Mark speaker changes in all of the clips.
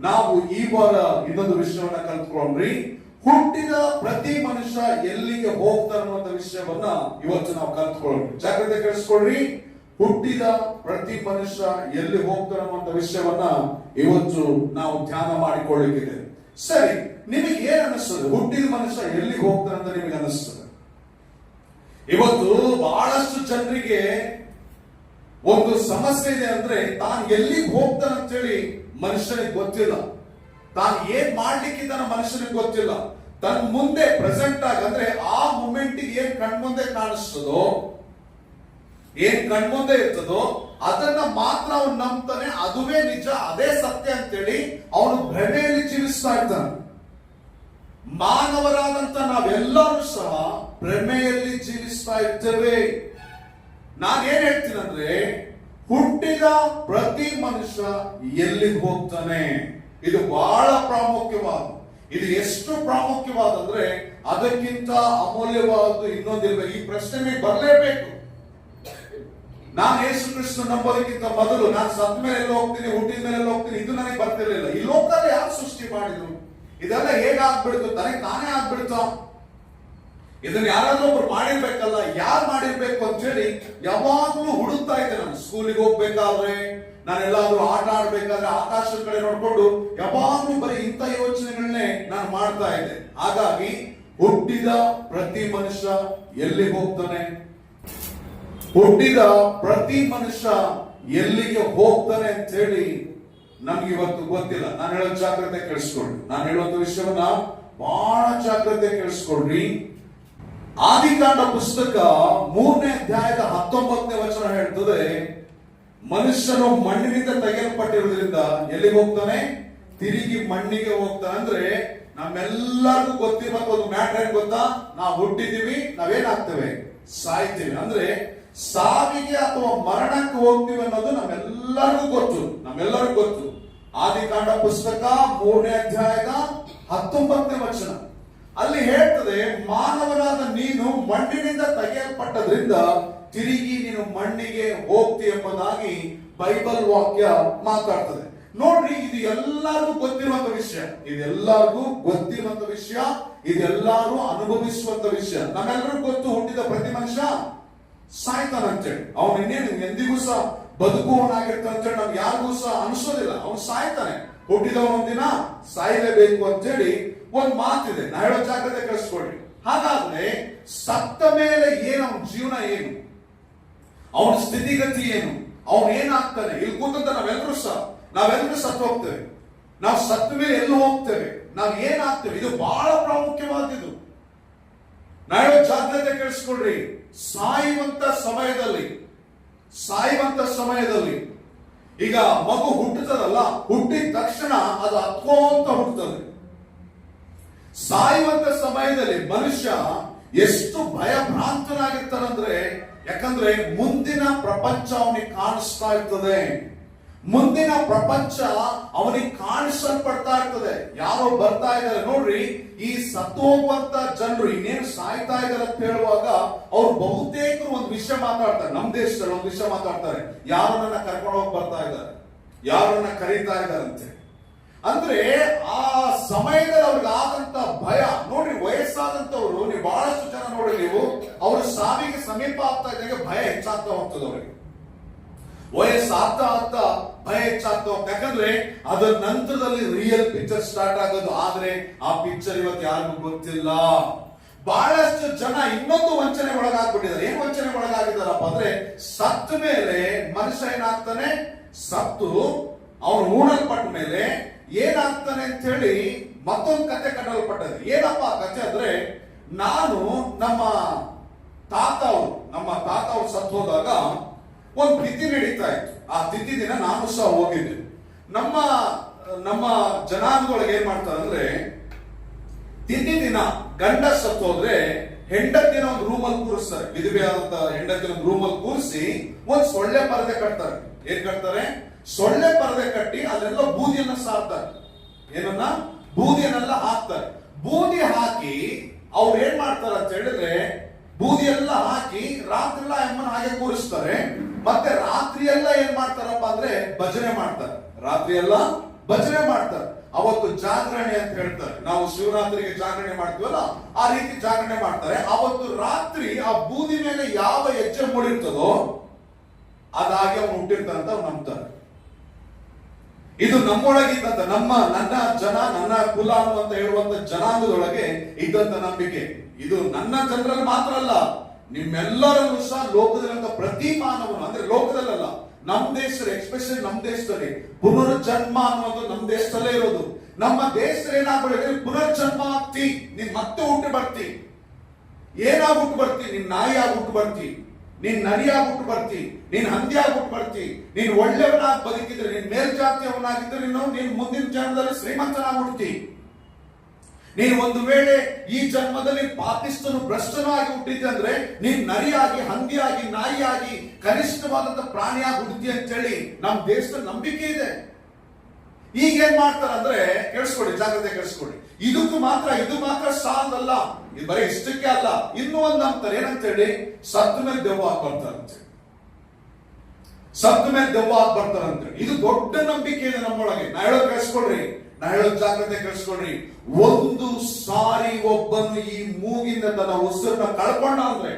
Speaker 1: ನಾವು ಈ ವಾರ ಇನ್ನೊಂದು ವಿಷಯವನ್ನ ಕಲ್ತ್ಕೊಂಡ್ರಿ. ಹುಟ್ಟಿದ ಪ್ರತಿ ಮನುಷ್ಯ ಎಲ್ಲಿಗೆ ಹೋಗ್ತಾನೆ ಅನ್ನುವಂತ ವಿಷಯವನ್ನ ಇವತ್ತು ನಾವು ಕಲ್ತ್ಕೊಂಡ್ರಿ. ಜಾಗ್ರತೆ ಕೇಳಿಸ್ಕೊಳ್ರಿ. ಹುಟ್ಟಿದ ಪ್ರತಿ ಮನುಷ್ಯ ಎಲ್ಲಿ ಹೋಗ್ತಾನೆ ಅನ್ನುವಂತ ವಿಷಯವನ್ನ ಇವತ್ತು ನಾವು ಧ್ಯಾನ ಮಾಡಿಕೊಳ್ಳಿಕ್ಕಿದೆ. ಸರಿ, ನಿಮಗೆ ಏನ್ ಅನಿಸ್ತದೆ? ಹುಟ್ಟಿದ ಮನುಷ್ಯ ಎಲ್ಲಿಗೆ ಹೋಗ್ತಾನೆ ಅಂತ ನಿಮಗೆ ಅನಿಸ್ತದೆ? ಇವತ್ತು ಬಹಳಷ್ಟು ಜನರಿಗೆ ಒಂದು ಸಮಸ್ಯೆ ಇದೆ. ಅಂದ್ರೆ ತಾನು ಎಲ್ಲಿಗೆ ಹೋಗ್ತಾನೆ ಅಂತ ಹೇಳಿ ಮನುಷ್ಯನಿಗೆ ಗೊತ್ತಿಲ್ಲ. ತಾನು ಏನ್ ಮಾಡ್ಲಿಕ್ಕಿದ್ದಾನ ಮನುಷ್ಯನಿಗೆ ಗೊತ್ತಿಲ್ಲ. ತನ್ನ ಮುಂದೆ ಪ್ರೆಸೆಂಟ್ ಆಗಿ ಅಂದ್ರೆ ಆ ಮೂಮೆಂಟ್ ಏನ್ ಕಣ್ಮುಂದೆ ಕಾಣಿಸ್ತದೋ, ಏನ್ ಕಣ್ಮುಂದೆ ಇರ್ತದೋ ಅದನ್ನ ಮಾತ್ರ ಅವನು ನಂಬ್ತಾನೆ. ಅದುವೇ ನಿಜ, ಅದೇ ಸತ್ಯ ಅಂತೇಳಿ ಅವನು ಭ್ರಮೆಯಲ್ಲಿ ಜೀವಿಸ್ತಾ ಇದ್ದಾನೆ. ಮಾನವರಾದಂತ ನಾವೆಲ್ಲರೂ ಸಹ ಭ್ರಮೆಯಲ್ಲಿ ಜೀವಿಸ್ತಾ ಇದ್ದೇವೆ. ನಾನೇನ್ ಹೇಳ್ತೀನಂದ್ರೆ, ಹುಟ್ಟಿದ ಪ್ರತಿ ಮನುಷ್ಯ ಎಲ್ಲಿಗೆ ಹೋಗ್ತಾನೆ, ಇದು ಬಹಳ ಪ್ರಾಮುಖ್ಯವಾದ. ಇದು ಎಷ್ಟು ಪ್ರಾಮುಖ್ಯವಾದಂದ್ರೆ ಅದಕ್ಕಿಂತ ಅಮೂಲ್ಯವಾದ ಇನ್ನೊಂದಿರ್ಬೇಕು. ಈ ಪ್ರಶ್ನೆ ಬರಲೇಬೇಕು. ನಾನು ಯೇಸು ಕ್ರಿಸ್ತ ನಂಬೋದಕ್ಕಿಂತ ಮೊದಲು ನಾನು ಸತ್ತ ಮೇಲೆ ಎಲ್ಲ ಹೋಗ್ತೀನಿ, ಹುಟ್ಟಿದ ಮೇಲೆ ಎಲ್ಲ ಹೋಗ್ತೀನಿ, ಇದು ನನಗೆ ಬರ್ತಿರ್ಲಿಲ್ಲ. ಈ ಲೋಕದಲ್ಲಿ ಯಾರು ಸೃಷ್ಟಿ ಮಾಡಿದ್ರು? ಇದೆಲ್ಲ ಹೇಗಾಗ್ಬಿಡ್ತು? ತನಗೆ ತಾನೇ ಆಗ್ಬಿಡ್ತಾ? ಇದನ್ನ ಯಾರಾದ್ರೂ ಒಬ್ರು ಮಾಡಿರ್ಬೇಕಲ್ಲ, ಯಾರು ಮಾಡಿರ್ಬೇಕು ಅಂತ ಹೇಳಿ ಯಾವಾಗ್ಲೂ ಹುಡುಕ್ತಾ ಇದ್ದೆ. ನಾನು ಸ್ಕೂಲಿಗೆ ಹೋಗ್ಬೇಕಾದ್ರೆ, ನಾನೆಲ್ಲಾದ್ರೂ ಆಟ ಆಡ್ಬೇಕಾದ್ರೆ ಆಕಾಶದ ಕಡೆ ನೋಡ್ಕೊಂಡು ಯಾವಾಗ್ಲೂ ಬರೀ ಇಂಥ ಯೋಚನೆಗಳನ್ನೇ ನಾನು ಮಾಡ್ತಾ ಇದ್ದೆ. ಹಾಗಾಗಿ ಹುಟ್ಟಿದ ಪ್ರತಿ ಮನುಷ್ಯ ಎಲ್ಲಿಗೆ ಹೋಗ್ತಾನೆ, ಹುಟ್ಟಿದ ಪ್ರತಿ ಮನುಷ್ಯ ಎಲ್ಲಿಗೆ ಹೋಗ್ತಾನೆ ಅಂತ ಹೇಳಿ ನಮ್ಗೆ ಇವತ್ತು ಗೊತ್ತಿಲ್ಲ. ನಾನು ಹೇಳೋ ಜಾಗ್ರತೆ ಕೇಳಿಸ್ಕೊಳ್ರಿ. ನಾನು ಹೇಳುವಂತ ವಿಷಯವನ್ನ ಬಹಳ ಜಾಗ್ರತೆ ಕೇಳಿಸ್ಕೊಳ್ರಿ. ಆದಿಕಾಂಡ ಪುಸ್ತಕ 3ನೇ ಅಧ್ಯಾಯದ 19ನೇ ವಚನ ಹೇಳ್ತದೆ, ಮನುಷ್ಯನು ಮಣ್ಣಿನಿಂದ ತೆಗೆಯಲ್ಪಟ್ಟಿರುವುದರಿಂದ ಎಲ್ಲಿಗೆ ಹೋಗ್ತಾನೆ? ತಿರುಗಿ ಮಣ್ಣಿಗೆ ಹೋಗ್ತಾನೆ. ಅಂದ್ರೆ ನಮ್ಮೆಲ್ಲರಿಗೂ ಗೊತ್ತಿರುವ ಒಂದು ಮ್ಯಾಟರ್ ಏನ್ ಗೊತ್ತಾ? ನಾವು ಹುಟ್ಟಿದೀವಿ, ನಾವೇನಾಗ್ತೇವೆ? ಸಾಯ್ತೀವಿ. ಅಂದ್ರೆ ಸಾವಿಗೆ ಅಥವಾ ಮರಣಕ್ಕೆ ಹೋಗ್ತೀವಿ ಅನ್ನೋದು ನಮ್ಮೆಲ್ಲರಿಗೂ ಗೊತ್ತು. ಆದಿಕಾಂಡ ಪುಸ್ತಕ 3ನೇ ಅಧ್ಯಾಯದ 19ನೇ ವಚನ ಅಲ್ಲಿ ಹೇಳ್ತದೆ, ಮಾನವನಾದ ನೀನು ಮಣ್ಣಿನಿಂದ ತೆಗೆಯಲ್ಪಟ್ಟದ್ರಿಂದ ತಿರುಗಿ ನೀನು ಮಣ್ಣಿಗೆ ಹೋಗ್ತಿ ಎಂಬುದಾಗಿ ಬೈಬಲ್ ವಾಕ್ಯ ಮಾತಾಡ್ತದೆ. ನೋಡ್ರಿ, ಇದು ಎಲ್ಲರಿಗೂ ಗೊತ್ತಿರುವಂತ ವಿಷಯ, ಇದೆಲ್ಲರೂ ಅನುಭವಿಸುವಂತ ವಿಷಯ. ನಮ್ಮೆಲ್ಲರಿಗೂ ಗೊತ್ತು, ಹುಟ್ಟಿದ ಪ್ರತಿ ಮನುಷ್ಯ ಸಾಯ್ತಾನಂತೇಳಿ. ಅವನು ಇನ್ನೇನು ಎಂದಿಗೂ ಸಹ ಬದುಕುವವನಾಗಿರ್ತಾನೆ ಅಂತೇಳಿ ನಮ್ಗೆ ಯಾರಿಗೂ ಸಹ ಅನಿಸೋದಿಲ್ಲ. ಅವನು ಸಾಯ್ತಾನೆ. ಹುಟ್ಟಿದವನೊಂದಿನ ಸಾಯಲೇಬೇಕು ಅಂತೇಳಿ ಒಂದು ಮಾತಿದೆ. ನಾ ಹೇಳೋ ಜಾಗ್ರತೆ ಕೇಳಿಸ್ಕೊಳ್ಳಿ. ಹಾಗಾದ್ರೆ ಸತ್ತ ಮೇಲೆ ಏನು ಅವನ ಜೀವನ, ಏನು ಅವನ ಸ್ಥಿತಿಗತಿ, ಏನು ಅವನು ಏನಾಗ್ತಾನೆ? ಇಲ್ಲಿ ಕೂತಂತ ನಾವೆಲ್ಲರೂ ಸತ್ತು ಹೋಗ್ತೇವೆ. ನಾವು ಸತ್ತ ಮೇಲೆ ಎಲ್ಲಿ ಹೋಗ್ತೇವೆ, ನಾವು ಏನಾಗ್ತೇವೆ? ಇದು ಬಹಳ ಪ್ರಾಮುಖ್ಯವಾದದ್ದು. ನಾ ಹೇಳೋ ಜಾಗ್ರತೆ ಕೇಳಿಸ್ಕೊಳ್ರಿ. ಸಾಯುವಂತ ಸಮಯದಲ್ಲಿ ಈಗ ಮಗು ಹುಟ್ಟುತ್ತದಲ್ಲ, ಹುಟ್ಟಿದ ತಕ್ಷಣ ಅದು ಹತ್ಕೋಂತ ಹುಟ್ಟುತ್ತದೆ. ಸಾಯುವಂತ ಸಮಯದಲ್ಲಿ ಮನುಷ್ಯ ಎಷ್ಟು ಭಯಭ್ರಾಂತನಾಗಿರ್ತಾನಂದ್ರೆ, ಯಾಕಂದ್ರೆ ಮುಂದಿನ ಪ್ರಪಂಚ ಅವನಿಗೆ ಕಾಣಿಸ್ತಾ ಇರ್ತದೆ. ಮುಂದಿನ ಪ್ರಪಂಚ ಅವನಿಗೆ ಕಾಣಿಸಲ್ಪಡ್ತಾ ಇರ್ತದೆ. ಯಾರೋ ಬರ್ತಾ ಇದ್ದಾರೆ ನೋಡ್ರಿ. ಈ ಸತ್ತು ಹೋಗುವಂತ ಜನರು ಇನ್ನೇನು ಸಾಯ್ತಾ ಇದ್ದಾರೆ ಅಂತ ಹೇಳುವಾಗ ಅವ್ರು ಬಹುತೇಕರು ಒಂದು ವಿಷಯ ಮಾತಾಡ್ತಾರೆ. ನಮ್ಮ ದೇಶದಲ್ಲಿ ಒಂದು ವಿಷಯ ಮಾತಾಡ್ತಾರೆ, ಯಾರು ನನ್ನ ಕರ್ಕೊಂಡು ಹೋಗಿ ಬರ್ತಾ ಇದ್ದಾರೆ, ಯಾರು ನನ್ನ ಕರೀತಾ ಇದ್ದಾರಂತೆ. ಅಂದ್ರೆ ಆ ಸಮಯದಲ್ಲಿ ಅವ್ರಿಗೆ ಆದಂತ ಭಯ ನೋಡ್ರಿ. ವಯಸ್ಸಾದಂತವ್ರು, ನೀವು ಬಹಳಷ್ಟು ಜನ ನೋಡಿ, ನೀವು ಅವ್ರ ಸಾವಿಗೆ ಸಮೀಪ ಆಗ್ತಾ ಇದ್ದಾಗ ಭಯ ಹೆಚ್ಚಾಗ್ತಾ ಹೋಗ್ತದೆ. ಅವ್ರಿಗೆ ವಯಸ್ಸಾಗ್ತಾ ಭಯ ಹೆಚ್ಚಾಗ್ತಾ ಹೋಗ್ತದೆ. ಯಾಕಂದ್ರೆ ಅದರ ನಂತರದಲ್ಲಿ ರಿಯಲ್ ಪಿಕ್ಚರ್ ಸ್ಟಾರ್ಟ್ ಆಗೋದು. ಆದ್ರೆ ಆ ಪಿಕ್ಚರ್ ಇವತ್ತು ಯಾರಿಗೂ ಗೊತ್ತಿಲ್ಲ. ಬಹಳಷ್ಟು ಜನ ಇನ್ನೊಂದು ವಂಚನೆ ಒಳಗಾಗ್ಬಿಟ್ಟಿದ್ದಾರೆ. ಏನ್ ವಂಚನೆ ಒಳಗಾಗಿದ್ದಾರಪ್ಪ ಅಂದ್ರೆ, ಸತ್ತ ಮೇಲೆ ಮನುಷ್ಯ ಏನಾಗ್ತಾನೆ? ಸತ್ತು ಅವನು ಹೂಣಲ್ಪಟ್ಟ ಮೇಲೆ ಏನಾಗ್ತಾನೆ ಅಂತ ಹೇಳಿ ಮತ್ತೊಂದು ಕತೆ ಕಟ್ಟಲ್ಪಟ್ಟದೆ. ಏನಪ್ಪ ಕತೆ ಅಂದ್ರೆ, ನಮ್ಮ ತಾತ ಅವರು ಸತ್ತು ಹೋದಾಗ ಒಂದು ತಿಥಿ ನಡೀತಾ ಇತ್ತು. ಆ ತಿಥಿ ದಿನ ನಾನು ಸಹ ಹೋಗಿದ್ದೆ. ನಮ್ಮ ಜನಾಂಗದೊಳಗೆ ಏನ್ ಮಾಡ್ತಾರೆ ಅಂದ್ರೆ, ತಿಥಿ ದಿನ ಗಂಡ ಸತ್ತು ಹೋದ್ರೆ ಹೆಂಡತಿನ ಒಂದು ರೂಮಲ್ಲಿ ಕೂರಿಸ್ತಾರೆ. ವಿಧವೆಯಾದಂತ ಹೆಂಡತಿನ ಒಂದು ರೂಮಲ್ಲಿ ಕೂರಿಸಿ ಒಂದು ಸೊಳ್ಳೆ ಪರದೆ ಕಟ್ತಾರೆ. ಏನ್ ಕಟ್ತಾರೆ? ಸೊಳ್ಳೆ ಪರದೆ ಕಟ್ಟಿ ಅಲ್ಲೆಲ್ಲ ಬೂದಿಯನ್ನ ಸಾರ್ತಾರೆ. ಏನನ್ನ? ಬೂದಿಯನ್ನೆಲ್ಲ ಹಾಕ್ತಾರೆ. ಬೂದಿ ಹಾಕಿ ಅವ್ರು ಏನ್ ಮಾಡ್ತಾರೆ ಅಂತ ಹೇಳಿದ್ರೆ, ಬೂದಿ ಎಲ್ಲ ಹಾಕಿ ರಾತ್ರಿ ಎಲ್ಲ ಅಮ್ಮನ ಹಾಗೆ ಕೂರಿಸ್ತಾರೆ. ಮತ್ತೆ ರಾತ್ರಿ ಎಲ್ಲ ಏನ್ ಮಾಡ್ತಾರಪ್ಪ ಅಂದ್ರೆ ಭಜನೆ ಮಾಡ್ತಾರೆ. ರಾತ್ರಿ ಎಲ್ಲ ಭಜನೆ ಮಾಡ್ತಾರೆ. ಅವತ್ತು ಜಾಗರಣೆ ಅಂತ ಹೇಳ್ತಾರೆ. ನಾವು ಶಿವರಾತ್ರಿಗೆ ಜಾಗರಣೆ ಮಾಡ್ತೀವಲ್ಲ, ಆ ರೀತಿ ಜಾಗರಣೆ ಮಾಡ್ತಾರೆ. ಅವತ್ತು ರಾತ್ರಿ ಆ ಬೂದಿ ಮೇಲೆ ಯಾವ ಹೆಜ್ಜೆ ಮೂಡಿರ್ತದೋ ಅದಾಗಿ ಅವನು ಹುಟ್ಟಿರ್ತಾನೆ ಅಂತ ಅವ್ರು ನಂಬ್ತಾರೆ. ಇದು ನಮ್ಮೊಳಗಿದ್ದಂತ ನನ್ನ ಜನ, ನನ್ನ ಕುಲ ಅನ್ನುವಂತ ಹೇಳುವಂತ ಜನಾಂಗದೊಳಗೆ ಇದ್ದಂತ ನಂಬಿಕೆ. ಇದು ನನ್ನ ಜನರಲ್ಲಿ ಮಾತ್ರ ಅಲ್ಲ, ನಿಮ್ಮೆಲ್ಲರಲ್ಲೂ ಸಹ ಲೋಕದಲ್ಲಿರುವಂತ ಪ್ರತಿ ಮಾನವನು, ಅಂದ್ರೆ ಲೋಕದಲ್ಲ, ನಮ್ಮ ದೇಶದಲ್ಲಿ, ಎಕ್ಸ್ಪೆಷಲಿ ನಮ್ಮ ದೇಶದಲ್ಲಿ ಪುನರ್ಜನ್ಮ ಅನ್ನೋದು ನಮ್ಮ ದೇಶದಲ್ಲೇ ಇರೋದು. ನಮ್ಮ ದೇಶದಲ್ಲಿ ಏನಾಗ್ಬಿಡುತ್ತೆ, ಪುನರ್ಜನ್ಮ ಆಗ್ತಿ, ನೀನ್ ಮತ್ತೆ ಹುಟ್ಟು ಬರ್ತಿ. ಏನಾಗಿ ಹುಟ್ಟು ಬರ್ತಿ? ನೀನ್ ನಾಯಿಯಾಗಿ ಹುಟ್ಟು ಬರ್ತಿ, ನೀನ್ ನರಿಯಾಗಿ ಹುಟ್ಟು ಬರ್ತಿ, ನೀನ್ ಹಂದಿಯಾಗಿ ಹುಟ್ಟು ಬರ್ತಿ. ನೀನ್ ಒಳ್ಳೆಯವನಾಗಿ ಬದುಕಿದ್ರೆ, ನೀನ್ ಮೇಲ್ಜಾತಿಯವನಾಗಿದ್ರೆ ನೀನು ಮುಂದಿನ ಜನ್ಮದಲ್ಲಿ ಶ್ರೀಮಂತನಾಗಿ ಹುಡ್ತಿ. ನೀನು ಒಂದು ವೇಳೆ ಈ ಜನ್ಮದಲ್ಲಿ ಪಾಪಿಸ್ತನು ಭ್ರಷ್ಟನಾಗಿ ಹುಟ್ಟಿದ್ದೆ ಅಂದ್ರೆ ನೀನ್ ನರಿಯಾಗಿ, ಹಂದಿಯಾಗಿ, ನಾಯಿಯಾಗಿ, ಕನಿಷ್ಠವಾದಂತ ಪ್ರಾಣಿಯಾಗಿ ಹುಡ್ತಿ ಅಂತೇಳಿ ನಮ್ಮ ದೇಶದಲ್ಲಿ ನಂಬಿಕೆ ಇದೆ. ಈಗ ಏನ್ ಮಾಡ್ತಾರೆ ಅಂದ್ರೆ, ಕೇಳಿಸ್ಕೊಡಿ, ಜಾಗ್ರತೆ ಕೇಳಿಸ್ಕೊಡಿ, ಇದು ಮಾತ್ರ ಸಾಲದಲ್ಲ, ಇದು ಬರೀ ಇಷ್ಟಕ್ಕೆ ಅಲ್ಲ, ಇನ್ನೂ ಒಂದು ನಂಬ್ತಾರೆ. ಏನಂತೇಳಿ, ಸತ್ತ ಮೇಲೆ ದೆವ್ವ ಆಗಿ ಬರ್ತಾರಂತೆ, ಸತ್ತ ಮೇಲೆ ದೆವ್ವ ಆಗಿ ಬರ್ತಾರಂತೆ. ಇದು ದೊಡ್ಡ ನಂಬಿಕೆ ಇದೆ ನಮ್ಮೊಳಗೆ. ನಾ ಹೇಳೋದು ಕೇಳಿಸ್ಕೊಡ್ರಿ, ನಾ ಹೇಳೋದು ಜಾಗ್ರತೆ ಕೇಳಿಸ್ಕೊಡ್ರಿ. ಒಂದು ಸಾರಿ ಒಬ್ಬನು ಈ ಮೂಗಿಂದ ತನ್ನ ಉಸಿರನ್ನ ಕಳ್ಕೊಂಡ ಅಂದ್ರೆ,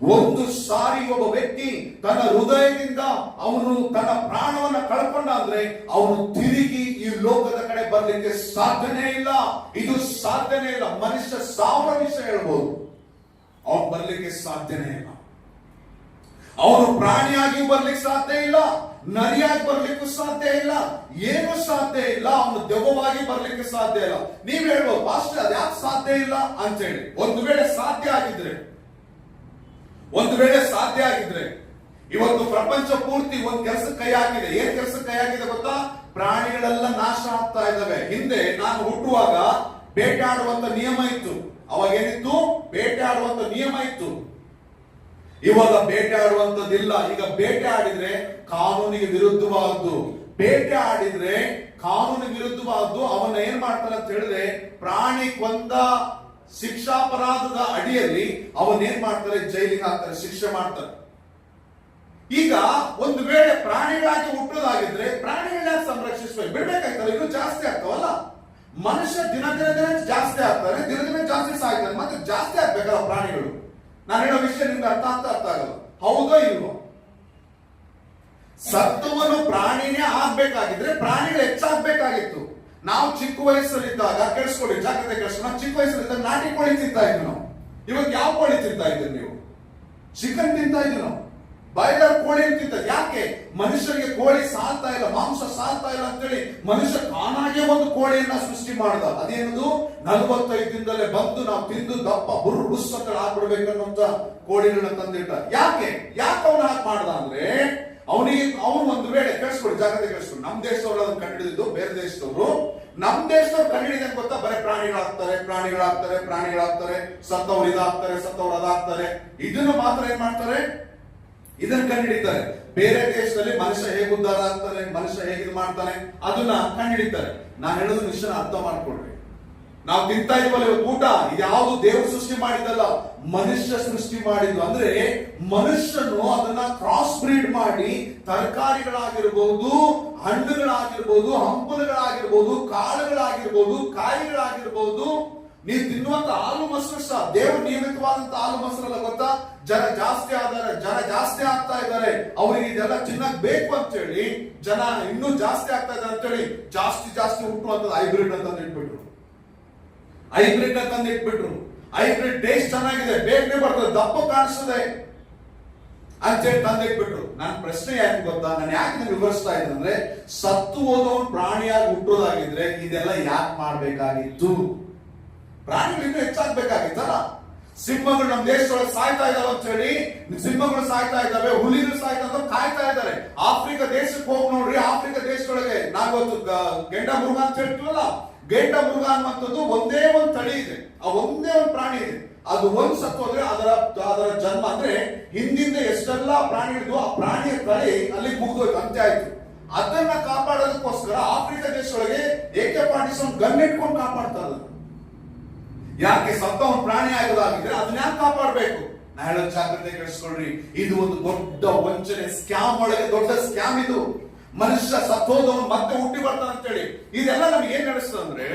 Speaker 1: ಒಂದು ಸಾರಿ ಒಬ್ಬ ವ್ಯಕ್ತಿ ತನ್ನ ಹೃದಯದಿಂದ ಅವನು ತನ್ನ ಪ್ರಾಣವನ್ನ ಕಳ್ಕೊಂಡ ಅಂದ್ರೆ, ಅವನು ತಿರುಗಿ ಈ ಲೋಕದ ಕಡೆ ಬರ್ಲಿಕ್ಕೆ ಸಾಧ್ಯನೇ ಇಲ್ಲ. ಇದು ಸಾಧ್ಯನೇ ಇಲ್ಲ. ಮನುಷ್ಯ ಸಾವಿರ ವಿಷಯ ಹೇಳ್ಬೋದು, ಅವನು ಬರ್ಲಿಕ್ಕೆ ಸಾಧ್ಯನೇ ಇಲ್ಲ. ಅವನು ಪ್ರಾಣಿಯಾಗಿ ಬರ್ಲಿಕ್ಕೆ ಸಾಧ್ಯ ಇಲ್ಲ, ನರಿಯಾಗಿ ಬರ್ಲಿಕ್ಕೂ ಸಾಧ್ಯ ಇಲ್ಲ, ಏನು ಸಾಧ್ಯ ಇಲ್ಲ. ಅವನು ದೆವ್ವವಾಗಿ ಬರ್ಲಿಕ್ಕೆ ಸಾಧ್ಯ ಇಲ್ಲ. ನೀವ್ ಹೇಳ್ಬೋದು, ಪಾಸ್ಟರ್ ಅದ್ಯಾಕೆ ಸಾಧ್ಯ ಇಲ್ಲ ಅಂತ ಹೇಳಿ. ಒಂದು ವೇಳೆ ಸಾಧ್ಯ ಆಗಿದ್ರೆ ಇವತ್ತು ಪ್ರಪಂಚ ಪೂರ್ತಿ ಒಂದ್ ಕೆಲಸಕ್ಕೆ ಕೈ ಹಾಕಿದೆ. ಏನ್ ಕೆಲಸಕ್ಕೆ ಕೈ ಹಾಕಿದೆ ಗೊತ್ತಾ? ಪ್ರಾಣಿಗಳೆಲ್ಲ ನಾಶ ಆಗ್ತಾ ಇದ್ದಾವೆ. ಹಿಂದೆ ನಾನು ಹುಟ್ಟುವಾಗ ಬೇಟೆಯಾಡುವಂತ ನಿಯಮ ಇತ್ತು. ಅವಾಗ ಏನಿತ್ತು? ಬೇಟೆಯಾಡುವಂತ ನಿಯಮ ಇತ್ತು. ಇವಾಗ ಬೇಟೆ ಆಡುವಂತದ್ದಿಲ್ಲ. ಈಗ ಬೇಟೆ ಆಡಿದ್ರೆ ಕಾನೂನಿಗೆ ವಿರುದ್ಧವಾದ್ದು. ಬೇಟೆ ಆಡಿದ್ರೆ ಕಾನೂನಿಗೆ ವಿರುದ್ಧವಾದ್ದು. ಅವನ್ನ ಏನ್ ಮಾಡ್ತಾರೆ ಅಂತ ಹೇಳಿದ್ರೆ, ಪ್ರಾಣಿ ಕೊಂದ ಶಿಕ್ಷಾಪರಾಧದ ಅಡಿಯಲ್ಲಿ ಅವನೇನ್ ಮಾಡ್ತಾರೆ, ಜೈಲಿಗೆ ಹಾಕ್ತಾರೆ, ಶಿಕ್ಷೆ ಮಾಡ್ತಾರೆ. ಈಗ ಒಂದು ವೇಳೆ ಪ್ರಾಣಿಗಳಾಗಿ ಹುಟ್ಟೋದಾಗಿದ್ರೆ ಪ್ರಾಣಿಗಳನ್ನ ಸಂರಕ್ಷಿಸಬೇಕು, ಬಿಡ್ಬೇಕಾಗ್ತದೆ. ಇನ್ನೂ ಜಾಸ್ತಿ ಆಗ್ತಾವಲ್ಲ, ಮನುಷ್ಯ ದಿನ ಜಾಸ್ತಿ ಆಗ್ತಾರೆ, ದಿನ ಜಾಸ್ತಿ ಸಾಯ್ತಾರೆ, ಮತ್ತೆ ಜಾಸ್ತಿ ಆಗ್ಬೇಕಲ್ಲ ಪ್ರಾಣಿಗಳು. ನಾನು ಹೇಳೋ ವಿಷಯ ನಿಮ್ಗೆ ಅರ್ಥ ಆಗಲ್ಲ. ಹೌದೋ ಇಲ್ವೋ? ಸತ್ವವನ್ನು ಪ್ರಾಣಿನೇ ಆಗ್ಬೇಕಾಗಿದ್ರೆ ಪ್ರಾಣಿಗಳು ಹೆಚ್ಚಾಗ್ಬೇಕಾಗಿತ್ತು. ನಾವು ಚಿಕ್ಕ ವಯಸ್ಸಲ್ಲಿದ್ದಾಗ, ಕೇಳಿಸ್ಕೊಳ್ಳಿ, ಜಾಗ್ರತೆ ಕೇಳಿಸ್ಕೊಂಡು, ನಾವು ಚಿಕ್ಕ ವಯಸ್ಸಲ್ಲಿದ್ದಾಗ ನಾಟಿ ಕೋಳಿ ತಿಂತಾ ಇದ್ವಿ ನಾವು. ಇವಾಗ ಯಾವ ಕೋಳಿ ತಿಂತಾ ಇದ್ದೀರಿ ನೀವು? ಚಿಕನ್ ತಿಂತಾ ಇದ್ವಿ ನಾವು, ಬಾಯ್ಲರ್ ಕೋಳಿ ತಿಂತ. ಯಾಕೆ? ಮನುಷ್ಯರಿಗೆ ಕೋಳಿ ಸಾಲ್ತಾ ಇಲ್ಲ, ಮಾಂಸ ಸಾಲ್ತಾ ಇಲ್ಲ ಅಂತೇಳಿ ಮನುಷ್ಯ ತಾನಾಗೆ ಒಂದು ಕೋಳಿಯನ್ನ ಸೃಷ್ಟಿ ಮಾಡ್ದ. ಅದೇನದು? 45 ದಿನದಲ್ಲೇ ಬಂದು ನಾವು ತಿಂದು ದಪ್ಪ ಬುರ್ರು ಬುಸ್ ಅಂತ ಆಗ್ಬಿಡ್ಬೇಕನ್ನುವಂತ ಕೋಳಿಗಳನ್ನ ತಂದಿಟ್ಟ. ಯಾಕೆ ಅವನು ಹಾಗೆ ಮಾಡ್ದ ಅಂದ್ರೆ, ಅವನು ಒಂದು ವೇಳೆ, ಕೇಳಿಸ್ಕೊಳ್ಳಿ, ಜಾಗ್ರತೆ ಕೇಳಿಸ್ಕೊಳ್ಳಿ, ನಮ್ಮ ದೇಶದವರು ಅದನ್ನ ಕಂಡುಹಿಡಿದಿದ್ದು, ಬೇರೆ ದೇಶದವರು. ನಮ್ಮ ದೇಶದವ್ರು ಕಂಡುಹಿಡಿದ ಗೊತ್ತಾ? ಬರೀ ಪ್ರಾಣಿಗಳಾಗ್ತಾರೆ, ಸತ್ತವ್ರು ಇದಾಗ್ತಾರೆ, ಸತ್ತವ್ರು ಅದಾಗ್ತಾರೆ. ಇದನ್ನು ಮಾತ್ರ ಏನ್ ಮಾಡ್ತಾರೆ? ಇದನ್ನ ಕಂಡುಹಿಡಿತಾರೆ. ಬೇರೆ ದೇಶದಲ್ಲಿ ಮನುಷ್ಯ ಹೇಗೆ ಉದ್ಧಾರ ಆಗ್ತಾನೆ, ಮನುಷ್ಯ ಹೇಗೆ ಇದು ಮಾಡ್ತಾನೆ, ಅದನ್ನ ಕಂಡುಹಿಡಿತಾರೆ. ನಾನು ಹೇಳೋದು ವಿಷಯ ಅರ್ಥ ಮಾಡ್ಕೊಳ್ರಿ. ನಾವು ತಿಂತಾ ಇದ್ವಲ್ಲ ಇವತ್ತು ಊಟ, ಇದ್ಯಾವುದು ದೇವರು ಸೃಷ್ಟಿ ಮಾಡಿದ್ದಲ್ಲ, ಮನುಷ್ಯ ಸೃಷ್ಟಿ ಮಾಡಿದ್ದು. ಅಂದ್ರೆ ಮನುಷ್ಯನು ಅದನ್ನ ಕ್ರಾಸ್ ಬ್ರೀಡ್ ಮಾಡಿ ತರಕಾರಿಗಳಾಗಿರ್ಬಹುದು, ಹಣ್ಣುಗಳಾಗಿರ್ಬಹುದು, ಹಂಪಲುಗಳಾಗಿರ್ಬಹುದು, ಕಾಳುಗಳಾಗಿರ್ಬಹುದು, ಕಾಯಿಗಳಾಗಿರ್ಬಹುದು, ನೀವು ತಿನ್ನುವಂತ ಹಾಲು ಮೊಸರು ಸಹ ದೇವರು ನಿಯಮಿತವಾದಂತ ಹಾಲು ಮೊಸರಲ್ಲ ಗೊತ್ತಾ? ಜನ ಜಾಸ್ತಿ ಆಗ್ತಾ ಇದ್ದಾರೆ, ಅವರಿಗೆ ಇದೆಲ್ಲ ಚಿನ್ನಕ್ ಬೇಕು ಅಂತ ಹೇಳಿ ಜನ ಇನ್ನೂ ಜಾಸ್ತಿ ಆಗ್ತಾ ಇದ್ದಾರೆ ಅಂತ ಹೇಳಿ ಜಾಸ್ತಿ ಹುಟ್ಟುವಂತದ್ದು ಹೈಬ್ರಿಡ್ ಅಂತ ಇಟ್ಬಿಟ್ರು. ಹೈಬ್ರಿಡ್ ಟೇಸ್ಟ್ ಚೆನ್ನಾಗಿದೆ, ಬೇಗನೆ ಬರ್ತದೆ, ದಪ್ಪ ಕಾಣಿಸ್ತದೆ ಅಂತೇಳಿ ತಂದಿಟ್ಬಿಟ್ರು. ನನ್ನ ಪ್ರಶ್ನೆ ಯಾಕೆ ಗೊತ್ತಾ? ನಾನು ಯಾಕೆ ವಿವರಿಸ್ತಾ ಇದ್ದೆ ಅಂದ್ರೆ, ಸತ್ತು ಹೋದವನು ಪ್ರಾಣಿಯಾಗಿ ಹುಟ್ಟೋದಾಗಿದ್ರೆ ಇದೆಲ್ಲ ಯಾಕೆ ಮಾಡ್ಬೇಕಾಗಿತ್ತು? ಪ್ರಾಣಿಗಳು ಇನ್ನೂ ಹೆಚ್ಚಾಗ್ಬೇಕಾಗಿತ್ತಲ್ಲ. ಸಿಂಹಗಳು ನಮ್ಮ ದೇಶದೊಳಗೆ ಸಾಯ್ತಾ ಇದಾವೆ ಅಂತ ಹೇಳಿ, ಸಿಂಹಗಳು ಸಾಯ್ತಾ ಇದ್ದಾವೆ, ಹುಲಿಗಳು ಸಾಯ್ತಾ ಇದ್ದಾವೆ, ಕಾಯ್ತಾ ಇದ್ದಾರೆ. ಆಫ್ರಿಕಾ ದೇಶಕ್ಕೆ ಹೋಗಿ ನೋಡ್ರಿ, ಆಫ್ರಿಕಾ ದೇಶದೊಳಗೆ ನಾವತ್ತು ಗೆಂಡ ಮೃಗ ಅಂತ ಹೇಳ್ತೀವಲ್ಲ, ಗೆಂಡ ಮೃಗ ಅನ್ನುವಂಥದ್ದು ಒಂದೇ ಒಂದು ತಳಿ ಇದೆ, ಆ ಒಂದೇ ಒಂದು ಪ್ರಾಣಿ ಇದೆ. ಅದು ಒಂದು ಸತ್ತು ಹೋದ್ರೆ ಅದರ ಜನ್ಮ ಅಂದ್ರೆ ಹಿಂದಿಂದ ಎಷ್ಟೆಲ್ಲ ಪ್ರಾಣಿ ಇದ್ದು ಆ ಪ್ರಾಣಿಯ ತಳಿ ಅಲ್ಲಿ ಮುಗಿದೋಯ್ತು, ಅಂತ್ಯ ಆಯ್ತು. ಅದನ್ನ ಕಾಪಾಡೋದಕ್ಕೋಸ್ಕರ ಆಫ್ರಿಕಾ ದೇಶದೊಳಗೆ AK-47 ಗನ್ ಇಟ್ಕೊಂಡು ಕಾಪಾಡ್ತಾ ಇದ್ದಾರೆ. ಯಾಕೆ? ಸತ್ತವನು ಪ್ರಾಣಿ ಆಗೋದಾಗಿದ್ರೆ ಅದನ್ನ ಯಾಕೆ ಕಾಪಾಡಬೇಕು? ನಾ ಹೇಳೋ ಜಾಗ್ರತೆ ಕೇಳಿಸ್ಕೊಳ್ರಿ. ಇದು ಒಂದು ದೊಡ್ಡ ವಂಚನೆ, ಸ್ಕ್ಯಾಮ್ ಒಳಗೆ ದೊಡ್ಡ ಸ್ಕ್ಯಾಮ್ ಇದು. ಮನುಷ್ಯ ಸತ್ತೋದವನು ಮತ್ತೆ ಹುಟ್ಟಿ ಬರ್ತಾನೆ ಅಂತೇಳಿ. ಇದೆಲ್ಲ ನಮ್ಗೆ ಏನ್ ನಡೆಸ್ತಂದ್ರೆ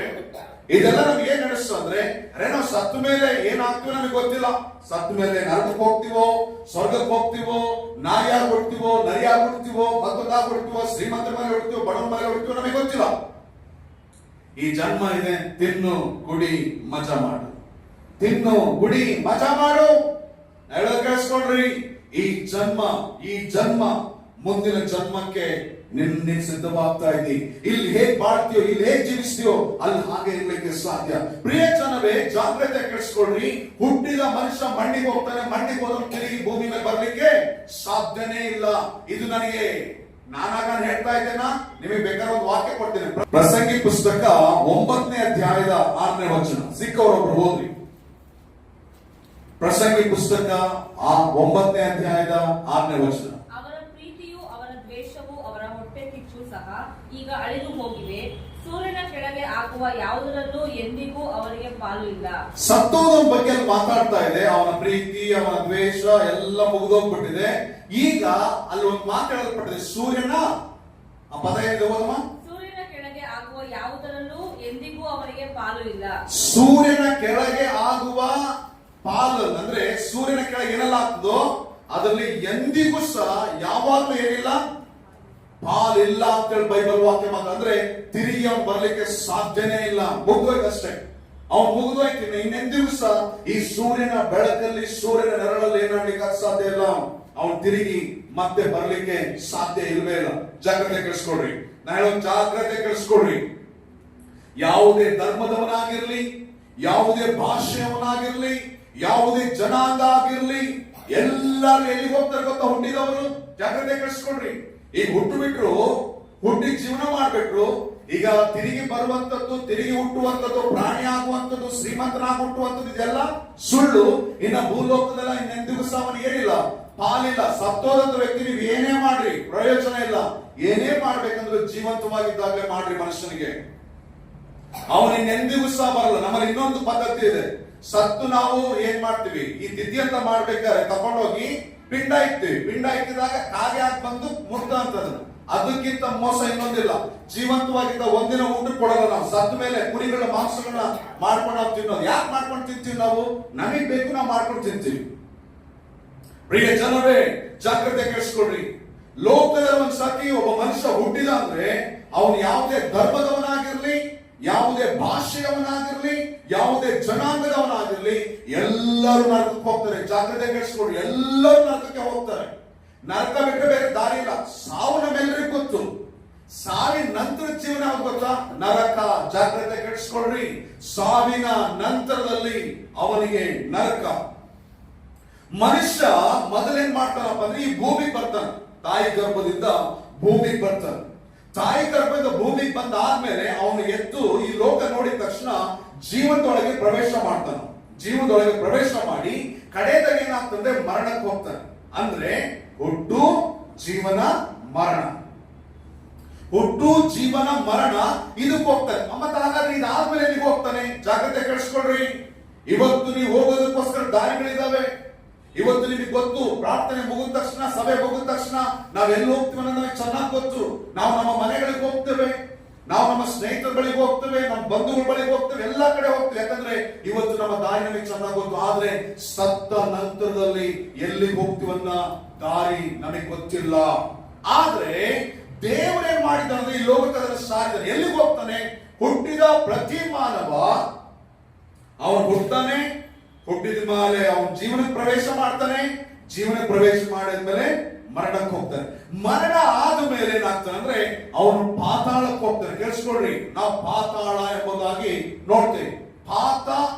Speaker 1: ಅರೆ ನಾವು ಸತ್ತ ಮೇಲೆ ಏನಾಗ್ತೀವೋ ನಮಗೆ ಗೊತ್ತಿಲ್ಲ. ಸತ್ತ ಮೇಲೆ ನರಕಕ್ಕೆ ಹೋಗ್ತೀವೋ, ಸ್ವರ್ಗಕ್ಕೆ ಹೋಗ್ತೀವೋ, ನಾಯಿಯಾಗಿ ಹುಡ್ತೀವೋ, ನರಿಯಾಗಿ ಹುಡ್ತೀವೋ, ಮತ್ತೊಂದಾಗಿ ಹುಡ್ತೀವೋ, ಶ್ರೀಮಂತರ ಮನೆ ಹುಡ್ತೀವೋ, ಬಡವನ ಮನೆ ಹುಡ್ತೀವೋ ನಮಗೆ ಗೊತ್ತಿಲ್ಲ. ಈ ಜನ್ಮ ಇದೆ, ತಿನ್ನು ಕುಡಿ ಮಜಾ ಮಾಡು, ತಿನ್ನು ಕುಡಿ ಮಜಾ ಮಾಡು. ಹೇಳೋದು ಕೇಳಿಸ್ಕೊಳ್ರಿ, ಈ ಜನ್ಮ ಮುಂದಿನ ಜನ್ಮಕ್ಕೆ ನಿನ್ನ ಸಿದ್ಧವಾಗ್ತಾ ಇದ್ದಿ. ಇಲ್ಲಿ ಹೇಗ್ ಬಾಳ್ತೀಯೋ, ಇಲ್ಲಿ ಹೇಗ್ ಜೀವಿಸ್ತೀಯೋ, ಅಲ್ಲಿ ಹಾಗೆ ಇರ್ಲಿಕ್ಕೆ ಸಾಧ್ಯ. ಪ್ರಿಯ ಜನವೇ, ಜಾಗ್ರತೆ ಕೆಡಿಸ್ಕೊಳ್ರಿ. ಹುಟ್ಟಿದ ಮನುಷ್ಯ ಮಣ್ಣಿಗೆ ಹೋಗ್ತಾನೆ, ಮಣ್ಣಿಗೆ ಹೋದವನು ತಿರುಗಿ ಭೂಮಿ ಮೇಲೆ ಬರ್ಲಿಕ್ಕೆ ಸಾಧ್ಯನೇ ಇಲ್ಲ. ಇದು ನನಗೆ ನಾನಾಗ ಹೇಳ್ತಾ ಇದ್ದೇನಾ? ನಿಮಗೆ ಬೇಕಾದ್ರೆ ಒಂದು ವಾಕ್ಯ ಕೊಡ್ತೇನೆ. ಪ್ರಸಂಗಿ ಪುಸ್ತಕ 9ನೇ ಅಧ್ಯಾಯದ 6ನೇ ವಚನ. ಸಿಕ್ಕವರೊಬ್ರು ಓದ್ರಿ. ಪ್ರಸಂಗಿ ಪುಸ್ತಕ 9ನೇ ಅಧ್ಯಾಯದ 6ನೇ ವಚನ.
Speaker 2: ಅವರ ಪ್ರೀತಿಯು ಅವರ ದ್ವೇಷವು ಅವರ ಹೊಟ್ಟೆ ಕಿಚ್ಚು ಸಹ ಈಗ ಅಳಿದು ಹೋಗಿವೆ. ಸೂರ್ಯನ ಕೆಳಗೆ ಆಗುವ ಯಾವುದರಲ್ಲೂ ಎಂದಿಗೂ ಅವರಿಗೆ ಪಾಲು ಇಲ್ಲ.
Speaker 1: ಸತ್ತೋದನ ಬಗ್ಗೆ ಮಾತಾಡ್ತಾ ಇದೆ. ಅವನ ಪ್ರೀತಿ, ಅವನ ದ್ವೇಷ ಎಲ್ಲ ಮುಗಿದೋಗ್ಬಿಟ್ಟಿದೆ. ಈಗ ಅಲ್ಲಿ ಒಂದು ಮಾತಾಡಲ್ಪಟ್ಟಿದೆ, ಸೂರ್ಯನ ಆ ಪದ ಏನಿದೆ ಓದಮ್ಮ?
Speaker 2: ಸೂರ್ಯನ ಕೆಳಗೆ ಆಗುವ ಯಾವುದರಲ್ಲೂ ಎಂದಿಗೂ ಅವರಿಗೆ ಪಾಲು ಇಲ್ಲ.
Speaker 1: ಸೂರ್ಯನ ಕೆಳಗೆ ಆಗುವ ಪಾಲು ಅಂದ್ರೆ ಸೂರ್ಯನ ಕೆಳಗೆ ಏನೆಲ್ಲ ಆಗ್ತದೋ ಅದರಲ್ಲಿ ಎಂದಿಗೂ ಸಹ ಯಾವಾಗ್ಲೂ ಏನಿಲ್ಲ, ಪಾಲಿಲ್ಲ ಅಂತೇಳಿ ಬೈಬಲ್ ವಾಕ್ಯ ಮಾತ್ರ. ಅಂದ್ರೆ ತಿರುಗಿ ಅವನು ಬರ್ಲಿಕ್ಕೆ ಸಾಧ್ಯನೇ ಇಲ್ಲ. ಮುಗ್ದೋಯ್ತಷ್ಟೇ, ಅವನು ಮುಗಿದೋಯ್ತು. ಇನ್ನೆಂದಿಗೂ ಸಹ ಈ ಸೂರ್ಯನ ಬೆಳಕಲ್ಲಿ, ಸೂರ್ಯನ ನೆರಳಲ್ಲಿ ಏನಾಗ್ಲಿಕ್ಕೆ ಸಾಧ್ಯ ಇಲ್ಲ. ಅವನು ತಿರುಗಿ ಮತ್ತೆ ಬರ್ಲಿಕ್ಕೆ ಸಾಧ್ಯ ಇಲ್ವೇ ಇಲ್ಲ. ಜಾಗ್ರತೆ ಕೆಡಿಸ್ಕೊಡ್ರಿ. ನಾ ಹೇಳೋದು ಜಾಗ್ರತೆ ಕೆಡಿಸ್ಕೊಡ್ರಿ. ಯಾವುದೇ ಧರ್ಮದವನಾಗಿರ್ಲಿ, ಯಾವುದೇ ಭಾಷೆಯವನಾಗಿರ್ಲಿ, ಯಾವುದೇ ಜನಾಂಗ ಆಗಿರ್ಲಿ, ಎಲ್ಲರೂ ಎಲ್ಲಿಗೆ ಹೋಗ್ತಾರೆ ಗೊತ್ತಾ? ಹುಟ್ಟಿದವರು. ಜಾಗ್ರತೆ ಕೆಡಿಸ್ಕೊಡ್ರಿ. ಈಗ ಹುಟ್ಟು ಬಿಟ್ರು, ಹುಟ್ಟಿ ಜೀವನ ಮಾಡ್ಬಿಟ್ರು, ಈಗ ತಿರುಗಿ ಬರುವಂತದ್ದು, ತಿರುಗಿ ಹುಟ್ಟುವಂತದ್ದು, ಪ್ರಾಣಿ ಆಗುವಂತದ್ದು, ಶ್ರೀಮಂತನಾಗಿ ಹುಟ್ಟುವಂತದ್ದು, ಇದೆಲ್ಲ ಸುಳ್ಳು. ಇನ್ನ ಭೂಲೋಕದಲ್ಲ ಇನ್ನೆಂದಿಗೂ ಸಹ ಅವನಿಗೆ ಏನಿಲ್ಲ, ಪಾಲಿಲ್ಲ. ಸತ್ತೋದಂತ ವ್ಯಕ್ತಿ ನೀವು ಏನೇ ಮಾಡ್ರಿ ಪ್ರಯೋಜನ ಇಲ್ಲ. ಏನೇ ಮಾಡ್ಬೇಕಂದ್ರೆ ಜೀವಂತವಾಗಿದ್ದಾಗಲೇ ಮಾಡ್ರಿ ಮನುಷ್ಯನಿಗೆ. ಅವನು ಇನ್ನೆಂದಿಗೂ ಸಹ ಬರಲ್ಲ. ನಮ್ಮಲ್ಲಿ ಇನ್ನೊಂದು ಪದ್ಧತಿ ಇದೆ. ಸತ್ತು ನಾವು ಏನ್ ಮಾಡ್ತೀವಿ, ಈ ತಿಥಿ ಅಂತ ಮಾಡ್ಬೇಕಾದ್ರೆ ತಕೊಂಡೋಗಿ ಪಿಂಡ ಇಕ್ತೀವಿ. ಪಿಂಡ ಇಕ್ಕಿದಾಗ ಕಾಗೆ ಹಾಕಿ ಬಂದು ಮುಟ್ಟ ಅಂತದನ್ನ. ಅದಕ್ಕಿಂತ ಮೋಸ ಇನ್ನೊಂದಿಲ್ಲ. ಜೀವಂತವಾಗಿದ್ದ ಒಂದಿನ ಊಟ ಕೊಡಲ್ಲ ನಾವು. ಸತ್ತ ಮೇಲೆ ಕುರಿಗಳ ಮಾಂಸಗಳನ್ನ ಮಾಡ್ಕೊಂಡು ನಾವು ತಿನ್ನೋದು. ಯಾಕೆ ಮಾಡ್ಕೊಂಡು ತಿಂತೀವಿ ನಾವು? ನಮಗ್ ಬೇಕು, ನಾವು ಮಾಡ್ಕೊಂಡು ತಿಂತೀವಿ. ಪ್ರಿಯ ಜನರೇ, ಜಾಗ್ರತೆ ಕೆಡಿಸ್ಕೊಡ್ರಿ. ಲೋಕದಲ್ಲಿ ಒಂದ್ ಸತಿ ಒಬ್ಬ ಮನುಷ್ಯ ಹುಟ್ಟಿದ ಅಂದ್ರೆ ಅವನು ಯಾವುದೇ ಧರ್ಮದವನಾಗಿರ್ಲಿ, ಯಾವುದೇ ಭಾಷೆಯವನಾಗಿರ್ಲಿ, ಯಾವುದೇ ಜನಾಂಗದವನಾಗಿರ್ಲಿ, ಎಲ್ಲರೂ ನರಕಕ್ಕೆ ಹೋಗ್ತಾರೆ. ಜಾಗ್ರತೆ ಕೆಡಿಸ್ಕೊಡ್ರಿ. ಎಲ್ಲರೂ ನರಕಕ್ಕೆ ಹೋಗ್ತಾರೆ. ನರಕ ಬಿಟ್ಟರೆ ಬೇರೆ ದಾರಿ ಇಲ್ಲ. ಸಾವು ನಮ್ಮೆಲ್ಲರಿಗೂ ಗೊತ್ತು. ಸಾವಿನ ನಂತರ ಜೀವನ ಯಾವ್ದು ಗೊತ್ತಾ? ನರಕ. ಜಾಗ್ರತೆ ಕೆಡಿಸ್ಕೊಡ್ರಿ. ಸಾವಿನ ನಂತರದಲ್ಲಿ ಅವನಿಗೆ ನರಕ. ಮನುಷ್ಯ ಮೊದಲೇನ್ ಮಾಡ್ತಾನಪ್ಪ ಅಂದ್ರೆ ಈ ಭೂಮಿಗೆ ಬರ್ತಾನೆ. ತಾಯಿ ಗರ್ಭದಿಂದ ಭೂಮಿಗೆ ಬರ್ತಾನೆ. ತಾಯಿ ಗರ್ಭದಿಂದ ಭೂಮಿಗೆ ಬಂದ ಆದ್ಮೇಲೆ ಅವನು ಎದ್ದು ಈ ಲೋಕ ನೋಡಿದ ತಕ್ಷಣ ಜೀವನದೊಳಗೆ ಪ್ರವೇಶ ಮಾಡ್ತಾನೆ. ಜೀವನದೊಳಗೆ ಪ್ರವೇಶ ಮಾಡಿ ಕಡೆದಾಗ ಏನಾಗ್ತಂದ್ರೆ ಮರಣಕ್ಕೆ ಹೋಗ್ತಾನೆ. ಅಂದ್ರೆ ಹುಟ್ಟು, ಜೀವನ, ಮರಣ. ಹುಟ್ಟು, ಜೀವನ, ಮರಣ ಇದಕ್ಕೆ ಹೋಗ್ತಾನೆ. ಮತ್ತೆ ಹಾಗಾದ್ರೆ ಇದಾದ್ಮೇಲೆ ಎಲ್ಲಿಗೆ ಹೋಗ್ತಾನೆ? ಜಾಗ್ರತೆ ಕೆಡಿಸ್ಕೊಳ್ರಿ. ಇವತ್ತು ನೀವು ಹೋಗೋದಕ್ಕೋಸ್ಕರ ದಾರಿಗಳಿದಾವೆ. ಇವತ್ತು ನಿಮಗೆ ಗೊತ್ತು, ಪ್ರಾರ್ಥನೆ ಮುಗಿದ ತಕ್ಷಣ, ಸಭೆ ಮುಗಿದ ತಕ್ಷಣ ನಾವೆಲ್ಲಿ ಹೋಗ್ತೀವಿ ಅನ್ನೋದು ನಮಗೆ ಚೆನ್ನಾಗಿ ಗೊತ್ತು. ನಾವು ನಮ್ಮ ಮನೆಗಳಿಗೆ ಹೋಗ್ತೇವೆ, ನಾವು ನಮ್ಮ ಸ್ನೇಹಿತರ ಬಳಿಗೆ ಹೋಗ್ತೇವೆ, ನಮ್ಮ ಬಂಧುಗಳ ಬಳಿಗೆ ಹೋಗ್ತೇವೆ, ಎಲ್ಲಾ ಕಡೆ ಹೋಗ್ತೇವೆ. ಯಾಕಂದ್ರೆ ಇವತ್ತು ನಮ್ಮ ದಾರಿ ನಮಗೆ ಚೆನ್ನಾಗಿ ಗೊತ್ತು. ಆದ್ರೆ ಸತ್ತ ನಂತರದಲ್ಲಿ ಎಲ್ಲಿಗೆ ಹೋಗ್ತೀವನ್ನ ದಾರಿ ನಮಗೆ ಗೊತ್ತಿಲ್ಲ. ಆದ್ರೆ ದೇವರೇನ್ ಮಾಡಿದ್ರೆ ಈ ಲೋಕದಲ್ಲಿ ಸಾರಿದ್ದಾನೆ. ಎಲ್ಲಿಗೆ ಹೋಗ್ತಾನೆ? ಹುಟ್ಟಿದ ಪ್ರತಿ ಮಾನವ ಅವನು ಹುಟ್ಟಾನೆ. ಹುಟ್ಟಿದ ಮೇಲೆ ಅವನ ಜೀವನಕ್ಕೆ ಪ್ರವೇಶ ಮಾಡ್ತಾನೆ. ಜೀವನಕ್ಕೆ ಪ್ರವೇಶ ಮಾಡಿದ್ಮೇಲೆ ಮರಣಕ್ಕೆ ಹೋಗ್ತಾನೆ. ಮರಣ ಆದ ಮೇಲೆ ಏನಾಗ್ತಾನೆ ಅಂದ್ರೆ ಅವನು ಪಾತಾಳಕ್ಕೆ ಹೋಗ್ತಾನೆ. ಕೇಳಿಸ್ಕೊಳ್ರಿ, ನಾವು ಪಾತಾಳ ಎಂಬುದಾಗಿ ನೋಡ್ತೇವೆ. ಪಾತ,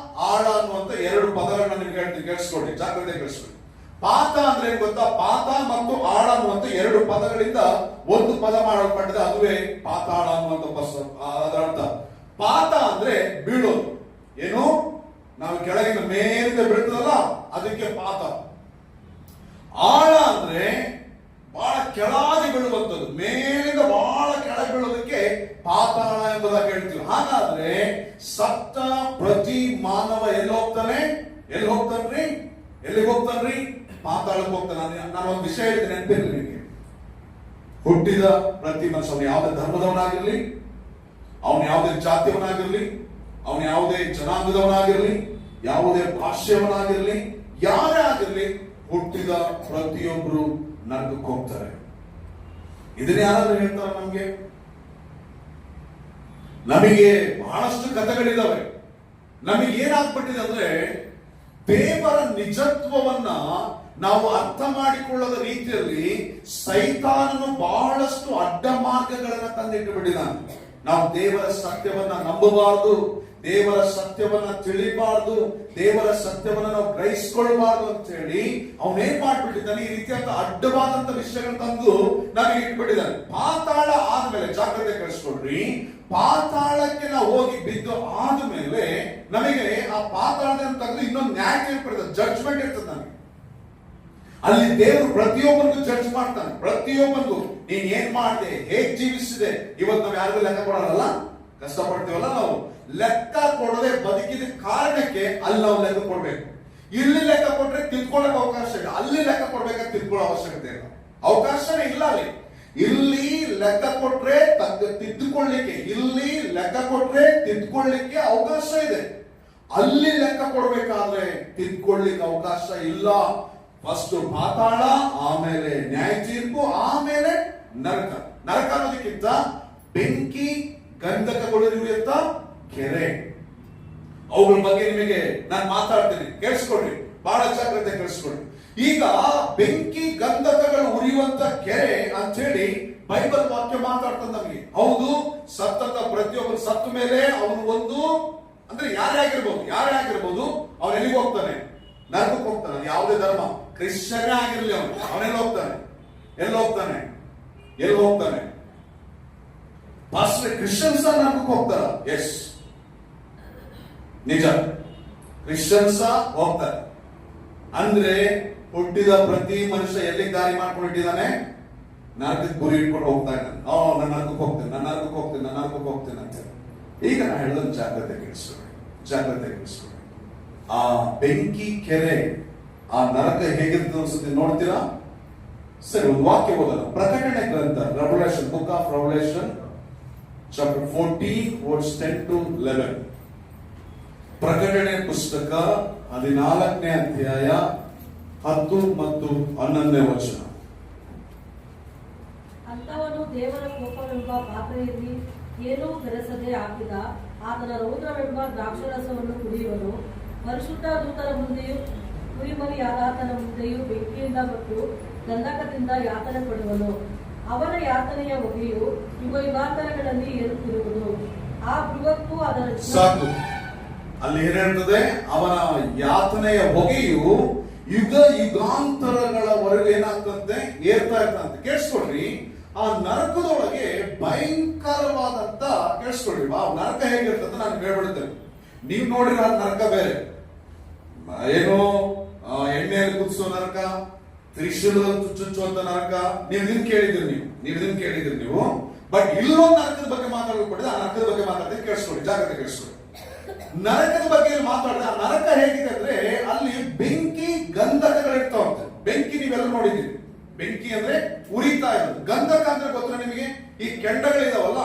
Speaker 1: ಆಳ ಅನ್ನುವಂತ ಎರಡು ಪದಗಳನ್ನ ನಿಮ್ಗೆ ಹೇಳ್ತೀನಿ, ಕೇಳಿಸ್ಕೊಳ್ರಿ, ಜಾಗ್ರತೆ ಕೇಳಿಸ್ಕೊಳ್ರಿ. ಪಾತ ಅಂದ್ರೆ ಏನ್ ಗೊತ್ತಾ? ಪಾತ ಮತ್ತು ಆಳ ಅನ್ನುವಂತ ಎರಡು ಪದಗಳಿಂದ ಒಂದು ಪದ ಮಾಡಲ್ಪಟ್ಟಿದೆ, ಅದುವೇ ಪಾತಾಳ ಅನ್ನುವಂತ ಅದರ ಅರ್ಥ. ಪಾತ ಅಂದ್ರೆ ಬೀಳೋದು. ಏನು? ನಾವು ಕೆಳಗಿನ ಮೇಲಿಂದ ಬೀಳ್ತದಲ್ಲ, ಅದಕ್ಕೆ ಪಾತ. ಆಳ ಅಂದ್ರೆ ಬಹಳ ಕೆಳಗೆ ಬೀಳುವಂಥದ್ದು. ಮೇಲಿಂದ ಬಹಳ ಕೆಳಗೆ ಬೀಳೋದಕ್ಕೆ ಪಾತಾಳ ಎಂಬುದಾಗಿ ಹೇಳ್ತೀವಿ. ಹಾಗಾದ್ರೆ ಸತ್ತ ಪ್ರತಿ ಮಾನವ ಎಲ್ಲಿ ಹೋಗ್ತಾನೆ? ಎಲ್ಲಿ ಹೋಗ್ತಾನ್ರಿ? ಎಲ್ಲಿಗೆ ಹೋಗ್ತಾನ್ರಿ? ಪಾತಾಳಕ್ಕೆ ಹೋಗ್ತಾನೆ. ನಾನು ಒಂದು ವಿಷಯ ಹೇಳಿದ್ರೆ ನೆನಪಿರ್ಲಿ ನಿಮಗೆ. ಹುಟ್ಟಿದ ಪ್ರತಿ ಮನುಷ್ಯ, ಅವನು ಯಾವುದೇ ಧರ್ಮದವನಾಗಿರ್ಲಿ, ಅವನು ಯಾವುದೇ ಜಾತಿಯವನಾಗಿರ್ಲಿ, ಅವನು ಯಾವುದೇ ಜನಾಂಗದವನಾಗಿರ್ಲಿ, ಯಾವುದೇ ಭಾಷೆಯವನಾಗಿರ್ಲಿ, ಯಾರೇ ಆಗಿರ್ಲಿ, ಹುಟ್ಟಿದ ಪ್ರತಿಯೊಬ್ಬರು ನರಕಕ್ಕೆ ಹೋಗ್ತಾರೆ. ಇದನ್ನ ಯಾರಾದ್ರೂ ಹೇಳ್ತಾರೆ ನಮ್ಗೆ? ನಮಗೆ ಬಹಳಷ್ಟು ಕಥೆಗಳಿದಾವೆ. ನಮಗೆ ಏನಾಗ್ಬಿಟ್ಟಿದೆ ಅಂದ್ರೆ, ದೇವರ ನಿಜತ್ವವನ್ನ ನಾವು ಅರ್ಥ ಮಾಡಿಕೊಳ್ಳದ ರೀತಿಯಲ್ಲಿ ಸೈತಾನನು ಬಹಳಷ್ಟು ಅಡ್ಡ ಮಾರ್ಗಗಳನ್ನ ತಂದಿಟ್ಟು ಬಿಟ್ಟಿದ್ದಾನೆ. ನಾವು ದೇವರ ಸತ್ಯವನ್ನ ನಂಬಬಾರದು, ದೇವರ ಸತ್ಯವನ್ನ ತಿಳಿಬಾರದು, ದೇವರ ಸತ್ಯವನ್ನ ನಾವು ಗ್ರಹಿಸ್ಕೊಳ್ಬಾರ್ದು ಅಂತ ಹೇಳಿ ಅವನೇನ್ ಮಾಡ್ಬಿಟ್ಟಿದ್ದಾನೆ, ಈ ರೀತಿಯಾದ ಅಡ್ಡವಾದಂತ ವಿಷಯಗಳನ್ನ ತಂದು ನಮಗೆ ಇಟ್ಬಿಟ್ಟಿದ್ದಾನೆ. ಪಾತಾಳ ಆದ್ಮೇಲೆ ಜಾಗ್ರತೆ ಕಳಿಸ್ಕೊಡ್ರಿ, ಪಾತಾಳಕ್ಕೆ ನಾವು ಹೋಗಿ ಬಿದ್ದು ಆದ್ಮೇಲೆ ನಮಗೆ ಆ ಪಾತಾಳದಿಂದ ತೆಗೆದು ಇನ್ನೊಂದು ನ್ಯಾಯ ತೀರ್ಪು, ಜಡ್ಜ್ಮೆಂಟ್ ಇರ್ತದೆ ನಮಗೆ. ಅಲ್ಲಿ ದೇವರು ಪ್ರತಿಯೊಬ್ಬರಿಗೂ ಜಡ್ಜ್ ಮಾಡ್ತಾನೆ. ಪ್ರತಿಯೊಬ್ಬರಿಗೂ ನೀನ್ ಏನ್ ಮಾಡಿದೆ, ಹೇಗ್ ಜೀವಿಸಿದೆ, ಇವತ್ತು ನಾವು ಯಾರಿಗೂ ಲೆಕ್ಕ ಕೊಡೋಲ್ಲ, ಕಷ್ಟಪಡ್ತೀವಲ್ಲ, ನಾವು ಲೆಕ್ಕ ಕೊಡದೆ ಬದುಕಿದ ಕಾರಣಕ್ಕೆ ಅಲ್ಲಿ ನಾವು ಲೆಕ್ಕ ಕೊಡ್ಬೇಕು. ಇಲ್ಲಿ ಲೆಕ್ಕ ಕೊಟ್ರೆ ತಿಳ್ಕೊಳ್ಳೋಕೆ ಅವಕಾಶ ಇಲ್ಲ, ಅಲ್ಲಿ ಲೆಕ್ಕ ಕೊಡ್ಬೇಕಾದ್ರೆ ತಿಳ್ಕೊಳ್ಳೋ ಅವಶ್ಯಕತೆ ಇಲ್ಲ, ಅವಕಾಶನೇ ಇಲ್ಲ. ಇಲ್ಲಿ ಲೆಕ್ಕ ಕೊಟ್ರೆ ತಿದ್ದುಕೊಳ್ಳಿಕ್ಕೆ, ಇಲ್ಲಿ ಲೆಕ್ಕ ಕೊಟ್ರೆ ತಿದ್ದುಕೊಳ್ಳಿಕ್ಕೆ ಅವಕಾಶ ಇದೆ. ಅಲ್ಲಿ ಲೆಕ್ಕ ಕೊಡ್ಬೇಕಾದ್ರೆ ತಿದ್ದುಕೊಳ್ಳಿಕ್ಕೆ ಅವಕಾಶ ಇಲ್ಲ. ಫಸ್ಟ್ ಪಾತಾಳ, ಆಮೇಲೆ ನ್ಯಾಯ ತೀರ್ಪು, ಆಮೇಲೆ ನರಕ. ನರಕ ಅನ್ನೋದಕ್ಕಿಂತ ಬೆಂಕಿ ಗಂಧಕಗಳಿರುವಂತ ಕೆರೆ, ಅವುಗಳ ಬಗ್ಗೆ ನಿಮಗೆ ನಾನು ಮಾತಾಡ್ತೀನಿ, ಕೇಳಿಸ್ಕೊಡ್ರಿ, ಬಹಳ ಜಾಗ್ರತೆ ಕೇಳಿಸ್ಕೊಡ್ರಿ. ಈಗ ಬೆಂಕಿ ಗಂಧಕಗಳು ಉರಿಯುವಂತ ಕೆರೆ ಅಂತ ಹೇಳಿ ಬೈಬಲ್ ವಾಕ್ಯ ಮಾತಾಡ್ತದೆ ನಮಗೆ. ಹೌದು, ಸತ್ತಂತ ಪ್ರತಿಯೊಬ್ಬರು ಸತ್ತ ಮೇಲೆ ಅವನು ಒಂದು ಅಂದ್ರೆ ಯಾರೇ ಆಗಿರ್ಬೋದು ಅವನು ಎಲ್ಲಿಗೆ ಹೋಗ್ತಾನೆ? ನರಕಕ್ಕೆ ಹೋಗ್ತಾನೆ. ಯಾವುದೇ ಧರ್ಮ, ಕ್ರಿಶ್ಚಿಯನ್ ಆಗಿರ್ಲಿ, ಅವನೆಲ್ಲ ಹೋಗ್ತಾನೆ. ಎಲ್ಲಿ ಹೋಗ್ತಾನೆ? ಪಾಸ್ಟರ್ ಕ್ರಿಶ್ಚಿಯನ್ಸ್ ನರಕಕ್ಕೆ ಹೋಗ್ತಾರ? ಎಸ್, ನಿಜ, ಕ್ರಿಶ್ಚಿಯನ್ಸ್ ಹೋಗ್ತಾರೆ. ಅಂದ್ರೆ ಹುಟ್ಟಿದ ಪ್ರತಿ ಮನುಷ್ಯ ಎಲ್ಲಿಗೆ ದಾರಿ ಮಾಡ್ಕೊಂಡಿದ್ದಾನೆ? ನರಕಕ್ಕೆ ಗುರಿ ಇಟ್ಕೊಂಡು ಹೋಗ್ತಾ ಇದ್ದಾನೆ. ನಾನು ನರಕಕ್ಕೆ ಹೋಗ್ತೇನೆ ಅಂತ. ಈಗ ನಾ ಹೇಳಿದ ಜಾಗ್ರತೆ ಕೇಳಿಸ್ಕೊಳ್ಳಿ. ಆ ಬೆಂಕಿ ಕೆರೆ, ಆ ನರಕ ಹೇಗಿರ್ತದೆ ಅನ್ಸುತ್ತೆ ನೋಡ್ತೀರಾ? ಸರಿ, ಒಂದು ವಾಕ್ಯ ಓದೋಣ. ಪ್ರಕಟಣೆ ಗ್ರಂಥ, Revelation, book of Revelation, chapter 14 verse 10 to 11. ಪ್ರಕಟಣೆ ಪುಸ್ತಕ 14ನೇ ಅಧ್ಯಾಯ 10 ಮತ್ತು 11ನೇ ವಚನ.
Speaker 3: ಅಂತವನು ದೇವರ ಕೋಪವೆಂಬ ಪಾತ್ರೆಯಲ್ಲಿ ಏನೂ ಬೆರೆಸದೆ ಹಾಕಿದ ಆತನ ರೌದ್ರವೆಂಬ ದ್ರಾಕ್ಷಾರಸವನ್ನು ಕುಡಿಯುವನು. ಪರಿಶುದ್ಧ ದೂತರ ಮುಂದೆಯೂ ಕುರಿಮರಿಯಾದಾತನ ಮುಂದೆಯೂ ಬೆಂಕಿಯಿಂದ ಮತ್ತು ಗಂಧಕದಿಂದ ಯಾತನೆ ಪಡುವನು. ಅವನ ಯಾತನೆಯ ಹೊಗೆಯು ಯುಗಾಂತರಗಳಲ್ಲಿ ಏರುತ್ತಿರುವುದು. ಆ ಮೃಗಕ್ಕೂ ಅದರ
Speaker 1: ಸಾಕು, ಅಲ್ಲಿ ಏನಿರ್ತದೆ? ಅವನ ಯಾತನೆಯ ಹೊಗೆಯು ಯುಗಾಂತರಗಳವರೆಗೆ ಏನಾಗ್ತಂತೆ? ಏರ್ತಾ ಇರ್ತಂತೆ. ಕೇಳಿಸ್ಕೊಡ್ರಿ, ಆ ನರಕದೊಳಗೆ ಭಯಂಕರವಾದಂತ, ಕೇಳಿಸ್ಕೊಡ್ರಿ, ಆ ನರಕ ಹೇಗಿರ್ತದೆ ನಾನು ಹೇಳ್ಬಿಡ್ತೇನೆ. ನೀವು ನೋಡಿರೋ ನರಕ ಬೇರೆ, ಏನು ಎಣ್ಣೆಯಲ್ಲಿ ಕುದಿಸೋ ನರಕ, ತ್ರಿಶೂಲದಲ್ಲಿ ಚುಚ್ಚುವಂತ ನರಕ, ನೀವು ಇದನ್ನ ಕೇಳಿದ್ರಿ ನೀವು. ಬಟ್ ಇಲ್ಲೊಂದು ನರಕದ ಬಗ್ಗೆ ಮಾತಾಡಬೇಕು. ಆ ನರಕದ ಬಗ್ಗೆ ಮಾತಾಡ್ತೀನಿ, ಕೇಳಿಸ್ಕೊಳ್ಳಿ, ಜಾಗ್ರತೆ ಕೇಳಿಸ್ಕೊಳ್ಳಿ. ನರಕದ ಬಗ್ಗೆ ಮಾತಾಡಿದ್ರೆ ಆ ನರಕ ಹೇಗಿದೆ ಅಂದ್ರೆ, ಅಲ್ಲಿ ಬೆಂಕಿ ಗಂಧಕಗಳಿರ್ತಾವಂತೆ. ಬೆಂಕಿ ನೀವೆಲ್ಲ ನೋಡಿದ್ದೀರಿ, ಬೆಂಕಿ ಅಂದ್ರೆ ಉರಿತಾ ಇರೋದು. ಗಂಧಕ ಅಂದ್ರೆ ಗೊತ್ತಿಲ್ಲ ನಿಮಗೆ? ಈ ಕೆಂಡಗಳಿದಾವಲ್ಲ,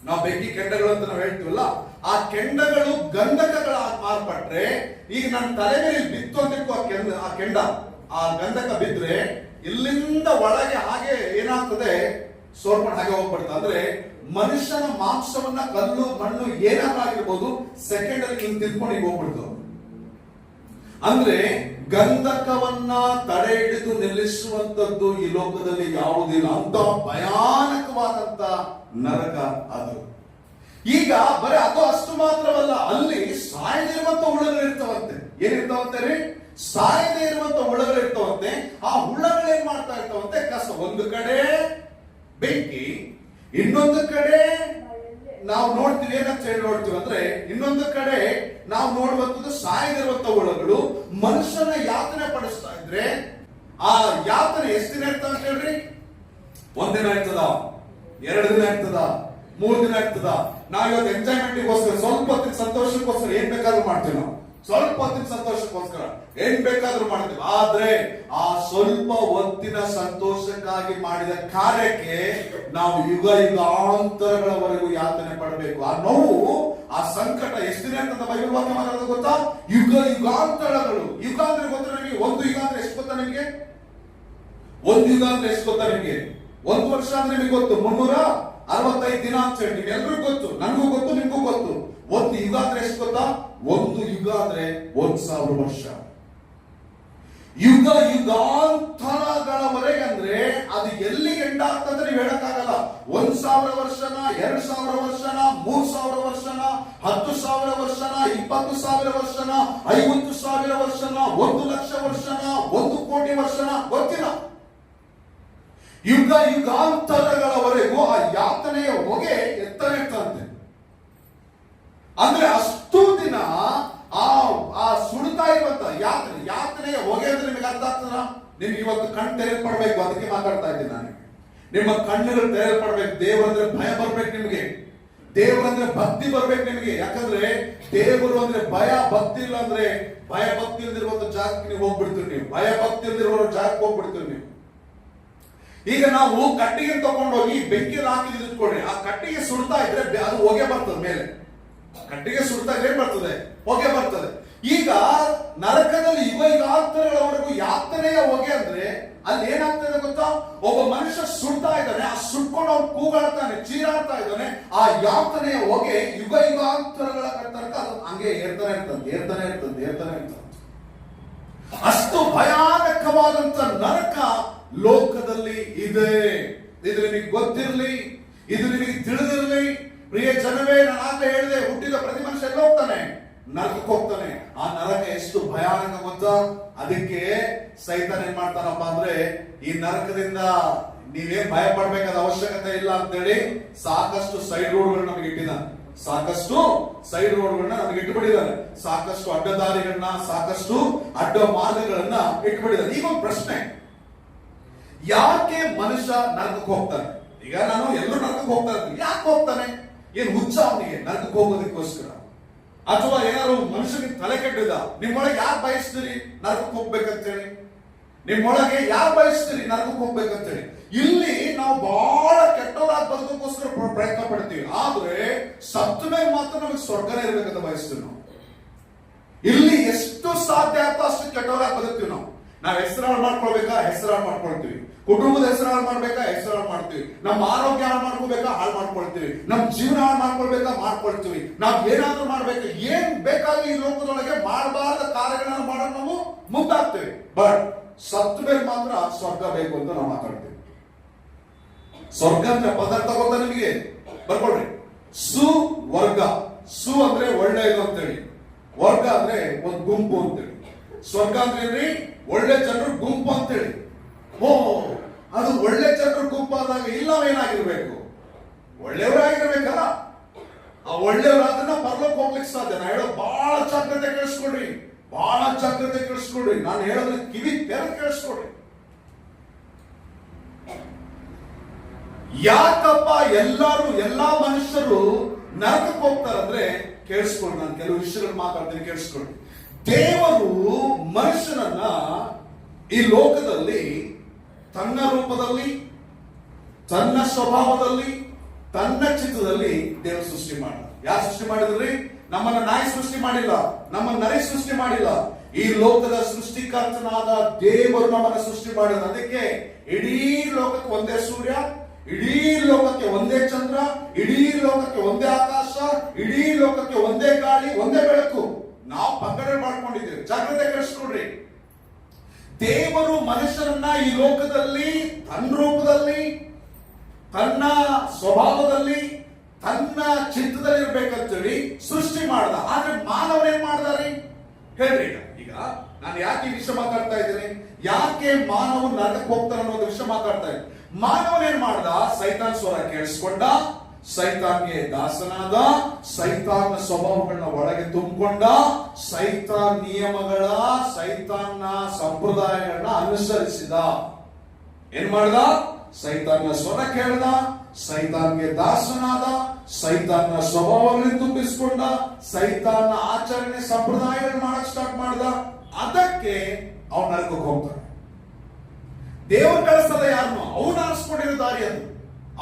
Speaker 1: ನಾವು ಬೆಂಕಿ ಕೆಂಡಗಳು ಅಂತ ನಾವು ಹೇಳ್ತೀವಲ್ಲ, ಆ ಕೆಂಡಗಳು ಗಂಧಕಗಳಾಗಿ ಮಾರ್ಪಟ್ರೆ, ಈಗ ನನ್ನ ತಲೆ ಮೇಲೆ ಬಿತ್ತು ಅಂತ ಆ ಕೆಂಡ, ಆ ಗಂಧಕ ಬಿದ್ರೆ ಇಲ್ಲಿಂದ ಒಳಗೆ ಹಾಗೆ ಏನಾಗ್ತದೆ? ಸೋರ್ಕೊಂಡು ಹಾಗೆ ಹೋಗ್ಬಿಡ್ತದೆ. ಅಂದ್ರೆ ಮನುಷ್ಯನ ಮಾಂಸವನ್ನ ಕಲ್ಲು ಮಣ್ಣು ಏನಾದ್ರೂ ಆಗಿರ್ಬೋದು, ಸೆಕೆಂಡ್ ಅಲ್ಲಿ ಹಿಂಗ್ ತಿಳ್ಕೊಂಡು ಈಗ ಹೋಗ್ಬಿಡ್ತು. ಅಂದ್ರೆ ಗಂಧಕವನ್ನ ತಡೆ ಹಿಡಿದು ನಿಲ್ಲಿಸುವಂತದ್ದು ಈ ಲೋಕದಲ್ಲಿ ಯಾವುದಿಲ್ಲ. ಅಂತ ಭಯಾನಕವಾದಂತ ನರಕ ಅದು. ಈಗ ಬರೀ ಅದು ಅಷ್ಟು ಮಾತ್ರವಲ್ಲ, ಅಲ್ಲಿ ಸಾಯದಿರುವಂತ ಹುಳಗಳಿರ್ತಾವಂತೆ. ಏನಿರ್ತಾವಂತೆ ರೀ? ಸಾಯದೇ ಇರುವಂತ ಹುಳಗಳಿರ್ತಾವಂತೆ. ಆ ಹುಳಗಳು ಏನ್ ಮಾಡ್ತಾ ಇರ್ತಾವಂತೆ? ಕಸ. ಒಂದು ಕಡೆ ಬೆಂಕಿ, ಇನ್ನೊಂದು ಕಡೆ ನಾವು ನೋಡ್ತೀವಿ, ಏನಂತ ಹೇಳಿ ನೋಡ್ತೀವಿ ಅಂದ್ರೆ, ಇನ್ನೊಂದು ಕಡೆ ನಾವು ನೋಡುವಂತದ್ದು ಸಾಯದಿರುವಂತ ಹುಳಗಳು ಮನುಷ್ಯನ ಯಾತನೆ ಪಡಿಸ್ತಾ ಇದ್ರೆ, ಆ ಯಾತನೆ ಎಷ್ಟು ದಿನ ಇರ್ತದ ಅಂತ ಹೇಳ್ರಿ? ಒಂದಿನ ಇರ್ತದ, 2 ದಿನ ಇರ್ತದ, 3 ದಿನ ಇರ್ತದ. ನಾವು ಇವತ್ತು ಎಂಜಾಯ್ಮೆಂಟ್ಗೋಸ್ಕರ, ಸ್ವಲ್ಪ ಹೊತ್ತಿಗೆ ಸಂತೋಷಕ್ಕೋಸ್ಕರ ಏನ್ ಬೇಕಾದ್ರೂ ಮಾಡ್ತೀವಿ ನಾವು. ಸ್ವಲ್ಪ ಹೊತ್ತಿನ ಸಂತೋಷಕ್ಕೋಸ್ಕರ ಏನ್ ಬೇಕಾದ್ರೂ ಮಾಡ್ತೀವಿ. ಆದ್ರೆ ಆ ಸ್ವಲ್ಪ ಹೊತ್ತಿನ ಸಂತೋಷಕ್ಕಾಗಿ ಮಾಡಿದ ಕಾರ್ಯಕ್ಕೆ ನಾವು ಯುಗ ಯುಗಾಂತರಗಳವರೆಗೂ ಯಾತನೆ ಪಡಬೇಕು. ಆ ನೋವು, ಆ ಸಂಕಟ ಎಷ್ಟು ದಿನ ಅಂತ ಬೈಬಲ್ ವಾಕ್ಯ ಮಾತಾಡೋದು ಗೊತ್ತಾ? ಯುಗ ಯುಗಾಂತರಗಳು. ಯುಗ ಅಂದ್ರೆ ಗೊತ್ತಾ ನಿಮಗೆ? ಒಂದು ಯುಗ ಅಂದ್ರೆ ಎಷ್ಟು ಗೊತ್ತಾ ನಿಮಗೆ? ಒಂದು ಯುಗ ಅಂದ್ರೆ ಎಷ್ಟು ಗೊತ್ತಾ ನಿಮಗೆ? ಒಂದು ವರ್ಷ ಅಂದ್ರೆ ನಿಮಗೆ ಗೊತ್ತು, 365 ದಿನ ಅಂತ ಹೇಳಿ ನಿಮ್ಗೆಲ್ರಿಗೂ ಗೊತ್ತು, ನನಗೂ ಗೊತ್ತು, ನಿಮ್ಗೂ ಗೊತ್ತು. ಒಂದು ಯುಗ ಅಂದ್ರೆ ಎಷ್ಟು ಗೊತ್ತಾ? ಒಂದು ಯುಗ ಅಂದ್ರೆ 1000 ವರ್ಷ. ಯುಗ ಯುಗಾಂತರಗಳವರೆಗೆ ಅಂದ್ರೆ ಅದು ಎಲ್ಲಿ ಎಂಡ್ ಆಗ್ತದೆ ನೀವು ಹೇಳಕ್ಕಾಗಲ್ಲ. 1000 ವರ್ಷನ, 2000 ವರ್ಷನ, 3000 ವರ್ಷನ, 10,000 ವರ್ಷನ, 20,000 ವರ್ಷನ, 50,000 ವರ್ಷನ, 1,00,000 ವರ್ಷನ, 1,00,00,000 ವರ್ಷನ, ಗೊತ್ತಿಲ್ಲ. ಯುಗ ಯುಗಾಂತರಗಳವರೆಗೂ ಆ ಯಾತನೆಯ ಹೊಗೆ ಎತ್ತರ ಇರ್ತಂತೆ. ಅಂದ್ರೆ ಅಷ್ಟು ದಿನ ಆ ಸುಡ್ತಾ ಇರುವಂತ ಯಾತನೆಯ ಹೊಗೆ ಅಂದ್ರೆ ನಿಮಗೆ ಅರ್ಥ ಆಗ್ತದ? ನಿಮ್ಗೆ ಇವತ್ತು ಕಣ್ಣು ತೆರೆಯಲ್ಪಡ್ಬೇಕು, ಅದಕ್ಕೆ ಮಾತಾಡ್ತಾ ಇದ್ದೀನಿ ನಾನು. ನಿಮ್ಮ ಕಣ್ಣುಗಳು ತೆರೆಯಲ್ಪಡ್ಬೇಕು. ದೇವರಂದ್ರೆ ಭಯ ಬರ್ಬೇಕು ನಿಮಗೆ, ದೇವರಂದ್ರೆ ಭಕ್ತಿ ಬರ್ಬೇಕು ನಿಮಗೆ. ಯಾಕಂದ್ರೆ ದೇವರು ಅಂದ್ರೆ ಭಯ ಭಕ್ತಿ ಇಲ್ಲ ಅಂದ್ರೆ, ಭಯ ಭಕ್ತಿ ಇಲ್ದಿರುವಂತ ಜಾಗಕ್ಕೆ ನೀವು ಹೋಗ್ಬಿಡ್ತೀರಿ. ನೀವು ಭಯ ಭಕ್ತಿ ಇಲ್ದಿರುವ ಜಾಗಕ್ಕೆ ಹೋಗ್ಬಿಡ್ತೀರಿ ನೀವು. ಈಗ ನಾವು ಕಟ್ಟಿಗೆ ತಗೊಂಡೋಗಿ ಬೆಂಕಿಯಲ್ಲಿ ಹಾಕಿದ್ ಇಟ್ಕೊಡ್ರಿ, ಆ ಕಟ್ಟಿಗೆ ಸುಡ್ತಾ ಇದ್ರೆ ಅದು ಹೊಗೆ ಬರ್ತದೆ ಮೇಲೆ. ಕಟ್ಟಿಗೆ ಸುಡ್ತಾ ಇದ್ರೆ ಬರ್ತದೆ, ಹೊಗೆ ಬರ್ತದೆ. ಈಗ ನರಕದಲ್ಲಿ ಯುಗ ಯುಗಾಂತರಗಳವರೆಗೂ ಯಾತನೆಯ ಹೊಗೆ ಅಂದ್ರೆ ಅಲ್ಲಿ ಏನಾಗ್ತದೆ ಗೊತ್ತಾ? ಒಬ್ಬ ಮನುಷ್ಯ ಸುಡ್ತಾ ಇದ್ದಾನೆ, ಆ ಸುಟ್ಕೊಂಡು ಅವ್ನು ಕೂಗಾಡ್ತಾನೆ, ಚೀರಾಡ್ತಾ ಇದ್ದಾನೆ. ಆ ಯಾತನೆಯ ಹೊಗೆ ಯುಗ ಯುಗಾಂತರಗಳ ತನಕ ಅದು ಹಂಗೆ ಏರ್ತಾನೆ ಇರ್ತದೆ. ಅಷ್ಟು ಭಯಾನಕವಾದಂತ ನರಕ ಲೋಕದಲ್ಲಿ ಇದೆ. ಇದು ನಿಮಗೆ ಗೊತ್ತಿರಲಿ, ಇದು ನಿಮಗೆ ತಿಳಿದಿರಲಿ. ಪ್ರಿಯ ಜನವೇ, ನಾನು ಆಗಲೇ ಹೇಳಿದೆ, ಹುಟ್ಟಿದ ಪ್ರತಿ ಮನುಷ್ಯ ಎಲ್ಲ ಹೋಗ್ತಾನೆ, ನರಕಕ್ಕೆ ಹೋಗ್ತಾನೆ. ಆ ನರಕ ಎಷ್ಟು ಭಯಾನಕ ಗೊತ್ತಾ? ಅದಕ್ಕೆ ಸೈತಾನ್ ಏನ್ ಮಾಡ್ತಾನಪ್ಪ ಅಂದ್ರೆ, ಈ ನರಕದಿಂದ ನೀವೇನ್ ಭಯ ಪಡ್ಬೇಕಾದ ಅವಶ್ಯಕತೆ ಇಲ್ಲ ಅಂತೇಳಿ ಸಾಕಷ್ಟು ಸೈಡ್ ರೋಡ್ಗಳನ್ನ ನಮಗೆ ಇಟ್ಟಿದ್ದಾನೆ. ನಮಗೆ ಇಟ್ಟುಬಿಟ್ಟಿದ್ದಾರೆ. ಸಾಕಷ್ಟು ಅಡ್ಡದಾರಿಗಳನ್ನ, ಸಾಕಷ್ಟು ಅಡ್ಡ ಮಾರ್ಗಗಳನ್ನ ಇಟ್ಟುಬಿಟ್ಟಿದ್ದಾರೆ. ಈಗ ಒಂದು ಪ್ರಶ್ನೆ, ಯಾಕೆ ಮನುಷ್ಯ ನರಕಕ್ಕೆ ಹೋಗ್ತಾನೆ? ಈಗ ನಾನು ಎಲ್ಲರೂ ನರಕಕ್ಕೆ ಹೋಗ್ತಾ ಇದ್ದೀನಿ, ಯಾಕೆ ಹೋಗ್ತಾನೆ? ಏನ್ ಹುಚ್ಚ ಅವನಿಗೆ ನರಕಕ್ಕೆ ಹೋಗೋದಕ್ಕೋಸ್ಕರ? ಅಥವಾ ಏನಾದ್ರು ಮನುಷ್ಯನಿಗೆ ತಲೆ ಕೆಟ್ಟಿದ? ನಿಮ್ಮೊಳಗೆ ಯಾರು ಬಯಸ್ತೀರಿ ನರಕಕ್ಕೆ ಹೋಗ್ಬೇಕಂತೇಳಿ? ನಿಮ್ಮೊಳಗೆ ಯಾರು ಬಯಸ್ತೀರಿ ನರಕಕ್ಕೆ ಹೋಗ್ಬೇಕಂತೇಳಿ? ಇಲ್ಲಿ ನಾವು ಬಹಳ ಕೆಟ್ಟವರಾದ ಬದುಕೋಸ್ಕರ ಪ್ರಯತ್ನ ಪಡ್ತೀವಿ. ಆದ್ರೆ ಸತ್ತ ಮೇಲೆ ಮಾತ್ರ ನಮಗೆ ಸ್ವರ್ಗನೇ ಇರ್ಬೇಕಂತ ಬಯಸ್ತೀವಿ ನಾವು. ಇಲ್ಲಿ ಎಷ್ಟು ಸಾಧ್ಯ ಆಗ್ತೋ ಅಷ್ಟು ಕೆಟ್ಟವರಾಗಿ ಬದುಕ್ತೀವಿ ನಾವು. ಹೆಸರಾಳು ಮಾಡ್ಕೊಳ್ಬೇಕಾ? ಹೆಸರಾಳು ಮಾಡ್ಕೊಳ್ತೀವಿ. ಕುಟುಂಬದ ಹೆಸರಾಳು ಮಾಡ್ಬೇಕಾ? ಹೆಸರಾಳು ಮಾಡ್ತೀವಿ. ನಮ್ಮ ಆರೋಗ್ಯ ಹಾಳು ಮಾಡ್ಕೋಬೇಕಾ? ಹಾಳು ಮಾಡ್ಕೊಳ್ತೀವಿ. ನಮ್ಮ ಜೀವನ ಹಾಳು ಮಾಡ್ಕೊಳ್ಬೇಕಾ? ಮಾಡ್ಕೊಳ್ತೀವಿ. ನಾವ್ ಏನಾದ್ರೂ ಮಾಡ್ಬೇಕು, ಏನ್ ಬೇಕಾಗಿ ಈ ಲೋಕದೊಳಗೆ ಮಾಡಬಾರದ ಕಾರ್ಯಗಳನ್ನ ಮಾಡೋದು ನಾವು ಮುಂದಾಗ್ತೇವೆ. ಬಟ್ ಸತ್ತ ಮೇಲೆ ಮಾತ್ರ ಸ್ವರ್ಗ ಬೇಕು ಅಂತ ನಾವು ಮಾತಾಡ್ತೀವಿ. ಸ್ವರ್ಗ ಅಂದ್ರೆ ಪದಾರ್ಥ ಗೊತ್ತಾ ನಿಮಗೆ? ಬರ್ಕೊಳ್ರಿ. ಸುವರ್ಗ. ಸು ಅಂದ್ರೆ ಒಳ್ಳೆಯದು ಅಂತೇಳಿ, ವರ್ಗ ಅಂದ್ರೆ ಒಂದು ಗುಂಪು ಅಂತೇಳಿ. ಸ್ವರ್ಗ ಅಂದ್ರೆ ಒಳ್ಳೆ ಜನರು ಗುಂಪು ಅಂತೇಳಿ. ಅದು ಒಳ್ಳೆ ಜನರು ಗುಂಪಾದಾಗ ಇಲ್ಲವೇನಾಗಿರ್ಬೇಕು? ಒಳ್ಳೆಯವರಾಗಿರ್ಬೇಕಲ್ಲ. ಆ ಒಳ್ಳೆಯವರಾದನ್ನ ಪರಲೋಕ ಹೋಗ್ಲಿಕ್ಕೆ ಸಾಧ್ಯ. ನಾನು ಹೇಳೋದು ಬಹಳ ಜಾಗ್ರತೆ ಕೇಳಿಸ್ಕೊಡ್ರಿ, ಬಹಳ ಜಾಗ್ರತೆ ಕೇಳಿಸ್ಕೊಡ್ರಿ. ನಾನು ಹೇಳೋದ್ರ ಕಿವಿ ತೆರೆ ಕೇಳಿಸ್ಕೊಡ್ರಿ. ಯಾಕಪ್ಪ ಎಲ್ಲಾ ಮನುಷ್ಯರು ನರಕಕ್ಕೆ ಹೋಗ್ತಾರಂದ್ರೆ ಕೇಳಿಸ್ಕೊಡ್ರಿ. ನಾನು ಕೆಲವು ವಿಷಯಗಳು ಮಾತಾಡ್ತೀನಿ, ಕೇಳಿಸ್ಕೊಡ್ರಿ. ದೇವರು ಮನುಷ್ಯನನ್ನ ಈ ಲೋಕದಲ್ಲಿ ತನ್ನ ರೂಪದಲ್ಲಿ, ತನ್ನ ಸ್ವಭಾವದಲ್ಲಿ, ತನ್ನ ಚಿತ್ರದಲ್ಲಿ ದೇವರು ಸೃಷ್ಟಿ ಮಾಡಿದ. ಯಾರು ಸೃಷ್ಟಿ ಮಾಡಿದ್ರಿ? ನಮ್ಮನ್ನ ನಾಯಿ ಸೃಷ್ಟಿ ಮಾಡಿಲ್ಲ, ನಮ್ಮನ್ನ ನರಿ ಸೃಷ್ಟಿ ಮಾಡಿಲ್ಲ. ಈ ಲೋಕದ ಸೃಷ್ಟಿಕರ್ತನಾದ ದೇವರು ನಮ್ಮನ್ನ ಸೃಷ್ಟಿ ಮಾಡಿದ. ಅದಕ್ಕೆ ಇಡೀ ಲೋಕಕ್ಕೆ ಒಂದೇ ಸೂರ್ಯ, ಇಡೀ ಲೋಕಕ್ಕೆ ಒಂದೇ ಚಂದ್ರ, ಇಡೀ ಲೋಕಕ್ಕೆ ಒಂದೇ ಆಕಾಶ, ಇಡೀ ಲೋಕಕ್ಕೆ ಒಂದೇ ಗಾಳಿ, ಒಂದೇ ಬೆಳಕು. ನಾವು ಪಂಗಡ ಮಾಡ್ಕೊಂಡಿದ್ದೇವೆ. ಜಾಗ್ರತೆ ಕೇಳಿಸ್ಕೊಡ್ರಿ. ದೇವರು ಮನುಷ್ಯರನ್ನ ಈ ಲೋಕದಲ್ಲಿ ತನ್ನ ರೂಪದಲ್ಲಿ, ತನ್ನ ಸ್ವಭಾವದಲ್ಲಿ, ತನ್ನ ಚಿತ್ತದಲ್ಲಿ ಇರ್ಬೇಕಂತೇಳಿ ಸೃಷ್ಟಿ ಮಾಡ್ದ. ಆದ್ರೆ ಮಾನವನೇನ್ ಮಾಡ್ದಾರೆ ಹೇಳ್ರಿ. ಈಗ ನಾನು ಯಾಕೆ ಈ ವಿಷಯ ಮಾತಾಡ್ತಾ ಇದ್ದೀನಿ? ಯಾಕೆ ಮಾನವ ನರಕಕ್ಕೆ ಹೋಗ್ತಾನೆ ಅನ್ನೋದು ವಿಷಯ ಮಾತಾಡ್ತಾ ಇದ್ದೀನಿ. ಮಾನವನೇನ್ ಮಾಡ್ದ? ಸೈತಾನ್ ಸ್ವರ ಕೇಳಿಸ್ಕೊಂಡ, ಸೈತಾನ್ಗೆ ದಾಸನಾದ, ಸೈತಾನ್ನ ಸ್ವಭಾವಗಳನ್ನ ಒಳಗೆ ತುಂಬಿಕೊಂಡ, ಸೈತಾನ್ ನಿಯಮಗಳ, ಸೈತಾನ್ನ ಸಂಪ್ರದಾಯಗಳನ್ನ ಅನುಸರಿಸಿದ. ಏನ್ ಮಾಡ್ದ? ಸೈತಾನ ಸ್ವರ ಕೇಳ್ದ, ಸೈತಾನ್ಗೆ ದಾಸನಾದ, ಸೈತಾನ ಸ್ವಭಾವಗಳನ್ನು ತುಂಬಿಸಿಕೊಂಡ, ಸೈತಾನ ಆಚರಣೆ ಸಂಪ್ರದಾಯಗಳು ಮಾಡಕ್ ಸ್ಟಾರ್ಟ್ ಮಾಡ್ದ. ಅದಕ್ಕೆ ಅವನ ನರಕಕ್ಕೆ ಹೋಗ್ತಾನೆ. ದೇವರು ಕಳಿಸಲ್ಲ ಯಾರನ್ನು, ಅವನು ಆರಿಸ್ಕೊಂಡಿರೋ ದಾರಿ ಅದು,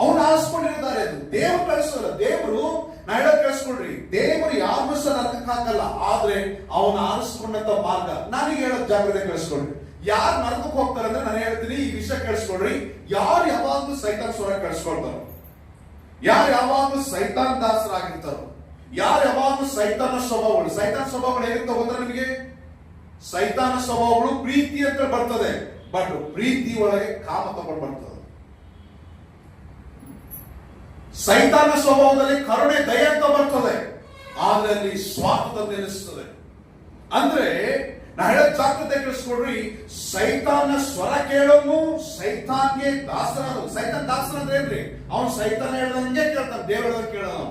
Speaker 1: ಅವನು ಆರಿಸ್ಕೊಂಡಿರೋ ದಾರಿ ಅದು. ದೇವರು ಕಳಿಸಲ್ಲ. ದೇವರು ನಾ ಹೇಳೋದು ಕೇಳಿಸ್ಕೊಡ್ರಿ, ದೇವರು ಯಾರನ್ನೂ ಸಹ ನರಕಕ್ಕೆ ಹಾಕಲ್ಲ. ಆದ್ರೆ ಅವನು ಆರಿಸ್ಕೊಂಡಂತ ಮಾರ್ಗ ನನಗೆ ಹೇಳೋದು ಜಾಗ್ರತೆ ಕೇಳಿಸ್ಕೊಡ್ರಿ. ಯಾರು ನರಕಕ್ಕೆ ಹೋಗ್ತಾರೆ ಅಂದ್ರೆ ನಾನು ಹೇಳ್ತೀನಿ, ಈ ವಿಷಯ ಕೇಳಿಸ್ಕೊಡ್ರಿ. ಯಾರು ಯಾವಾಗ್ಲೂ ಸೈತಾನ ಸ್ವರ ಕೇಳಿಸ್ಕೊಳ್ತಾರೋ, ಯಾರು ಯಾವಾಗ್ಲೂ ಸೈತಾನ ದಾಸರಾಗಿರ್ತಾರೋ, ಯಾರು ಯಾವಾಗ್ಲೂ ಸೈತಾನ ಸ್ವಭಾವಗಳು, ಸೈತಾನ ಸ್ವಭಾವಗಳು ಹೇಗಿರ್ತಾವ ಗೊತ್ತಾ ನಿಮಗೆ? ಸೈತಾನ ಸ್ವಭಾವಗಳು ಪ್ರೀತಿ ಅಂತ ಬರ್ತದೆ, ಬಟ್ ಪ್ರೀತಿ ಒಳಗೆ ಕಾಮ ತಗೊಂಡು ಬರ್ತದೆ. ಸೈತಾನ ಸ್ವಭಾವದಲ್ಲಿ ಕರುಣೆ, ದಯ ಅಂತ ಬರ್ತದೆ, ಆದ್ರೆ ಅಲ್ಲಿ ಸ್ವಾರ್ಥ ನಿಲ್ಲಿಸ್ತದೆ. ಅಂದ್ರೆ ನಾ ಹೇಳೋ ಜಾಗ್ರತೆ ಕೇಳಿಸ್ಕೊಡ್ರಿ, ಸೈತಾನ ಸ್ವರ ಕೇಳೋನು ಸೈತಾನ್ಗೆ ದಾಸನಾದ. ಸೈತಾನ್ ದಾಸನ ಅಂದ್ರೆ ಏನ್ರಿ? ಅವನು ಸೈತಾನ ಹೇಳ್ದಂಗೆ ಕೇಳ್ತಾನೆ, ದೇವರ ಕೇಳಲ್ಲ.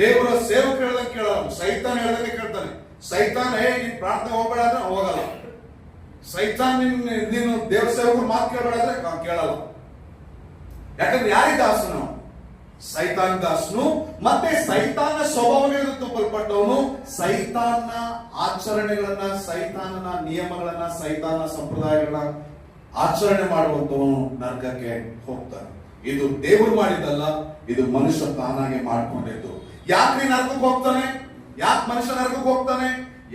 Speaker 1: ದೇವರ ಸೇವಕ ಹೇಳ್ದಂಗೆ ಕೇಳಲ್ಲ, ಸೈತಾನ್ ಹೇಳ್ದಂಗೆ ಕೇಳ್ತಾನೆ. ಸೈತಾನ್ ನೀನ್ ಪ್ರಾರ್ಥನೆ ಹೋಗ್ಬೇಡ ಅಂದ್ರೆ ಹೋಗಲ್ಲ. ಸೈತಾನ್ ನೀನು ದೇವರ ಸೇವಕರು ಮಾತು ಕೇಳಬೇಡ ಅಂದ್ರೆ ಕೇಳಲ್ಲ. ಯಾಕಂದ್ರೆ ಯಾರಿಗೆ ದಾಸನು? ಸೈತಾನ್ ದಾಸನು. ಮತ್ತೆ ಸೈತಾನ ಸ್ವಭಾವಗಳಿಂದ ತುಂಬಲ್ಪಟ್ಟವನು, ಸೈತಾನ ಆಚರಣೆಗಳನ್ನ, ಸೈತಾನನ ನಿಯಮಗಳನ್ನ, ಸೈತಾನ ಸಂಪ್ರದಾಯಗಳನ್ನ ಆಚರಣೆ ಮಾಡುವಂತವನು ನರಕಕ್ಕೆ ಹೋಗ್ತಾನೆ. ಇದು ದೇವರು ಮಾಡಿದ್ದಲ್ಲ, ಇದು ಮನುಷ್ಯ ತಾನಾಗೆ ಮಾಡ್ಕೊಂಡಿದ್ದು. ಯಾಕೆ ನರಕಕ್ಕೆ ಹೋಗ್ತಾನೆ? ಯಾಕೆ ಮನುಷ್ಯ ನರಕಕ್ಕೆ ಹೋಗ್ತಾನೆ?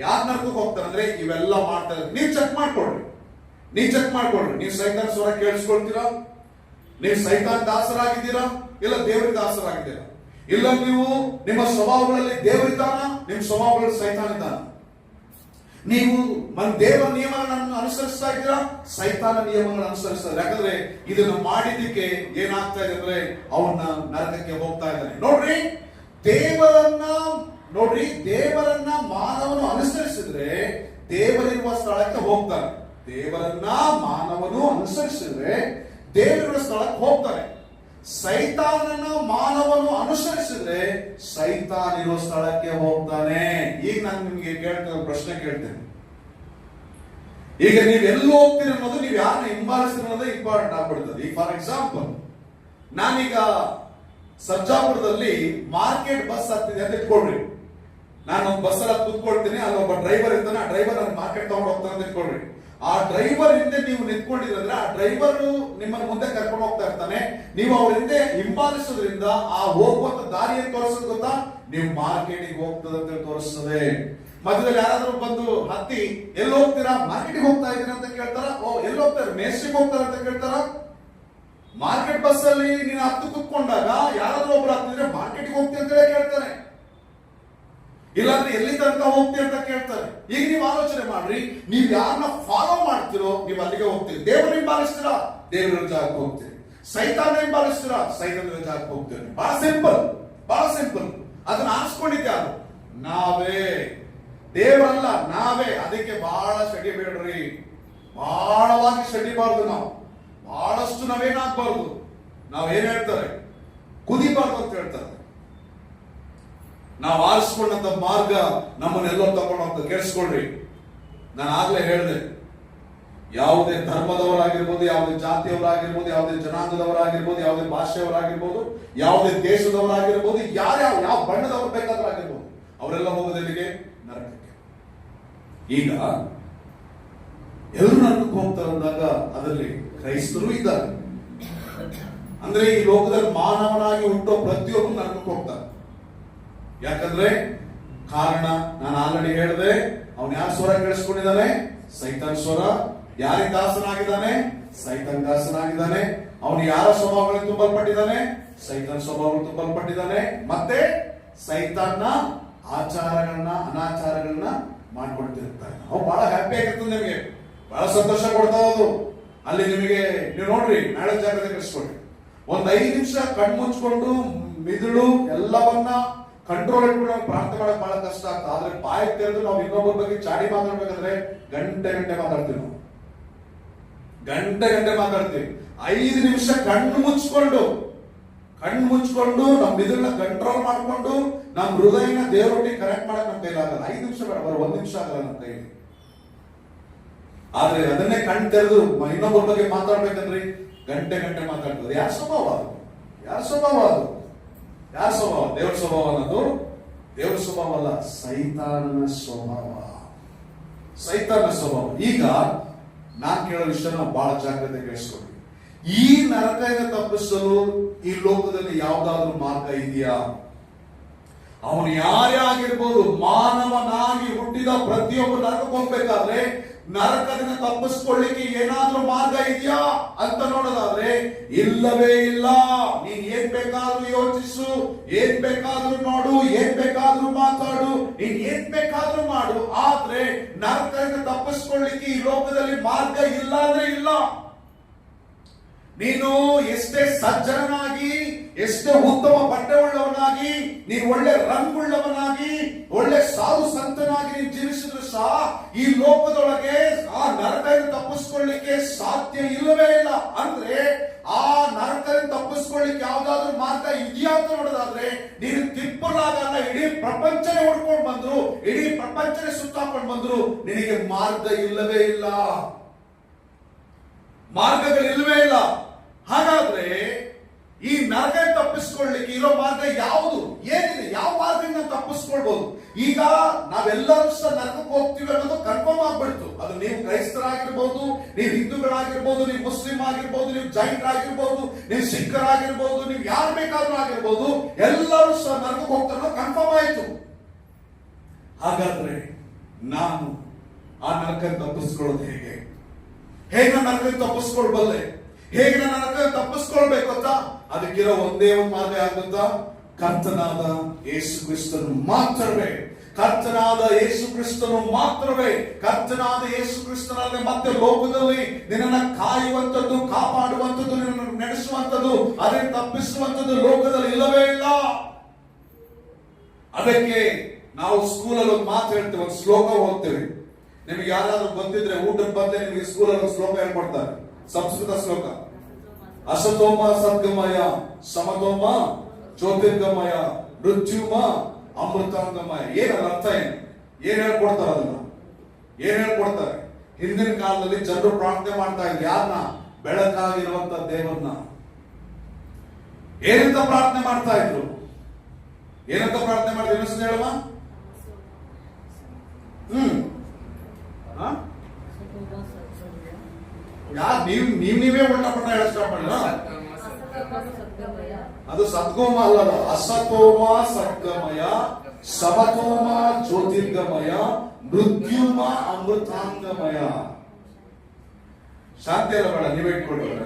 Speaker 1: ಯಾಕೆ ನರಕಕ್ಕೆ ಹೋಗ್ತಾನೆ ಅಂದ್ರೆ ಇವೆಲ್ಲ ಮಾಡ್ತಾರೆ. ನೀವು ಚೆಕ್ ಮಾಡ್ಕೊಡ್ರಿ, ನೀವು ಸೈತಾನ ಸ್ವರ ಕೇಳಿಸ್ಕೊಳ್ತೀರಾ? ನೀವು ಸೈತಾನ್ ದಾಸರಾಗಿದ್ದೀರಾ? ಇಲ್ಲ ದೇವರಿಗೆ ದಾಸರಾಗಿದ್ದೀರಾ? ಇಲ್ಲ ನೀವು ನಿಮ್ಮ ಸ್ವಭಾವಗಳಲ್ಲಿ ದೇವರಿದ್ದಾನ, ನಿಮ್ಮ ಸ್ವಭಾವಗಳಲ್ಲಿ ಸೈತಾನ ಇದ್ದಾನ? ನೀವು ದೇವರ ನಿಯಮಗಳನ್ನು ಅನುಸರಿಸ್ತಾ ಇದ್ದೀರಾ, ಸೈತಾನ ನಿಯಮಗಳನ್ನು ಅನುಸರಿಸ್ತಾ ಇದ್ದೀರಾ? ಯಾಕಂದ್ರೆ ಇದನ್ನು ಮಾಡಿದ್ದಕ್ಕೆ ಏನಾಗ್ತಾ ಇದೆ ಅಂದ್ರೆ ಅವನ್ನ ನರಕಕ್ಕೆ ಹೋಗ್ತಾ ಇದ್ದಾನೆ. ದೇವರನ್ನ ಮಾನವನು ಅನುಸರಿಸಿದ್ರೆ ದೇವರಿರುವ ಸ್ಥಳಕ್ಕೆ ಹೋಗ್ತಾನೆ. ದೇವರನ್ನ ಮಾನವನು ಅನುಸರಿಸಿದ್ರೆ ದೇವರಿರುವ ಸ್ಥಳಕ್ಕೆ ಹೋಗ್ತಾನೆ. ಸೈತಾನನ ಮಾನವನು ಅನುಸರಿಸಿದ್ರೆ ಸೈತಾನಿರೋ ಸ್ಥಳಕ್ಕೆ ಹೋಗ್ತಾನೆ. ಈಗ ನಾನು ನಿಮ್ಗೆ ಪ್ರಶ್ನೆ ಕೇಳ್ತೇನೆ. ಈಗ ನೀವು ಎಲ್ಲಿ ಹೋಗ್ತೀರಿ ಅನ್ನೋದು, ನೀವು ಯಾರನ್ನ ಹಿಂಬಾಲಿಸ್ತೀರಿ ಅನ್ನೋದು ಇಂಪಾರ್ಟೆಂಟ್ ಆಗ್ಬಿಡ್ತದೆ. ಈಗ ಫಾರ್ ಎಕ್ಸಾಂಪಲ್, ನಾನೀಗ ಸರ್ಜಾಪುರದಲ್ಲಿ ಮಾರ್ಕೆಟ್ ಬಸ್ ಹತ್ತಿದೆ ಅಂತ ಇಟ್ಕೊಳ್ರಿ. ನಾನು ಬಸ್ ಅಲ್ಲಿ ಕೂತ್ಕೊಳ್ತೀನಿ, ಅಲ್ಲಿ ಒಬ್ಬ ಡ್ರೈವರ್ ಇರ್ತಾನೆ. ಆ ಡ್ರೈವರ್ ನನ್ನ ಮಾರ್ಕೆಟ್ ತಗೊಂಡು ಹೋಗ್ತಾನೆ ಅಂತ ಇಟ್ಕೊಳ್ರಿ. ಆ ಡ್ರೈವರ್ ಹಿಂದೆ ನೀವು ನಿಂತ್ಕೊಂಡಿದ್ರೆ ಆ ಡ್ರೈವರ್ ನಿಮ್ಮನ್ನು ಮುಂದೆ ಕರ್ಕೊಂಡು ಹೋಗ್ತಾ ಇರ್ತಾನೆ. ನೀವು ಅವ್ರ ಹಿಂದೆ ಹಿಂಬಾಲಿಸೋದ್ರಿಂದ ಆ ಹೋಗುವಂತ ದಾರಿಯನ್ನು ತೋರಿಸೋದು ಗೊತ್ತಾ? ನೀವು ಮಾರ್ಕೆಟಿಗೆ ಹೋಗ್ತದೆ ಅಂತ ತೋರಿಸ್ತದೆ. ಮಧ್ಯದಲ್ಲಿ ಯಾರಾದ್ರೂ ಬಂದು ಹತ್ತಿ ಎಲ್ಲಿ ಹೋಗ್ತೀರಾ? ಮಾರ್ಕೆಟಿಗೆ ಹೋಗ್ತಾ ಇದ್ದೀರಾ ಅಂತ ಕೇಳ್ತಾರ. ಎಲ್ಲಿ ಹೋಗ್ತಾರೆ? ಮೇಸ್ಟ್ರಿಗೆ ಹೋಗ್ತಾರ ಅಂತ ಕೇಳ್ತಾರ. ಮಾರ್ಕೆಟ್ ಬಸ್ ಅಲ್ಲಿ ನೀನು ಹತ್ತು ಕುತ್ಕೊಂಡಾಗ ಯಾರಾದ್ರೂ ಒಬ್ರು ಹತ್ತಿದ್ರೆ ಮಾರ್ಕೆಟ್ಗೆ ಹೋಗ್ತೀವಿ ಅಂತ ಕೇಳ್ತಾರೆ, ಇಲ್ಲಾಂದ್ರೆ ಎಲ್ಲಿ ತನಕ ಹೋಗ್ತೀವಿ ಅಂತ ಕೇಳ್ತಾರೆ. ಈಗ ನೀವು ಆಲೋಚನೆ ಮಾಡ್ರಿ, ನೀವು ಯಾರನ್ನ ಫಾಲೋ ಮಾಡ್ತಿರೋ ನೀವು ಅಲ್ಲಿಗೆ ಹೋಗ್ತೀರಿ. ದೇವರ ಹಿಂಬಾಲಿಸ್ತೀರಾ? ದೇವರ ಜಾಗಕ್ಕೆ ಹೋಗ್ತೀರಿ. ಸೈತಾನ ಹಿಂಬಾಲಿಸ್ತೀರಾ? ಸೈತಾನ ಜಾಗಕ್ಕೆ ಹೋಗ್ತೀರಿ. ಬಹಳ ಸಿಂಪಲ್. ಅದನ್ನ ಆರಿಸ್ಕೊಂಡಿದ್ಯಾರು? ನಾವೇ, ದೇವರಲ್ಲ, ನಾವೇ. ಅದಕ್ಕೆ ಬಹಳ ಸ್ಟಡಿ ಬೇಡ್ರಿ, ಬಹಳವಾಗಿ ಸ್ಟಡಿ ಬಾರ್ದು. ನಾವು ಬಹಳಷ್ಟು ನಾವೇನಾಗಬಾರ್ದು, ನಾವೇನ್ ಹೇಳ್ತಾರೆ, ಕುದಿಬಾರ್ದು ಅಂತ ಹೇಳ್ತಾರೆ. ನಾವು ಆರಿಸ್ಕೊಂಡಂತ ಮಾರ್ಗ ನಮ್ಮನ್ನೆಲ್ಲೋ ತಗೊಂಡು ಹೋಗ್ತದೆ. ಕೇಳಿಸ್ಕೊಳ್ರಿ, ನಾನು ಆಗ್ಲೇ ಹೇಳಿದೆ, ಯಾವುದೇ ಧರ್ಮದವರಾಗಿರ್ಬೋದು, ಯಾವುದೇ ಜಾತಿಯವರಾಗಿರ್ಬೋದು, ಯಾವುದೇ ಜನಾಂಗದವರಾಗಿರ್ಬೋದು, ಯಾವುದೇ ಭಾಷೆಯವರಾಗಿರ್ಬೋದು, ಯಾವುದೇ ದೇಶದವರಾಗಿರ್ಬೋದು, ಯಾವ ಬಣ್ಣದವರು ಬೇಕಾದ್ರೂ ಆಗಿರ್ಬೋದು, ಅವರೆಲ್ಲ ಹೋಗೋದೆಲ್ಲಿಗೆ? ನರಕಕ್ಕೆ. ಈಗ ಎಲ್ಲರೂ ನರಕಕ್ಕೆ ಹೋಗ್ತಾರೆ ಅಂದಾಗ ಅದರಲ್ಲಿ ಕ್ರೈಸ್ತರು ಇದ್ದಾರೆ. ಅಂದ್ರೆ ಈ ಲೋಕದಲ್ಲಿ ಮಾನವನಾಗಿ ಹುಟ್ಟೋ ಪ್ರತಿಯೊಬ್ಬರು ನರಕಕ್ಕೆ ಹೋಗ್ತಾರೆ. ಯಾಕಂದ್ರೆ ಕಾರಣ ನಾನು ಆಲ್ರೆಡಿ ಹೇಳಿದೆ, ಅವನು ಯಾರ ಸ್ವರ ಕೇಳಿಸ್ಕೊಂಡಿದ್ದಾನೆ? ಸೈತಾನ್ ಸ್ವರ. ಯಾರಿಗೆ ದಾಸನಾಗಿದ್ದಾನೆ? ಸೈತಾನ್ ದಾಸನಾಗಿದ್ದಾನೆ. ಅವನು ಯಾರ ಸ್ವಭಾವಗಳಿಗೆ ತುಂಬಲ್ಪಟ್ಟಿದ್ದಾನೆ? ಸೈತಾನ್ ಸ್ವಭಾವಗಳು ತುಂಬಲ್ಪಟ್ಟಿದ್ದಾನೆ. ಮತ್ತೆ ಸೈತಾನ್ನ ಆಚಾರಗಳನ್ನ, ಅನಾಚಾರಗಳನ್ನ ಮಾಡ್ಕೊಳ್ತಿರ್ತಾನೆ. ಅವು ಬಹಳ ಹ್ಯಾಪಿ ಆಗಿರ್ತದೆ, ನಿಮಗೆ ಬಹಳ ಸಂತೋಷ ಕೊಡ್ತಾವದು. ಅಲ್ಲಿ ನಿಮಗೆ ನೀವು ನೋಡ್ರಿ, ನಾಳೆ ಜಾಗ್ರತೆ ಕಳಿಸ್ಕೊಡ್ರಿ. ಒಂದ್ 5 ನಿಮಿಷ ಕಣ್ಣು ಮುಚ್ಕೊಂಡು ಮಿದುಳು ಎಲ್ಲವನ್ನ ಕಂಟ್ರೋಲ್ ಇಟ್ಕೊಂಡು ಪ್ರಾರ್ಥನೆ ಮಾಡಕ್ ಬಹಳ ಕಷ್ಟ ಆಗ್ತದೆ. ಆದ್ರೆ ಬಾಯಿ ತೆರೆದು ನಾವು ಇನ್ನೊಬ್ಬರ ಬಗ್ಗೆ ಚಾಡಿ ಮಾತಾಡ್ಬೇಕಂದ್ರೆ ಗಂಟೆ ಮಾತಾಡ್ತೀವಿ. ನಾವು ಗಂಟೆ ಮಾತಾಡ್ತೀವಿ. 5 ನಿಮಿಷ ಕಣ್ಣು ಮುಚ್ಕೊಂಡು ನಮ್ಮ ಮಿದುಳನ್ನ ಕಂಟ್ರೋಲ್ ಮಾಡ್ಕೊಂಡು ನಮ್ಮ ಹೃದಯನ ದೇವರೊಟ್ಟಿಗೆ ಕನೆಕ್ಟ್ ಮಾಡಕ್ ನಮ್ಮ ಕೈಲಾಗಲ್ಲ. 5 ನಿಮಿಷ ಬೇಡ, 1 ನಿಮಿಷ ಆಗಲ್ಲ ನಮ್ಮ ಕೈಲಿ. ಆದ್ರೆ ಅದನ್ನೇ ಕಣ್ ತೆರೆದು ಇನ್ನೊಬ್ಬರ ಬಗ್ಗೆ ಮಾತಾಡ್ಬೇಕಂದ್ರೆ ಗಂಟೆ ಗಂಟೆ ಮಾತಾಡ್ತದೆ. ಯಾರ ಸ್ವಭಾವ ಅದು? ಯಾರ ಸ್ವಭಾವ ಅದು? ಯಾರ ಸ್ವಭಾವ? ದೇವರ ಸ್ವಭಾವ ಅನ್ನೋದು ದೇವರ ಸ್ವಭಾವ ಅಲ್ಲ, ಸೈತಾನನ ಸ್ವಭಾವ. ಸೈತಾನನ ಸ್ವಭಾವ. ಈಗ ನಾನ್ ಕೇಳೋ ವಿಷಯನ ಬಹಳ ಜಾಗ್ರತೆ ಕೇಳಿಸ್ಕೊಳ್ಳಿ. ಈ ನರಕದಿಂದ ತಪ್ಪಿಸಲು ಈ ಲೋಕದಲ್ಲಿ ಯಾವ್ದಾದ್ರು ಮಾರ್ಗ ಇದೆಯಾ? ಅವನು ಯಾರೇ ಆಗಿರ್ಬೋದು, ಮಾನವನಾಗಿ ಹುಟ್ಟಿದ ಪ್ರತಿಯೊಬ್ಬ ನರಕಕ್ಕೆ ಹೋಗ್ಬೇಕಾದ್ರೆ ನರಕದಿಂದ ತಪ್ಪಿಸ್ಕೊಳ್ಳಿಕ್ಕೆ ಏನಾದ್ರೂ ಮಾರ್ಗ ಇದೆಯಾ ಅಂತ ನೋಡೋದಾದ್ರೆ ಇಲ್ಲವೇ ಇಲ್ಲ. ನೀನ್ ಏನ್ ಬೇಕಾದ್ರೂ ಯೋಚಿಸು, ಏನ್ ಬೇಕಾದ್ರೂ ನೋಡು, ಏನ್ ಬೇಕಾದ್ರೂ ಮಾತಾಡು, ನೀನ್ ಏನ್ ಬೇಕಾದ್ರೂ ಮಾಡು, ಆದ್ರೆ ನರಕದಿಂದ ತಪ್ಪಿಸ್ಕೊಳ್ಳಿಕ್ಕೆ ಈ ಲೋಕದಲ್ಲಿ ಮಾರ್ಗ ಇಲ್ಲ ಅಂದ್ರೆ ಇಲ್ಲ. ನೀನು ಎಷ್ಟೇ ಸಜ್ಜನನಾಗಿ, ಎಷ್ಟೇ ಉತ್ತಮ ಬಟ್ಟೆ ಉಳ್ಳವನಾಗಿ, ನೀನು ಒಳ್ಳೆ ರಂಗುಳ್ಳವನಾಗಿ, ಒಳ್ಳೆ ಸಾಧು ಸಂತನಾಗಿ ನೀನು ಜೀವಿಸಿದ್ರು ಸಹ ಈ ಲೋಕದೊಳಗೆ ಆ ನರಕದಿಂದ ತಪ್ಪಿಸ್ಕೊಳ್ಳಿಕ್ಕೆ ಸಾಧ್ಯ ಇಲ್ಲವೇ ಇಲ್ಲ. ಅಂದ್ರೆ ಆ ನರಕದಿಂದ ತಪ್ಪಿಸ್ಕೊಳ್ಳಿಕ್ಕೆ ಯಾವ್ದಾದ್ರು ಮಾರ್ಗ ಇದೆಯಾ ಅಂತ ನೋಡೋದಾದ್ರೆ ನೀನು ತಿಪ್ಪಲಾಗಲ್ಲ. ಇಡೀ ಪ್ರಪಂಚನೇ ಹೊಡ್ಕೊಂಡು ಬಂದ್ರು, ಇಡೀ ಪ್ರಪಂಚನೇ ಸುತ್ತಾಕೊಂಡು ಬಂದ್ರು, ನಿನಗೆ ಮಾರ್ಗ ಇಲ್ಲವೇ ಇಲ್ಲ, ಮಾರ್ಗಗಳಿಲ್ವೇ ಇಲ್ಲ. ಹಾಗಾದ್ರೆ ಈ ನರಕ ತಪ್ಪಿಸ್ಕೊಳ್ಳಿಕ್ಕೆ ಇರೋ ಮಾರ್ಗ ಯಾವುದು? ಏನಿದೆ? ಯಾವ ಮಾರ್ಗದಿಂದ ತಪ್ಪಿಸ್ಕೊಳ್ಬಹುದು? ಈಗ ನಾವೆಲ್ಲರೂ ಸಹ ನರಕಕ್ಕೆ ಹೋಗ್ತೀವಿ ಅನ್ನೋದು ಕನ್ಫರ್ಮ್ ಆಗ್ಬಿಡ್ತು. ಅದು ನೀವು ಕ್ರೈಸ್ತರಾಗಿರ್ಬೋದು, ನೀವು ಹಿಂದೂಗಳಾಗಿರ್ಬೋದು, ನೀವು ಮುಸ್ಲಿಂ ಆಗಿರ್ಬೋದು, ನೀವು ಜೈನರಾಗಿರ್ಬೋದು, ನೀವು ಸಿಖ್ಖರಾಗಿರ್ಬೋದು, ನೀವು ಯಾರು ಬೇಕಾದ್ರೂ ಆಗಿರ್ಬೋದು, ಎಲ್ಲರೂ ಸಹ ನರಕಕ್ಕೆ ಹೋಗ್ತಾರೆ ಕನ್ಫರ್ಮ್ ಆಯ್ತು. ಹಾಗಾದ್ರೆ ನಾನು ಆ ನರಕ ತಪ್ಪಿಸ್ಕೊಳ್ಳೋದು ಹೇಗೆ? ಹೇಗೆ ನಾನು ನರಕ ತಪ್ಪಿಸ್ಕೊಳ್ಬಲ್ಲೆ? ಹೇಗೆ ನಾನು ನರಕ ತಪ್ಪಿಸ್ಕೊಳ್ಬೇಕು ಅಂತ? ಅದಕ್ಕಿರೋ ಒಂದೇ ಒಂದು ಮಾರ್ಗ ಆಗುತ್ತಾ? ಕರ್ತನಾದ ಯೇಸು ಕ್ರಿಸ್ತನು ಮಾತ್ರವೇ. ಕರ್ತನಾದ ಯೇಸು ಕ್ರಿಸ್ತನು ಮಾತ್ರವೇ. ಕರ್ತನಾದ ಯೇಸು ಕ್ರಿಸ್ತನಲ್ಲದೆ ಮತ್ತೆ ಲೋಕದಲ್ಲಿ ನಿನ್ನನ್ನ ಕಾಯುವಂಥದ್ದು, ಕಾಪಾಡುವಂಥದ್ದು, ನಿನ್ನನ್ನು ನಡೆಸುವಂಥದ್ದು, ಅದನ್ನು ತಪ್ಪಿಸುವಂಥದ್ದು ಲೋಕದಲ್ಲಿ ಇಲ್ಲವೇ ಇಲ್ಲ. ಅದಕ್ಕೆ ನಾವು ಸ್ಕೂಲಲ್ಲಿ ಒಂದು ಮಾತು ಹೇಳ್ತೇವೆ, ಒಂದು ಶ್ಲೋಕ ಓದ್ತೇವೆ. ನಿಮಗೆ ಯಾರಾದ್ರೂ ಗೊತ್ತಿದ್ರೆ ಊಟದ ಬದಲೇ ನಿಮಗೆ ಸ್ಕೂಲಲ್ಲಿ ಒಂದು ಶ್ಲೋಕ ಹೇಳ್ಕೊಡ್ತಾರೆ, ಸಂಸ್ಕೃತ ಶ್ಲೋಕ. ಅಸತೋಮ ಸದ್ಗಮಯ, ಸಮತೋಮ ಜ್ಯೋತಿರ್ಗಮಯ, ಮೃತ್ಯುಮ ಅಮೃತಾಂಗಮಯ. ಏನ ಅರ್ಥ? ಏನ್ ಹೇಳ್ಕೊಡ್ತಾರೆ? ಅದನ್ನ ಏನ್ ಹೇಳ್ಕೊಡ್ತಾರೆ? ಹಿಂದಿನ ಕಾಲದಲ್ಲಿ ಜನರು ಪ್ರಾರ್ಥನೆ ಮಾಡ್ತಾ ಇದ್ರು ಯಾರನ್ನ? ಬೆಳಕಾಗಿರುವಂತ ದೇವರನ್ನ. ಏನಂತ ಪ್ರಾರ್ಥನೆ ಮಾಡ್ತಾ ಇದ್ರು? ಏನಂತ ಪ್ರಾರ್ಥನೆ ಮಾಡಿದ್ರು? ಇನ್ನೊಂದ್ಸಲ ಹೇಳುವ. ಯಾರು ನೀವೇ ಉಲ್ಟಾ ಪಟ್ಟ ಹೇಳಕ್ ಸ್ಟಾರ್ಟ್ ಮಾಡಿಲ್ಲ. ಅದು ಸದ್ಗೋಮ ಅಲ್ಲ, ಅಸತೋಮ ಸದ್ಗಮಯ, ಸಮತೋಮ ಜ್ಯೋತಿರ್ಗಮಯ, ಮೃತ್ಯುಮ ಅಮೃತಾಂಗಮಯ. ಶಾಂತಿ ಅಲ್ಲ ಬೇಡ, ನೀವೇ ಇಟ್ಕೊಳ್ಬೇಡ.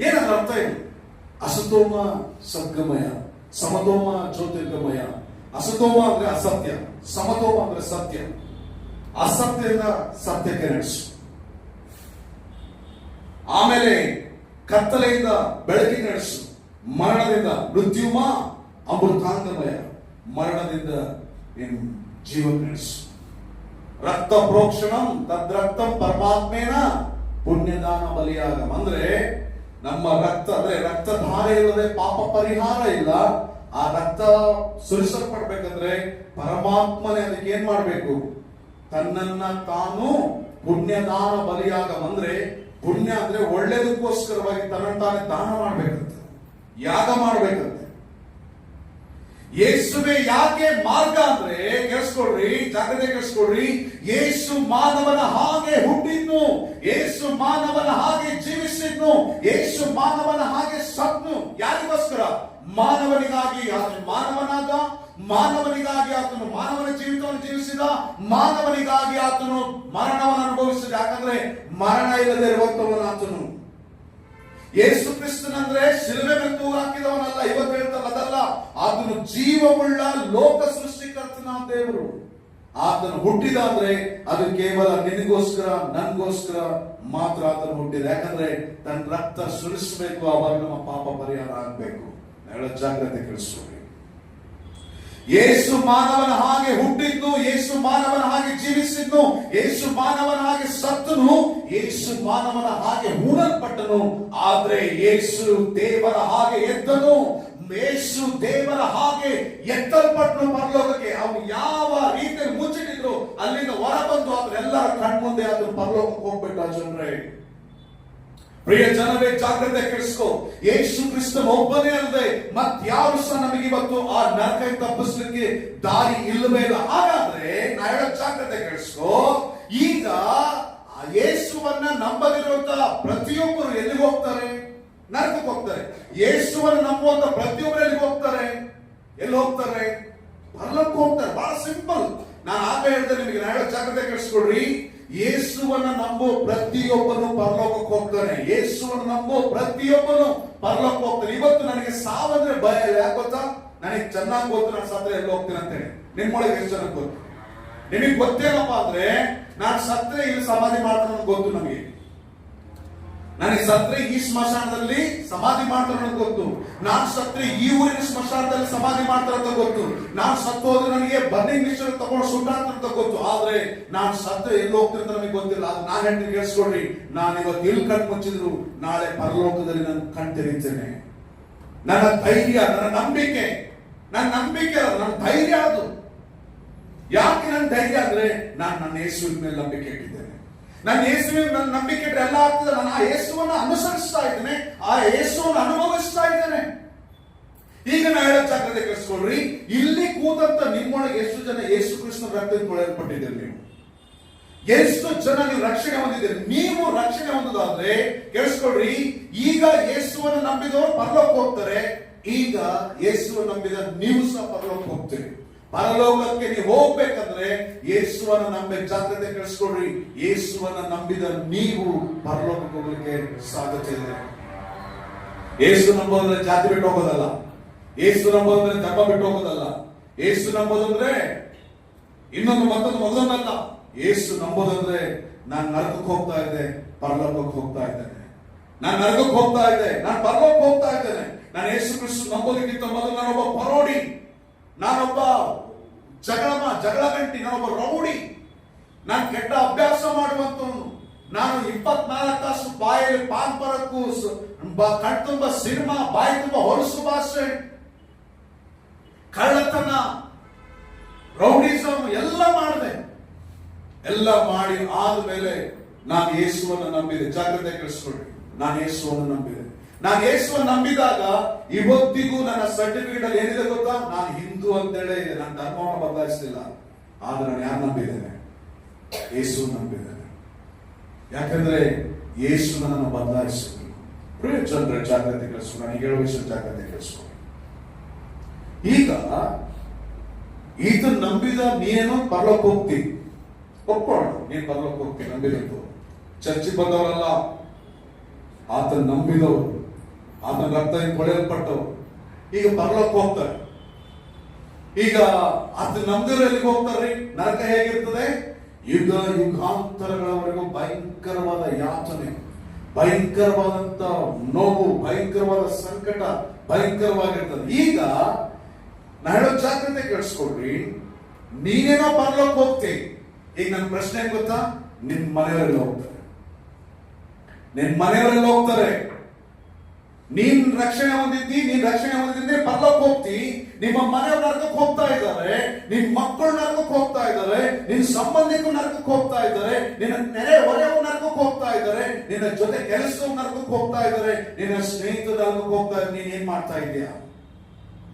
Speaker 1: ಏನಂತ ಅರ್ಥ ಏನು? ಅಸತೋಮ ಸದ್ಗಮಯ, ಸಮತೋಮ ಜ್ಯೋತಿರ್ಗಮಯ. ಅಸತೋಮ ಅಂದ್ರೆ ಅಸತ್ಯ, ಸಮತೋಮ ಅಂದ್ರೆ ಸತ್ಯ. ಅಸತ್ಯದಿಂದ ಸತ್ಯಕ್ಕೆ ನಡೆಸು. ಆಮೇಲೆ ಕತ್ತಲೆಯಿಂದ ಬೆಳಕಿಗೆ ನಡೆಸು. ಮರಣದಿಂದ ಮೃತ್ಯುಮ ಅಮೃತಾಂಗಮಯ, ಮರಣದಿಂದ ನೀನು ಜೀವಕ್ಕೆ ನಡೆಸು. ರಕ್ತ ಪ್ರೋಕ್ಷಣಂ ತದ್ರಕ್ತಂ ಪರಮಾತ್ಮೇನ ಪುಣ್ಯದಾನ ಬಲಿಯಾಗಂ. ಅಂದ್ರೆ ನಮ್ಮ ರಕ್ತ ಅಂದ್ರೆ ರಕ್ತಧಾರೆ ಇಲ್ಲದೆ ಪಾಪ ಪರಿಹಾರ ಇಲ್ಲ. ಆ ರಕ್ತ ಸುರಿಸಲ್ಪಡ್ಬೇಕಂದ್ರೆ ಪರಮಾತ್ಮನೇ ಅದಕ್ಕೆ ಏನ್ ಮಾಡ್ಬೇಕು? ತನ್ನನ್ನ ತಾನು ಪುಣ್ಯದಾನ ಬಲಿಯಾಗಂ. ಅಂದ್ರೆ ಪುಣ್ಯ ಅಂದ್ರೆ ಒಳ್ಳೇದಕ್ಕೋಸ್ಕರವಾಗಿ ತನ್ನನ್ನು ತಾನೇ ದಾನ ಮಾಡ್ಬೇಕಂತೆ, ಯಾಗ ಮಾಡ್ಬೇಕಂತೆ. ಯೇಸುವೆ ಯಾಕೆ ಮಾರ್ಗ ಅಂದ್ರೆ, ಕೇಳಿಸ್ಕೊಳ್ರಿ, ಜಾಗ್ರತೆ ಕೇಳಿಸ್ಕೊಳ್ರಿ, ಯೇಸು ಮಾನವನ ಹಾಗೆ ಹುಟ್ಟಿದ್ನು, ಯೇಸು ಮಾನವನ ಹಾಗೆ ಜೀವಿಸಿದ್ನು, ಯೇಸು ಮಾನವನ ಹಾಗೆ ಸತ್ನು. ಯಾರಿಗೋಸ್ಕರ? ಮಾನವನಿಗಾಗಿ. ಆತನು ಮಾನವನಾದ, ಮಾನವನಿಗಾಗಿ ಆತನು ಮಾನವನ ಜೀವಿತವನ್ನು ಜೀವಿಸಿದ, ಮಾನವನಿಗಾಗಿ ಆತನು ಮರಣವನ್ನು ಅನುಭವಿಸಿದ. ಯಾಕಂದ್ರೆ ಮರಣ ಇಲ್ಲದೆ ಇರುವಂತವನು ಆತನು. ಯೇಸು ಕ್ರಿಸ್ತನಂದ್ರೆ ಶಿಲುಬೆ ಮೇಲೆ ತೂಗು ಹಾಕಿದವನಲ್ಲ. ಇವತ್ತು ಹೇಳ್ತಾರಲ್ಲ, ಅದಲ್ಲ. ಆತನು ಜೀವವುಳ್ಳ ಲೋಕ ಸೃಷ್ಟಿಕರ್ತನ ದೇವರು. ಆತನು ಹುಟ್ಟಿದ ಅಂದ್ರೆ ಅದು ಕೇವಲ ನಿನಗೋಸ್ಕರ, ನನ್ಗೋಸ್ಕರ ಮಾತ್ರ ಆತನು ಹುಟ್ಟಿದ. ಯಾಕಂದ್ರೆ ತನ್ನ ರಕ್ತ ಸುರಿಸಬೇಕು, ಅವಾಗ ನಮ್ಮ ಪಾಪ ಪರಿಹಾರ ಆಗ್ಬೇಕು. ಹೇಳೋ ಜಾಗ್ರತೆ ಕೇಳಿಸ್ಕೊಳ್ಳಿ. ಯೇಸು ಮಾನವನ ಹಾಗೆ ಹುಟ್ಟಿದ್ದು, ಯೇಸು ಮಾನವನ ಹಾಗೆ ಜೀವಿಸಿದ್ದು, ಯೇಸು ಮಾನವನ ಹಾಗೆ ಸತ್ತನು, ಯೇಸು ಮಾನವನ ಹಾಗೆ ಹೂಣಲ್ಪಟ್ಟನು. ಆದ್ರೆ ಯೇಸು ದೇವರ ಹಾಗೆ ಎದ್ದನು, ಯೇಸು ದೇವರ ಹಾಗೆ ಎತ್ತಲ್ಪಟ್ಟನು ಪರಲೋಕಕ್ಕೆ. ಅವನು ಯಾವ ರೀತಿಯಲ್ಲಿ ಮುಚ್ಚಿಟ್ಟಿದ್ರು ಅಲ್ಲಿಂದ ಹೊರ ಬಂದು ಅದನ್ನೆಲ್ಲರ ಕಣ್ಮುಂದೆ ಅದನ್ನು ಪರಲೋಕಕ್ಕೆ ಹೋಗ್ಬಿಟ್ಟ. ಜನರೇ, ಪ್ರಿಯ ಜನರೇ, ಜಾಗ್ರತೆ ಕೆಡಿಸ್ಕೋ. ಯೇಸು ಕ್ರಿಸ್ತನ ಒಬ್ಬನೇ ಅಲ್ಲದೆ ಮತ್ಯಾರು ಸಹ ನಮಗೆ ಇವತ್ತು ಆ ನರಕ ತಪ್ಪಿಸ್ಲಿಕ್ಕೆ ದಾರಿ ಇಲ್ಲವೇ ಇಲ್ಲ. ಹಾಗಾದ್ರೆ ನಾ ಹೇಳೋ ಜಾಗ್ರತೆ ಕೆಡಿಸ್ಕೋ. ಈಗ ಯೇಸುವನ್ನ ನಂಬದಿರುವಂತ ಪ್ರತಿಯೊಬ್ಬರು ಎಲ್ಲಿಗೆ ಹೋಗ್ತಾರೆ? ನರಕಕ್ಕೆ ಹೋಗ್ತಾರೆ. ಯೇಸುವನ್ನು ನಂಬುವಂತ ಪ್ರತಿಯೊಬ್ಬರು ಎಲ್ಲಿಗೆ ಹೋಗ್ತಾರೆ? ಎಲ್ಲಿ ಹೋಗ್ತಾರೆ? ಪರಲೋಕಕ್ಕೆ ಹೋಗ್ತಾರೆ. ಬಹಳ ಸಿಂಪಲ್. ನಾನು ಆಗ ಹೇಳಿದೆ ನಿಮಗೆ, ನಾ ಹೇಳೋ ಜಾಗ್ರತೆ ಕೆಡಿಸ್ಕೊಡ್ರಿ. ಯೇಸುವನ್ನ ನಂಬೋ ಪ್ರತಿಯೊಬ್ಬನು ಪರಲೋಕಕ್ಕೆ ಹೋಗ್ತಾನೆ. ಯೇಸುವನ್ನು ನಂಬೋ ಪ್ರತಿಯೊಬ್ಬನು ಪರಲೋಕಕ್ಕೆ ಹೋಗ್ತಾನೆ. ಇವತ್ತು ನನಗೆ ಸಾವಂದ್ರೆ ಭಯ ಇಲ್ಲ. ಯಾಕೆ ಗೊತ್ತಾ? ನನಗೆ ಚೆನ್ನಾಗಿ ಗೊತ್ತು ನಾನು ಸತ್ರೆ ಎಲ್ಲಿ ಹೋಗ್ತೀನಿ ಅಂತ ಹೇಳಿ. ನಿಮ್ಮೊಳಗೆ ಎಷ್ಟು ಜನಕ್ಕೆ ಗೊತ್ತು? ನಿಮಗೆ ಗೊತ್ತೇನಪ್ಪ ಅಂದ್ರೆ, ನಾನು ಸತ್ರೆ ಇಲ್ಲಿ ಸಮಾಧಿ ಮಾಡ್ತಾನೆ ಗೊತ್ತು. ನನಗೆ ಸತ್ರೆ ಈ ಸ್ಮಶಾನದಲ್ಲಿ ಸಮಾಧಿ ಮಾಡ್ತಾರೆ ಅಂತ ಗೊತ್ತು. ನಾನು ಸತ್ರೆ ಈ ಊರಿನ ಸ್ಮಶಾನದಲ್ಲಿ ಸಮಾಧಿ ಮಾಡ್ತಾರೆ ಅಂತ ಗೊತ್ತು. ನಾನು ಸತ್ತು ಹೋದ್ರೆ ನನಗೆ ಬರ್ನಿಂಗ್ ಮಿಶ್ರ ತಗೊಂಡು ಸುಟ್ಟಾಡ್ತಾರೆ ಅಂತ ಗೊತ್ತು. ಆದ್ರೆ ನಾನು ಸತ್ರೆ ಎಲ್ಲಿ ಹೋಗ್ತೀನಿ ಅಂತ ನನಗೆ ಗೊತ್ತಿಲ್ಲ. ಅದು ನಾನು ಹೇಳ್ತೀನಿ, ಕೇಳಿಸ್ಕೊಡ್ರಿ. ನಾನು ಇವತ್ತು ಎಲ್ಲಿ ಕಣ್ ಮುಚ್ಚಿದ್ರು ನಾಳೆ ಪರಲೋಕದಲ್ಲಿ ನಾನು ಕಣ್ ತೆರೀತೇನೆ. ನನ್ನ ಧೈರ್ಯ, ನನ್ನ ನಂಬಿಕೆ ನನ್ನ ಧೈರ್ಯ ಅದು. ಯಾಕೆ ನನ್ನ ಧೈರ್ಯ ಅಂದ್ರೆ, ನಾನು ನನ್ನ ಯೇಸುವಿನ ಮೇಲೆ ನಂಬಿಕೆ ಇಟ್ಟಿದ್ದೇನೆ. ನನ್ನ ಯೇಸುವಿನ ನನ್ನ ನಂಬಿಕೆ ಇಟ್ಟರೆ ಎಲ್ಲ ಆಗ್ತದೆ. ನಾನು ಆ ಯೇಸುವನ್ನು ಅನುಸರಿಸ್ತಾ ಇದ್ದೇನೆ, ಆ ಯೇಸುವನ್ನು ಅನುಭವಿಸ್ತಾ ಇದ್ದೇನೆ. ಈಗ ನಾ ಹೇಳೋ ಜಾಗ್ರತೆ ಕೆಡಿಸ್ಕೊಳ್ರಿ. ಇಲ್ಲಿ ಕೂತಂತ ನಿಮ್ಮೊಳಗೆ ಎಷ್ಟು ಜನ ಯೇಸು ಕ್ರಿಸ್ತನ ರಕ್ತದಿಂದ ತೊಳೆಯಲ್ಪಟ್ಟಿದ್ದೀರಿ? ನೀವು ಎಷ್ಟು ಜನ ನೀವು ರಕ್ಷಣೆ ಹೊಂದಿದ್ದೀರಿ? ನೀವು ರಕ್ಷಣೆ ಹೊಂದೋದಾದ್ರೆ ಕೇಳಿಸ್ಕೊಳ್ರಿ, ಈಗ ಯೇಸುವನ್ನು ನಂಬಿದವರು ಪರಲೋಕ ಹೋಗ್ತಾರೆ. ಈಗ ಯೇಸುವನ್ನು ನಂಬಿದ ನೀವು ಸಹ ಪರಲೋಕ ಹೋಗ್ತೀರಿ. ಪರಲೋಕಕ್ಕೆ ನೀವು ಹೋಗ್ಬೇಕಂದ್ರೆ ಯೇಸುವನ್ನ ನಂಬಬೇಕು. ಜಾಗ್ರತೆ ಕೇಳಿಸ್ಕೊಳ್ರಿ. ಯೇಸುವನ್ನ ನಂಬಿದ ನೀವು ಪರಲೋಕಕ್ಕೆ ಹೋಗ್ಲಿಕ್ಕೆ ಸಾಧ್ಯತೆ ಇದೆ. ಯೇಸು ನಂಬೋದ್ರೆ ಜಾತಿ ಬಿಟ್ಟು ಹೋಗೋದಲ್ಲ. ಯೇಸು ನಂಬೋದ್ರೆ ಧರ್ಮ ಬಿಟ್ಟು ಹೋಗೋದಲ್ಲ. ಯೇಸು ನಂಬೋದಂದ್ರೆ ಮತ್ತೊಂದು ಮೊದಲನ್ನಲ್ಲ. ಯೇಸು ನಂಬೋದಂದ್ರೆ ನಾನು ನರಕಕ್ಕೆ ಹೋಗ್ತಾ ಇದ್ದೆ, ಪರಲೋಕಕ್ಕೆ ಹೋಗ್ತಾ ಇದ್ದೇನೆ. ನಾನು ನರಕಕ್ಕೆ ಹೋಗ್ತಾ ಇದ್ದೆ, ನಾನು ಪರಲೋಕಕ್ಕೆ ಹೋಗ್ತಾ ಇದ್ದೇನೆ. ನಾನು ಯೇಸು ಕ್ರಿಸ್ತ ನಂಬೋದಕ್ಕಿಂತ ಮೊದಲು ನಾನೊಬ್ಬ ಪರೋಡಿ, ನಾನೊಬ್ಬ ಜಗಳ ಗಂಟಿ, ನಾನೊಬ್ಬ ರೌಡಿ, ನಾನು ಕೆಟ್ಟ ಅಭ್ಯಾಸ ಮಾಡುವಂತವನು. ನಾನು 24 ತಾಸು ಬಾಯಲ್ಲಿ ಪಾನ್ ಪರಕ್ಕು, ಕಣ್ತುಂಬ ಸಿನಿಮಾ, ಬಾಯಿ ತುಂಬ ಹೊಲಸು ಭಾಷೆ, ಕಳ್ಳತನ, ರೌಡಿಸಮ್ ಎಲ್ಲ ಮಾಡಿದೆ. ಎಲ್ಲ ಮಾಡಿ ಆದ್ಮೇಲೆ ನಾನು ಯೇಸುವನ್ನು ನಂಬಿದೆ. ಜಾಗ್ರತೆ ಕೇಳಿಸ್ಕೊಳ್ಳಿ. ನಾನು ಯೇಸುವನ್ನು ನಂಬಿದೆ. ನಾನು ಯೇಸುವನ್ನು ನಂಬಿದಾಗ ಇವತ್ತಿಗೂ ನನ್ನ ಸರ್ಟಿಫಿಕೇಟ್ ಅಲ್ಲಿ ಏನಿದೆ ಗೊತ್ತಾ? ನಾನು ಹಿಂದೂ ಅಂತೇಳಿ ಇದೆ. ನನ್ನ ಧರ್ಮವನ್ನು ಬದಲಾಯಿಸಲಿಲ್ಲ. ಆದ್ರೆ ನಾನು ಯಾರು ನಂಬಿದ್ದೇನೆ? ಯೇಸು ನಂಬಿದ್ದೇನೆ. ಯಾಕಂದ್ರೆ ಯೇಸು ನನ್ನನ್ನು ಬದಲಾಯಿಸಿದ್ರು. ಪ್ರಿಯ ಜನರೇ, ಜಾಗ್ರತೆ ಕೇಳಿಸ್ಕೊಂಡು, ನಾನು ಹೇಳುವ ವಿಷಯ ಜಾಗ್ರತೆ ಕೇಳಿಸ್ಕೊಂಡು. ಈಗ ಈತ ನಂಬಿದ ನೀನು ಪರಲೋಕ ಹೋಗ್ತೀನಿ, ಒಪ್ಕೊಳ್ಳ. ನೀನು ಪರಲೋಕ ಹೋಗ್ತೀನಿ ನಂಬಿದ್ದು. ಚರ್ಚಿಗೆ ಬಂದವರಲ್ಲ, ಆತ ನಂಬಿದವರು, ಆತನ ರಕ್ತದಿಂದ ತೊಳೆಯಲ್ಪಟ್ಟವರು ಈಗ ಪರಲೋಕ ಹೋಗ್ತಾರೆ. ಈಗ ಆತ ನಂಬಿದವರು ಎಲ್ಲಿಗೆ ಹೋಗ್ತಾರೆ? ನರಕ ಹೇಗಿರ್ತದೆ? ಯುಗಾಂತರಗಳವರೆಗೂ ಭಯಂಕರವಾದ ಯಾತನೆ, ಭಯಂಕರವಾದಂತ ನೋವು, ಭಯಂಕರವಾದ ಸಂಕಟ, ಭಯಂಕರವಾಗಿರ್ತದೆ. ಈಗ ನಾ ಹೇಳೋ ಜಾಗ್ರತೆ ಕೇಳಿಸ್ಕೊಳ್ರಿ. ನೀನೇನೋ ಪರಲೋಕ ಹೋಗ್ತಿ. ಈಗ ನನ್ನ ಪ್ರಶ್ನೆ ಏನ್ ಗೊತ್ತಾ? ನಿನ್ ಮನೆಯವರೆಲ್ಲ ಹೋಗ್ತಾರೆ. ನಿನ್ ಮನೆಯವರೆಲ್ಲ ಹೋಗ್ತಾರೆ. ನೀನ್ ರಕ್ಷಣೆ ಹೊಂದಿದ್ದೆ ಪರಲೋಕ ಹೋಗ್ತಿ. ನಿಮ್ಮ ಮನೆಯವ್ರ ನರಕಕ್ಕೆ ಹೋಗ್ತಾ ಇದ್ದಾರೆ, ನಿನ್ ಮಕ್ಕಳು ನರಕಕ್ಕೆ ಹೋಗ್ತಾ ಇದ್ದಾರೆ, ನಿನ್ ಸಂಬಂಧಿಕರು ನರಕಕ್ಕೆ ಹೋಗ್ತಾ ಇದ್ದಾರೆ, ನಿನ್ನ ನೆರೆ ಹೊರೆಯವ್ರ ನರಕಕ್ಕೆ ಹೋಗ್ತಾ ಇದ್ದಾರೆ, ನಿನ್ನ ಜೊತೆ ಕೆಲಸದವ್ರ ನರಕಕ್ಕೆ ಹೋಗ್ತಾ ಇದ್ದಾರೆ, ನಿನ್ನ ಸ್ನೇಹಿತರ ನರಕಕ್ಕೆ ಹೋಗ್ತಾ ಇದ್ದಾರೆ. ನೀನ್ ಏನ್ ಮಾಡ್ತಾ ಇದೀಯಾ?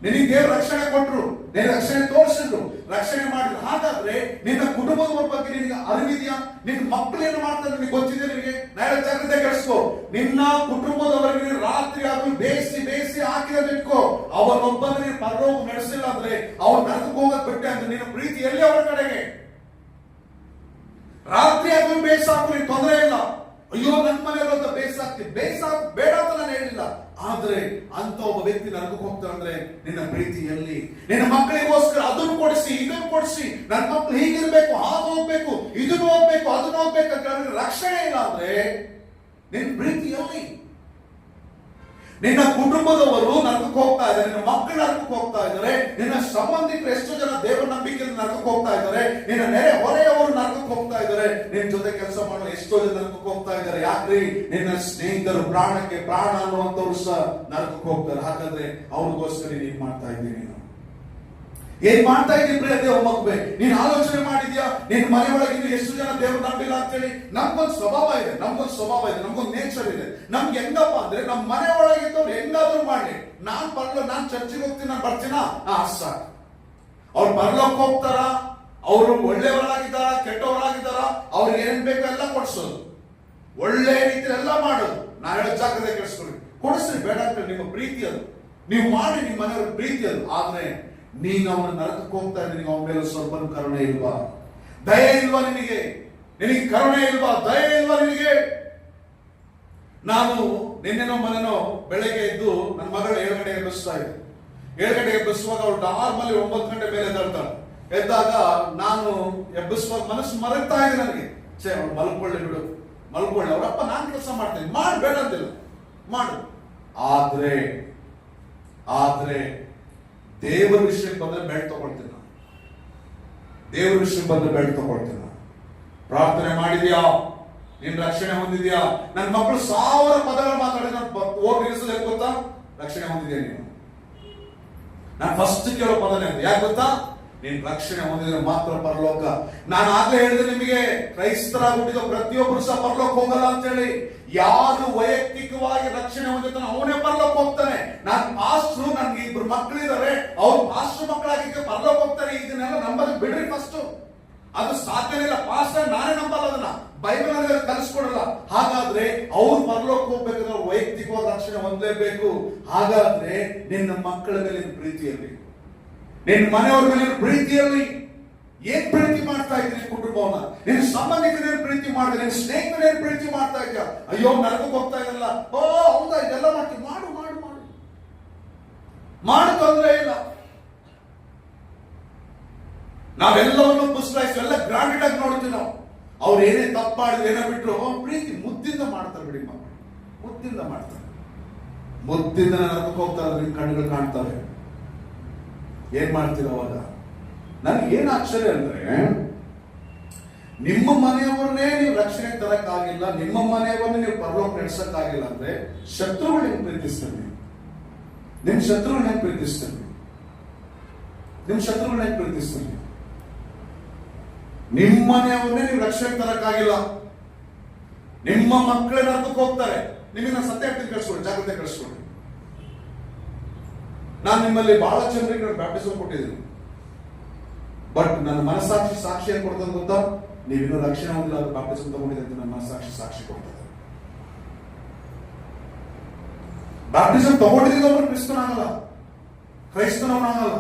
Speaker 1: ನಿನಗೆ ದೇವರು ರಕ್ಷಣೆ ಕೊಟ್ಟರು, ನಿನ್ನ ರಕ್ಷಣೆ ತೋರಿಸಿದ್ರು, ರಕ್ಷಣೆ ಮಾಡಿದ್ರು. ಹಾಗಾದ್ರೆ ನಿನ್ನ ಕುಟುಂಬದ ಬಗ್ಗೆ ನಿನಗೆ ಅರಿವಿದೆಯಾ? ನಿನ್ನ ಮಕ್ಕಳು ಏನು ಮಾಡ್ತಾರೆ ನಿನಗೆ ಗೊತ್ತಿದೆ? ನಿನಗೆ ನಾಳೆ ಜಾಗ್ರತೆ ಕೇಳಿಸ್ಕೋ. ನಿನ್ನ ಕುಟುಂಬದವರಿಗೆ ರಾತ್ರಿ ಆದ್ರೂ ಬೇಯಿಸಿ ಹಾಕಿದಕ್ಕೋ ಅವನೊಬ್ಬನ ನೀನು ಪರಲೋಕ ನಡೆಸಿಲ್ಲ ಅಂದ್ರೆ, ಅವನ್ ನರಕಕ್ಕೆ ಹೋಗಕ್ ಬಿಟ್ಟೆ ಅಂದ್ರೆ ನಿನ್ನ ಪ್ರೀತಿ ಎಲ್ಲಿ ಅವರ ಕಡೆಗೆ? ರಾತ್ರಿ ಆದ್ರೂ ಬೇಯಿಸಾಕು, ನೀನು ತೊಂದರೆ ಇಲ್ಲ. ಅಯ್ಯೋ ನನ್ನ ಮನೆಯಲ್ಲ ಬೇಯಿಸಾಕ್ತಿ, ಬೇಡ ಅಂತ ನಾನು ಹೇಳಿಲ್ಲ. ಆದ್ರೆ ಅಂತ ಒಬ್ಬ ವ್ಯಕ್ತಿ ನರಕಕ್ಕೆ ಹೋಗ್ತಾರೆ ಅಂದ್ರೆ ನಿನ್ನ ಪ್ರೀತಿ ಎಲ್ಲಿ? ನಿನ್ನ ಮಕ್ಕಳಿಗೋಸ್ಕರ ಅದನ್ನು ಕೊಡಿಸಿ, ಇದನ್ನು ಕೊಡಿಸಿ, ನನ್ನ ಮಕ್ಕಳು ಹೀಗಿರ್ಬೇಕು, ಹಾಗೆ ಹೋಗ್ಬೇಕು, ಇದನ್ನು ಹೋಗ್ಬೇಕು, ಅದನ್ನು ಹೋಗ್ಬೇಕು ಅಂತ ಹೇಳಿದ್ರೆ ರಕ್ಷಣೆ ಇಲ್ಲ ಅಂದ್ರೆ ನಿನ್ನ ಪ್ರೀತಿ ಎಲ್ಲಿ? ನಿನ್ನ ಕುಟುಂಬದವರು ನರಕಕ್ಕೆ ಹೋಗ್ತಾ ಇದ್ದಾರೆ, ನಿನ್ನ ಮಕ್ಕಳು ನರಕಕ್ಕೆ ಹೋಗ್ತಾ ಇದ್ದಾರೆ, ನಿನ್ನ ಸಂಬಂಧಿಕರು ಎಷ್ಟೋ ಜನ ದೇವರ ನಂಬಿಕೆಯಿಂದ ನರಕಕ್ಕೆ ಹೋಗ್ತಾ ಇದ್ದಾರೆ, ನಿನ್ನ ನೆರೆ ಹೊರೆಯವರು ನರಕಕ್ಕೆ ಹೋಗ್ತಾ ಇದ್ದಾರೆ, ನಿನ್ನ ಜೊತೆ ಕೆಲಸ ಮಾಡುವ ಎಷ್ಟೋ ಜನ ನರಕಕ್ಕೆ ಹೋಗ್ತಾ ಇದ್ದಾರೆ. ಯಾಕ್ರಿ? ನಿನ್ನ ಸ್ನೇಹಿತರು, ಪ್ರಾಣಕ್ಕೆ ಪ್ರಾಣ ಅನ್ನುವಂಥವ್ರು ಸಹ ನರಕಕ್ಕೆ ಹೋಗ್ತಾರೆ. ಹಾಗಾದ್ರೆ ಅವ್ರಿಗೋಸ್ಕರ ನೀನ್ ಮಾಡ್ತಾ ಇದ್ದೀನಿ. ನೀನು ಏನ್ ಮಾಡ್ತಾ ಇದ್ದೀನಿ ಪ್ರಿಯ ದೇವ ಮಗುವೆ? ನೀನ್ ಆಲೋಚನೆ ಮಾಡಿದ್ಯಾ ನಿನ್ ಮನೆಯೊಳಗೆ ಇನ್ನು ಎಷ್ಟು ಜನ ದೇವರು ನಂಬಿಲ್ಲ ಅಂತೇಳಿ? ನಮ್ಗೊಂದು ಸ್ವಭಾವ ಇದೆ, ನಮ್ಗೊಂದು ನೇಚರ್ ಇದೆ. ನಮ್ಗೆ ಹೆಂಗಪ್ಪ ಅಂದ್ರೆ ನಮ್ಮ ಮನೆ ಒಳಗಿದ್ದವ್ರು ಹೆಂಗಾದ್ರೂ ಮಾಡ್ಲಿ, ನಾನ್ ಚರ್ಚಿಗೆ ಹೋಗ್ತೀನಿ, ನಾನು ಬರ್ತೀನ, ಸಾಕು. ಅವ್ರು ಪರಲೋಕ ಹೋಗ್ತಾರ, ಅವರು ಒಳ್ಳೆಯವರಾಗಿದ್ದಾರ ಕೆಟ್ಟವರಾಗಿದ್ದಾರ, ಅವ್ರಿಗೆ ಏನ್ ಬೇಕೋ ಎಲ್ಲ ಕೊಡ್ಸೋದು, ಒಳ್ಳೆ ರೀತಿಯಲ್ಲಿ ಎಲ್ಲ ಮಾಡೋದು. ನಾ ಹೇಳೋ ಜಾಗ್ರತೆ ಕೆಡಿಸ್ಕೊಳ್ಳಿ, ಕೊಡಿಸ್ರಿ, ಬೇಡ ಅಂತ ನಿಮ್ಮ ಪ್ರೀತಿ ಅದು, ನೀವು ಮಾಡಿ, ನಿಮ್ಮ ಮನೆಯವ್ರ ಪ್ರೀತಿ ಅದು. ಆದ್ರೆ ನೀನು ಅವನ ನರಕಕ್ಕೆ ಹೋಗ್ತಾ ಇದ್ದೀನಿ, ಅವನ ಮೇಲೆ ಸ್ವಲ್ಪ ಕರುಣೆ ಇಲ್ವಾ? ದಯೆ ಇಲ್ವಾ ನಿನಗೆ? ಕರುಣೆ ಇಲ್ವಾ? ದಯೆ ಇಲ್ವಾ ನಿನಗೆ? ನಾನು ನಿನ್ನೆನೋ ಮನೆನೋ ಬೆಳಗ್ಗೆ ಎದ್ದು ನನ್ನ ಮಗಳು 7 ಗಂಟೆಗೆ ಎಬ್ಬಿಸ್ತಾ ಇದ್ದೆ. 7 ಗಂಟೆಗೆ ಎಬ್ಬಿಸುವಾಗ ಅವಳು ನಾರ್ಮಲಿ 9 ಗಂಟೆ ಮೇಲೆ ಎದ್ದಾಳ್ತಾಳೆ. ಎದ್ದಾಗ ನಾನು ಎಬ್ಬಿಸುವಾಗ ಮನಸ್ಸು ಮರೆತಾ ಇದೆ ನನಗೆ, ಅವಳು ಮಲ್ಕೊಳ್ಳಿ ಬಿಡು, ಮಲ್ಕೊಳ್ಳಿ, ಅವರಪ್ಪ ನಾನು ಕೆಲಸ ಮಾಡ್ತೇನೆ, ಮಾಡಬೇಡ ಅಂತಿಲ್ಲ, ಮಾಡು. ಆದ್ರೆ ದೇವರ ವಿಷಯಕ್ಕೆ ಬಂದ್ರೆ ಬೆಳ್ ತಗೊಳ್ತೀನಿ ನಾನು. ದೇವರ ವಿಷಯಕ್ಕೆ ಬಂದ್ರೆ ಬೆಳ್ ತಗೊಳ್ತೀನಿ ನಾನು. ಪ್ರಾರ್ಥನೆ ಮಾಡಿದ್ಯಾ? ನೀನ್ ರಕ್ಷಣೆ ಹೊಂದಿದ್ಯಾ? ನನ್ನ ಮಕ್ಕಳು 1000 ಪದಗಳು ಮಾತಾಡಿ ನಾನು ಹೋಗಿ ನಿಲ್ಲಿಸೋದು ಯಾಕೆ ಗೊತ್ತಾ? ರಕ್ಷಣೆ ಹೊಂದಿದ್ಯಾ ನೀನು? ನಾನು ಫಸ್ಟ್ ಕೇಳೋ ಪದನೇ ಅಂತ, ಯಾಕೆ ಗೊತ್ತಾ? ನೀನ್ ರಕ್ಷಣೆ ಹೊಂದಿದ್ರೆ ಮಾತ್ರ ಪರಲೋಕ. ನಾನು ಆಗ್ಲೇ ಹೇಳಿದೆ ನಿಮಗೆ, ಕ್ರೈಸ್ತರಾಗ್ಬಿಟ್ಟಿದ್ದ ಪ್ರತಿಯೊಬ್ಬರು ಸಹ ಪರಲೋಕ ಹೋಗಲ್ಲ ಅಂತ ಹೇಳಿ. ಯಾರು ವೈಯಕ್ತಿಕವಾಗಿ ರಕ್ಷಣೆ ಹೊಂದಿರ್ತಾನೆ ಅವನೇ ಪರಲೋಕ ಹೋಗ್ತಾನೆ. ನಾನು ಪಾಸ್ಟ್ರು, ನನ್ಗೆ 2 ಮಕ್ಕಳಿದ್ದಾರೆ, ಅವ್ರು ಪಾಸ್ಟ್ರು ಮಕ್ಕಳಾಗಿ ಪರಲೋಕ ಹೋಗ್ತಾರೆ. ಇದನ್ನೆಲ್ಲ ನಂಬದು ಬಿಡ್ರಿ ಫಸ್ಟ್, ಅದು ಸಾಧ್ಯನೇ ಇಲ್ಲ. ಪಾಸ್ಟರ್ ನಾನೇ ನಂಬಲ್ಲ, ಅದನ್ನ ಬೈಬಲ್ ಅಲ್ಲಿ ಕಲಿಸ್ಕೊಡಲ್ಲ. ಹಾಗಾದ್ರೆ ಅವ್ರು ಪರಲೋಕ ಹೋಗ್ಬೇಕಾದ್ರೆ ವೈಯಕ್ತಿಕವಾಗಿ ರಕ್ಷಣೆ ಹೊಂದಲೇಬೇಕು. ಹಾಗಾದ್ರೆ ನಿನ್ನ ಮಕ್ಕಳ ಮೇಲೆ ಪ್ರೀತಿಯಲ್ಲಿ, ನಿನ್ನ ಮನೆಯವ್ರ ಮೇಲೆ ಪ್ರೀತಿಯಲ್ಲಿ ಏನ್ ಪ್ರೀತಿ ಮಾಡ್ತಾ ಇದ್ದೀನಿ? ಕುಟುಂಬವನ್ನ, ನಿನ್ನ ಸಂಬಂಧಿಕರ ಪ್ರೀತಿ ಮಾಡಿದ್ರೆ, ನಿನ್ನ ಸ್ನೇಹಿತರ ಪ್ರೀತಿ ಮಾಡ್ತಾ ಇದ್ಯಾ? ಅಯ್ಯೋ ನರಕಕ್ಕೆ ಹೋಗ್ತಾ ಇದಲ್ಲ, ಓ ಹೌದಾ, ಇದೆಲ್ಲ ಮಾಡ್ತೀವಿ, ಮಾಡು ಮಾಡು ಮಾಡು ಮಾಡು, ತೊಂದರೆ ಇಲ್ಲ. ನಾವೆಲ್ಲವನ್ನು ಪುಸ್ತಕ ಎಲ್ಲ ಗ್ರಾಂಡೆಡ್ ಆಗಿ ನೋಡ್ತೀವಿ ನಾವು. ಅವ್ರು ಏನೇ ತಪ್ಪು ಮಾಡಿದ್ರು, ಏನೋ ಬಿಟ್ರು, ಪ್ರೀತಿ ಮುದ್ದಿಂದ ಮಾಡ್ತಾರೆ ಬಿಡಿ ಮಕ್ಕಳು, ಮುದ್ದಿಂದ ಮಾಡ್ತಾರೆ. ಮುದ್ದಿಂದ ನರಕಕ್ಕೆ ಹೋಗ್ತಾರೆ, ನಿಮ್ ಕಣ್ಣುಗಳು ಕಾಣ್ತವೆ. ಏನ್ ಮಾಡ್ತೀರ ಅವಾಗ? ನನಗೆ ಏನ್ ಆಶ್ಚರ್ಯ ಅಂದ್ರೆ, ನಿಮ್ಮ ಮನೆಯವರನ್ನೇ ನೀವು ರಕ್ಷಣೆ ತರಕ್ಕಾಗಿಲ್ಲ, ನಿಮ್ಮ ಮನೆಯವರನ್ನೇ ನೀವು ಪರಲೋಕ ನಡೆಸಕ್ಕಾಗಿಲ್ಲ ಅಂದ್ರೆ ಶತ್ರುಗಳನ್ನ ಪ್ರೀತಿಸ್ತಾರೆ. ನಿಮ್ ಶತ್ರುಗಳನ್ನ ಪ್ರೀತಿಸ್ತಾರೆ, ನಿಮ್ ಶತ್ರುಗಳನ್ನ ಪ್ರೀತಿಸ್ತಾರೆ. ನಿಮ್ಮ ಮನೆಯವರನ್ನೇ ನೀವು ರಕ್ಷಣೆ ತರಕ್ಕಾಗಿಲ್ಲ, ನಿಮ್ಮ ಮಕ್ಕಳೇ ನರಕಕ್ಕೆ ಹೋಗ್ತಾರೆ. ನಿಮ್ಮನ್ನ ಸತ್ಯ ಕಳಿಸ್ಕೊಡಿ, ಜಾಗ್ರತೆ ಕಳಿಸ್ಕೊಡಿ. ನಾನು ನಿಮ್ಮಲ್ಲಿ ಬಹಳ ಜನರಿಗೆ ಬ್ಯಾಪ್ಟಿಸಮ್ ಕೊಟ್ಟಿದ್ದೀನಿ, ಬಟ್ ನನ್ನ ಮನಸ್ಸಾಕ್ಷಿ ಸಾಕ್ಷಿ ಏನ್ ಕೊಡ್ತದೆ ಗೊತ್ತಾ? ನೀವಿನ್ನೂ ರಕ್ಷಣೆ ಹೊಂದಿಲ್ಲ, ಅದು ಬ್ಯಾಪ್ಟಿಸಮ್ ತಗೊಂಡಿದೆ ಅಂತ ನನ್ನ ಮನಸ್ಸಾಕ್ಷಿ ಸಾಕ್ಷಿ ಕೊಡ್ತದೆ. ಬ್ಯಾಪ್ಟಿಸಮ್ ತಗೊಂಡಿದ್ದು ಒಬ್ಬರು ಕ್ರಿಸ್ತನಾಗಲ್ಲ, ಕ್ರೈಸ್ತನವನಾಗಲ್ಲ.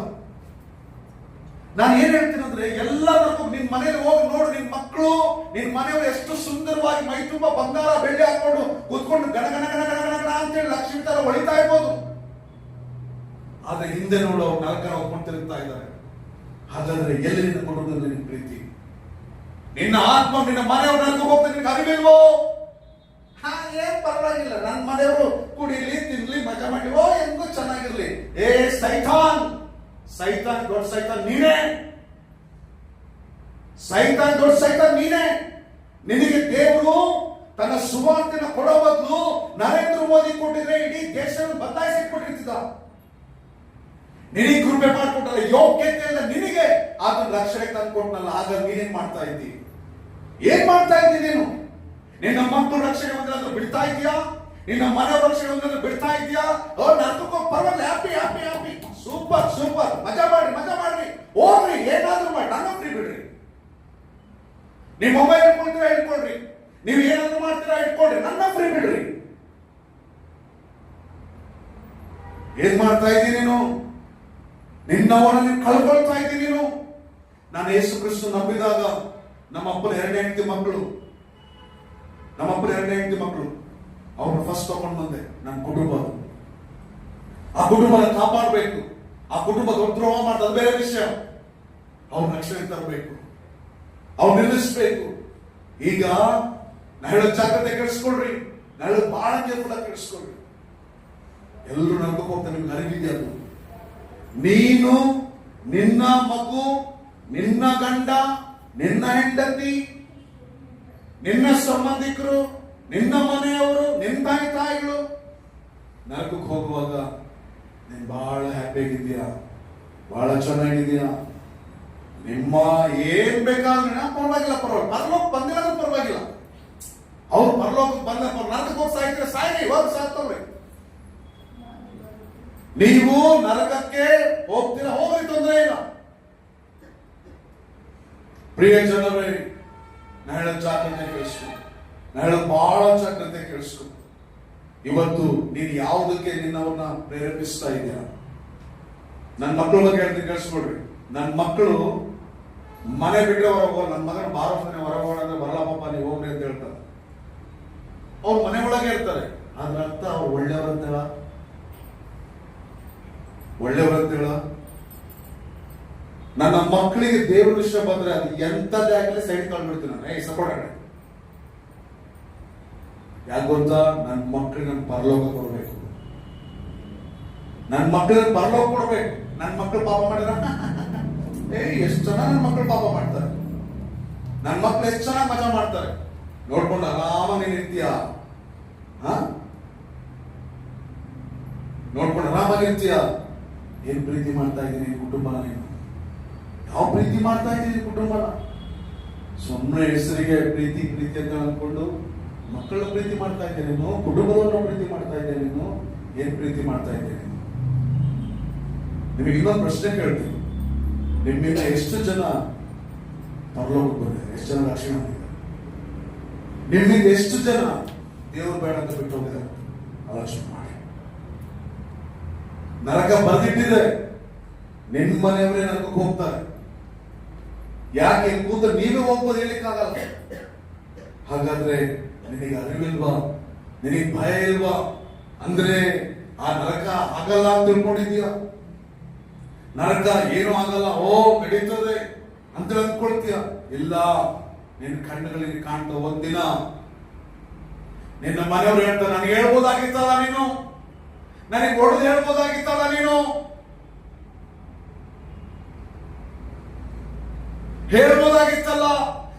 Speaker 1: ನಾನು ಏನ್ ಹೇಳ್ತೀನಿ ಅಂದ್ರೆ, ಎಲ್ಲರಿಗೂ ನಿನ್ ಮನೇಲಿ ಹೋಗಿ ನೋಡು, ನಿನ್ ಮಕ್ಕಳು, ನಿನ್ ಮನೆಯವರು ಎಷ್ಟು ಸುಂದರವಾಗಿ ಮೈ ತುಂಬಾ ಬಂಗಾರ ಬೆಳ್ಳಿ ಹಾಕೊಂಡು ಕೂತ್ಕೊಂಡು ಗಣ ಗಣ ಗಣ ಗಣ ಗಣ ಗಣ ಅಂತೇಳಿ ಲಕ್ಷ್ಮಿ ತರ ಹೊಳಿತಾ ಇರ್ಬೋದು. ಆದ್ರೆ ಹಿಂದೆ ನೋಡು, ಅವ್ರು ನರಕನ ಹೋಗ್ಕೊಂಡು ತಿರುಗ್ತಾ ಇದ್ದಾರೆ. ಹಾಗಾದ್ರೆ ಎಲ್ಲಿ ನಿನ್ನ ಕೊಡುವುದು ನಿನ್ನ ಪ್ರೀತಿ? ನಿನ್ನ ಆತ್ಮ ನಿನ್ನ ಮನೆಯವ್ರು ನರಕ ಹೋಗ್ತಾರೆ, ನಿನ್ಗೆ ಅರಿವಿಲ್ವೋ? ಏನ್ ಪರವಾಗಿಲ್ಲ, ನನ್ನ ಮನೆಯವರು ಕುಡಿಲಿ ತಿನ್ಲಿ ಮಜಾ ಮಾಡಿ, ಓ ಎಂಗೂ ಚೆನ್ನಾಗಿರ್ಲಿ. ಏ ಸೈತಾನ್, ಸೈತಾನ್ ದೊಡ್ಡ ಸೈತಾನ್ ನೀನೇ, ಸೈತಾನ್ ದೊಡ್ಡ ಸೈತಾನ್ ನೀನೇ. ನಿನಗೆ ದೇವರು ತನ್ನ ಸುವಾರ್ತೆನ ಕೊಡೋ ಬದಲು ನರೇಂದ್ರ ಮೋದಿ ಕೊಟ್ಟಿದ್ರೆ ಇಡೀ ದೇಶವನ್ನು ಬದಲಾಯಿಸಿ ಕೊಟ್ಟಿರ್ತಿದ್ದ. ನಿನಗೆ ಕೃಪೆ ಮಾಡಿಕೊಟ್ಟಲ್ಲ, ಯೋಗ್ಯತೆ ಇಲ್ಲ ನಿನಗೆ, ಅದನ್ನ ರಕ್ಷಣೆ ತಂದು ಕೊಟ್ಟನಲ್ಲ. ಆಗ ನೀನೇನ್ ಮಾಡ್ತಾ ಇದ್ದಿ? ಏನ್ ಮಾಡ್ತಾ ಇದ್ದಿ ನೀನು? ನಿನ್ನ ಮಕ್ಕಳು ರಕ್ಷಣೆ ಹೊಂದಿಲ್ಲ ಬಿಡ್ತಾ ಇದೆಯಾ? ನಿನ್ನ ಮನೆಯವ್ರ ರಕ್ಷಣೆ ಹೊಂದಿಲ್ಲ ಬಿಡ್ತಾ ಇದೆಯಾ? ನರ್ಕಕ್ಕೆ ಪರವಾಗಿಲ್ಲ, happy happy happy, super super, ಮಜಾ ಮಾಡ್ರಿ, ಹೋಗ್ರಿ, ಏನಾದ್ರೂ ಮಾಡಿ, ನನ್ನ ಫ್ರೀ ಬಿಡ್ರಿ. ನೀವು ಮೊಬೈಲ್ ಇಟ್ಕೊಳ್ತೀರಾ ಇಟ್ಕೊಳ್ರಿ, ನೀವು ಏನಾದ್ರೂ ಮಾಡ್ತೀರಾ ಇಟ್ಕೊಳ್ರಿ, ನನ್ನ ಫ್ರೀ ಬಿಡ್ರಿ. ಏನ್ ಮಾಡ್ತಾ ಇದ್ದೀನಿ ನೀನು? ನಿನ್ನವನ್ನ ನೀವು ಕಳ್ಕೊಳ್ತಾ ಇದ್ದೀನಿ ನೀನು. ನಾನು ಯೇಸು ಕ್ರಿಸ್ತು ನಂಬಿದಾಗ ನಮ್ಮಪ್ಪನ 2 ಹೆಂಡತಿ ಮಕ್ಕಳು, ಅವ್ರನ್ನ ಫಸ್ಟ್ ತಗೊಂಡು ಬಂದೆ. ನನ್ನ ಕುಟುಂಬ, ಆ ಕುಟುಂಬನ ಕಾಪಾಡಬೇಕು, ಆ ಕುಟುಂಬ ದ್ರೋಹ ಮಾಡೋದು ಬೇರೆ ವಿಷಯ. ಅವ್ರ ರಕ್ಷಣೆ ತರಬೇಕು, ಅವ್ರು ನಿಲ್ಲಿಸ್ಬೇಕು. ಈಗ ನಾ ಹೇಳೋ ಜಾಗ್ರತೆ ಕೆಡಿಸ್ಕೊಳ್ರಿ, ನಾ ಹೇಳೋದು ಬಹಳ ಕೇರ್ಫುಲ್ ಆಗಿ ಕೆಡಿಸ್ಕೊಳ್ರಿ. ಎಲ್ಲರೂ ನಡ್ಕೊಂಡು ಹೋಗ್ತಾರೆ, ನಿಮ್ಗೆ ಅರಿವಿದೆ ಅದು. ನೀನು, ನಿನ್ನ ಮಗು, ನಿನ್ನ ಗಂಡ, ನಿನ್ನ ಹೆಂಡತಿ, ನಿನ್ನ ಸಂಬಂಧಿಕರು, ನಿನ್ನ ಮನೆಯವರು, ನಿನ್ನ ತಾಯಿಗಳು ನರಕಕ್ಕೆ ಹೋಗುವಾಗ ನೀನು ಬಹಳ ಹ್ಯಾಪಿ ಆಗಿದ್ಯಾ? ಬಹಳ ಚೆನ್ನಾಗಿದೆಯಾ, ನಿಮ್ಮ ಏನ್ ಬೇಕಾದ್ರೆ ಪರವಾಗಿಲ್ಲ, ಪರಲೋಕ ಬಂದಿಲ್ಲ ಪರವಾಗಿಲ್ಲ. ಅವ್ರು ಪರಲೋಕ ಬಂದ ನರಕಕ್ಕೆ ಹೋಗಿ ಸಾಯ್ತಾರೆ, ಸಾಯ್ರಿ, ಇವಾಗ ಸಾಯ್ತವ್ರಿ. ನೀವು ನರಕಕ್ಕೆ ಹೋಗ್ತೀರಾ, ಹೋಗ್ರಿ, ತೊಂದರೆ ಇಲ್ಲ. ಪ್ರಿಯ ಜನರೇ, ನಾ ಹೇಳೋ ಜಾಗ್ರತೆ ಕೇಳಿಸ್ಕೊ, ನಾ ಹೇಳೋ ಬಹಳ ಜಾಗ್ರತೆ ಕೇಳಿಸ್ಕೊ. ಇವತ್ತು ನೀನು ಯಾವುದಕ್ಕೆ ನಿನ್ನವ್ರನ್ನ ಪ್ರೇರೇಪಿಸ್ತಾ ಇದೆಯಾ? ನನ್ನ ಮಕ್ಕಳ ಬಗ್ಗೆ ಹೇಳ್ತೀನಿ, ಕೇಳಿಸ್ಕೊಡ್ರಿ. ನನ್ನ ಮಕ್ಕಳು ಮನೆ ಬಿಟ್ಟರೆ ಹೊರಗೆ, ನನ್ನ ಮಗನ ಬಾರೋ ಮನೆ ಹೊರಗೆ ಅಂದ್ರೆ ಬರಲ್ಲ ಪಾಪ, ನೀವು ಹೋಗ್ರಿ ಅಂತ ಹೇಳ್ತಾರೆ. ಅವ್ರು ಮನೆ ಒಳಗೆ ಇರ್ತಾರೆ, ಅದ್ರ ಅರ್ಥ ಅವ್ರು ಒಳ್ಳೆಯವ್ರಂತೇಳ? ಒಳ್ಳೆಯವ್ರಂತೇಳ? ನನ್ನ ಮಕ್ಕಳಿಗೆ ದೇವ್ರ ವಿಷಯ ಬಂದ್ರೆ ಅದು ಎಂತದೇ ಆಗಲಿ ಸೈಡ್ ಕಳ್ಬಿಡ್ತೀನಿ ನಾನು. ಸಪೋರ್ಟ್ ಯಾಕೆ ಗೊತ್ತಾ? ನನ್ನ ಮಕ್ಕಳಿಗೆ ನನ್ನ ಪರಲೋಕ ಕೊಡ್ಬೇಕು, ನನ್ನ ಮಕ್ಕಳಿಗೆ ಪರಲೋಕ ಕೊಡ್ಬೇಕು. ನನ್ನ ಮಕ್ಕಳು ಪಾಪ ಮಾಡಿದ್ರ ಎಷ್ಟು ಜನ ನನ್ನ ಮಕ್ಕಳು ಪಾಪ ಮಾಡ್ತಾರೆ, ನನ್ನ ಮಕ್ಕಳು ಎಷ್ಟು ಚೆನ್ನಾಗಿ ಮಜಾ ಮಾಡ್ತಾರೆ, ನೋಡ್ಕೊಂಡು ಆರಾಮಾಗಿ ಇರ್ತೀಯ, ನೋಡ್ಕೊಂಡು ಆರಾಮಾಗಿ ಇರ್ತೀಯ. ಏನ್ ಪ್ರೀತಿ ಮಾಡ್ತಾ ಇದ್ದೀನಿ ಕುಟುಂಬನ? ನೀನು ಯಾವ ಪ್ರೀತಿ ಮಾಡ್ತಾ ಇದ್ದೀನಿ ಕುಟುಂಬನ? ಸುಮ್ಮನೆ ಹೆಸರಿಗೆ ಪ್ರೀತಿ ಪ್ರೀತಿ ಅಂತ ಅನ್ಕೊಂಡು ಮಕ್ಕಳ ಪ್ರೀತಿ ಮಾಡ್ತಾ ಇದ್ದೇನೆ ನೀನು, ಕುಟುಂಬದವರನ್ನ ಪ್ರೀತಿ ಮಾಡ್ತಾ ಇದ್ದೇನೆ ನೀನು, ಏನ್ ಪ್ರೀತಿ ಮಾಡ್ತಾ ಇದ್ದೇನೆ? ನಿಮಗೆ ಇನ್ನೊಂದು ಪ್ರಶ್ನೆ ಕೇಳ್ತೀನಿ, ನಿಮ್ಮಿಂದ ಎಷ್ಟು ಜನ ಪರಲೋಕಕ್ಕೆ ಬಂದಿದ್ದಾರೆ? ಎಷ್ಟು ಜನ ರಕ್ಷಣೆ ಹೊಂದಿದ್ದಾರೆ? ನಿಮ್ಮಿಂದ ಎಷ್ಟು ಜನ ದೇವರು ಬೇಡ ಅಂತ ಬಿಟ್ಟು ಹೋಗಿದ್ದಾರೆ? ಆಲೋಚನೆ ಮಾಡಿ. ನರಕ ಬಂದಿಟ್ಟಿದೆ, ನಿಮ್ಮ ಮನೆಯವರೇ ನರಕಕ್ಕೆ ಹೋಗ್ತಾರೆ. ಯಾಕೆ ಕೂತ ನೀವೇ ಹೋಗ್ಬೋದು ಹೇಳಿಕ್ಕಾಗಲ್ಲ. ಹಾಗಾದ್ರೆ ನಿನಗೆ ಅರಿವಿಲ್ವಾ? ನಿನಗೆ ಭಯ ಇಲ್ವಾ? ಅಂದ್ರೆ ಆ ನರಕ ಆಗಲ್ಲ ಅಂತ ತಿಳ್ಕೊಂಡಿದ್ಯಾ? ನರಕ ಏನೂ ಆಗಲ್ಲ, ಓ ನಡೀತದೆ ಅಂತ ಅಂದ್ಕೊಳ್ತೀಯ? ಇಲ್ಲ, ನಿನ್ನ ಕಣ್ಣುಗಳಿಗೆ ಕಾಣ್ತಾ ಒಂದಿನ ನಿನ್ನ ಮನೆಯವರು ಹೇಳ್ತಾರೆ, ನನಗೆ ಹೇಳ್ಬೋದಾಗಿತ್ತಲ್ಲ ನೀನು, ನನಗೆ ಹೊಡೆದು ಹೇಳ್ಬೋದಾಗಿತ್ತಲ್ಲ ನೀನು, ಹೇಳ್ಬೋದಾಗಿತ್ತಲ್ಲ,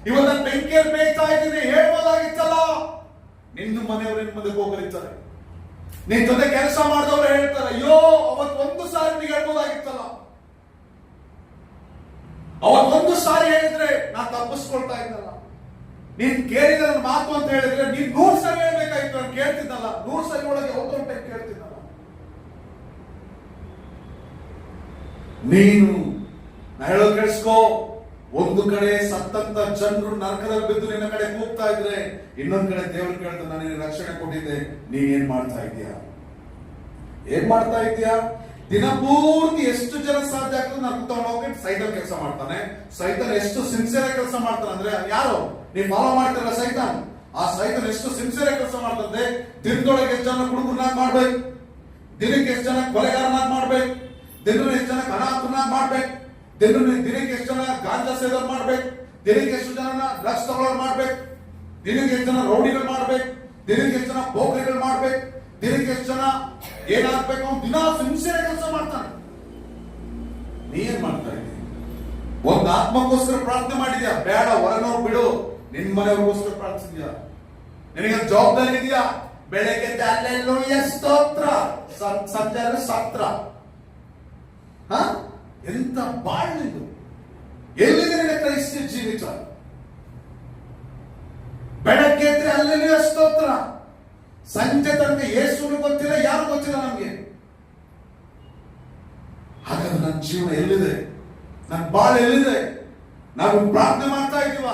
Speaker 1: ಇವತ್ತು ಬೆಂಕಿಯಲ್ಲಿ ಬೇಯ್ತಾ ಇದ್ದೀನಿ ಹೇಳ್ಬೋದಾಗಿತ್ತಲ್ಲ. ನಿನ್ನ ಮನೆಯವರು ನಿನ್ನ ಮುಂದಕ್ಕೆ ಹೋಗಲಿರ್ತಾರೆ, ನಿನ್ ಜೊತೆ ಕೆಲಸ ಮಾಡಿದವರು ಹೇಳ್ತಾರೆ, ಅಯ್ಯೋ ಅವತ್ತೊಂದು ಸಾರಿ ನೀನು ಹೇಳ್ಬೋದಾಗಿತ್ತಲ್ಲ, ಅವತ್ತೊಂದು ಸಾರಿ ಹೇಳಿದ್ರೆ ನಾನು ತಪ್ಪಿಸ್ಕೊಳ್ತಾ ಇದ್ದಲ್ಲ, ನೀನ್ ಕೇಳಿದ ಮಾತು ಅಂತ ಹೇಳಿದ್ರೆ ನೀನ್ 100 ಸಾರಿ ಹೇಳ್ಬೇಕಾಯ್ತು, ನಾನು ಕೇಳ್ತಿದ್ದಲ್ಲ, 100 ಸಾರಿ ಒಳಗೆ ಒಂದು ಟೈಮ್ ಕೇಳ್ತಿದ್ದಲ್ಲ. ನೀನು ನಾ ಹೇಳೋದು ಕೇಳಿಸ್ಕೋ, ಒಂದು ಕಡೆ ಸತ್ತಂತ ಜನರು ನರಕದಲ್ಲಿ ಬಿದ್ದು ನಿನ್ನ ಕಡೆ ಕೂಗ್ತಾ ಇದ್ರೆ, ಇನ್ನೊಂದ್ ಕಡೆ ದೇವರು ಕೇಳ್ತಾ ನಾನು ನಿನಗೆ ರಕ್ಷಣೆ ಕೊಟ್ಟಿದ್ದೆ, ನೀನ್ ಮಾಡ್ತಾ ಇದೀಯಾ? ಏನ್ ಮಾಡ್ತಾ ಇದೀಯಾ? ದಿನಪೂರ್ತಿ ಎಷ್ಟು ಜನ ಸಾಧ್ಯ ಆಗ್ತದೆ ನಾನು ತಗೊಂಡೋಗಿ ಸೈತಾನ್ ಕೆಲಸ ಮಾಡ್ತಾನೆ. ಸೈತಾನ್ ಎಷ್ಟು ಸಿನ್ಸಿಯರ್ ಕೆಲಸ ಮಾಡ್ತಾನೆ ಅಂದ್ರೆ, ಯಾರು ನೀವು ಫಾಲೋ ಮಾಡ್ತಾರಲ್ಲ ಸೈತಾನ್, ಆ ಸೈತಾನ್ ಎಷ್ಟು ಸಿನ್ಸಿಯರ್ ಕೆಲಸ ಮಾಡ್ತಂದ್ರೆ, ದಿನದೊಳಗೆ ಎಷ್ಟು ಜನ ಕುಡುಕರನ್ನಾಗಿ ಮಾಡ್ಬೇಕು, ದಿನಕ್ಕೆ ಎಷ್ಟು ಜನ ಕೊಲೆಗಾರನಾಗಿ ಮಾಡ್ಬೇಕು, ದಿನಕ್ಕೆ ಎಷ್ಟು ಜನ ಅನಾಥನಾಗಿ ಮಾಡ್ಬೇಕು, ದಿನಕ್ಕೆ ಎಷ್ಟು ಜನ ಗಾಂಜಾ ಸೇವನೆ ಮಾಡ್ಬೇಕು, ದಿನಕ್ಕೆ ಎಷ್ಟು ಜನ ಡ್ರಗ್ಸ್ ತಗೊಳ್ಳೋರು ಮಾಡ್ಬೇಕು, ದಿನಕ್ಕೆ ಎಷ್ಟು ಜನ ರೌಡಿಗಳು ಮಾಡ್ಬೇಕು, ದಿನಕ್ಕೆ ಎಷ್ಟು ಜನ ಪೋಖ್ರಿಗಳು ಮಾಡ್ಬೇಕು, ದಿನಕ್ಕೆ ಎಷ್ಟು ಜನ ಏನಾಗ್ಬೇಕು, ದಿನ ಸಿನ್ಸಿಯರ್ ಕೆಲಸ ಮಾಡ್ತಾನೆ. ನೀನ್ ಮಾಡ್ತಾ ಇದ್ದೀನಿ? ಒಂದು ಆತ್ಮಕ್ಕೋಸ್ಕರ ಪ್ರಾರ್ಥನೆ ಮಾಡಿದ್ಯಾ? ಬೇಡ, ಹೊರನವ್ರು ಬಿಡು, ನಿನ್ ಮನೆಯವ್ರಿಗೋಸ್ಕರ ಪ್ರಾರ್ಥಿಸಿದ್ಯಾ? ನಿನಗೆ ಜವಾಬ್ದಾರಿ ಇದೆಯಾ? ಬೆಳಗ್ಗೆ ಅಲ್ಲೆಲ್ಲೂಯ್ಯ ಸ್ತೋತ್ರ, ಸಂಜೆ ಸತ್ರ. ಎಂತ ಬಾಳ್ನಿದು? ಎಲ್ಲಿದೆ ನಿನ್ನ ಕ್ರೈಸ್ತ ಜೀವಿತ? ಬೆಳಗ್ಗೆ ಎದ್ರೆ ಅಲ್ಲೆಲ್ಲೂಯ್ಯ ಸ್ತೋತ್ರ, ಸಂಜೆ ತನಕ ಯೇಸುವಿಗೆ ಗೊತ್ತಿಲ್ಲ, ಯಾರು ಗೊತ್ತಿಲ್ಲ ನಮ್ಗೆ. ಹಾಗಾದ್ರೆ ನನ್ನ ಜೀವನ ಎಲ್ಲಿದೆ? ನನ್ನ ಬಾಳು ಎಲ್ಲಿದೆ? ನಾವು ಪ್ರಾರ್ಥನೆ ಮಾಡ್ತಾ ಇದೀವ,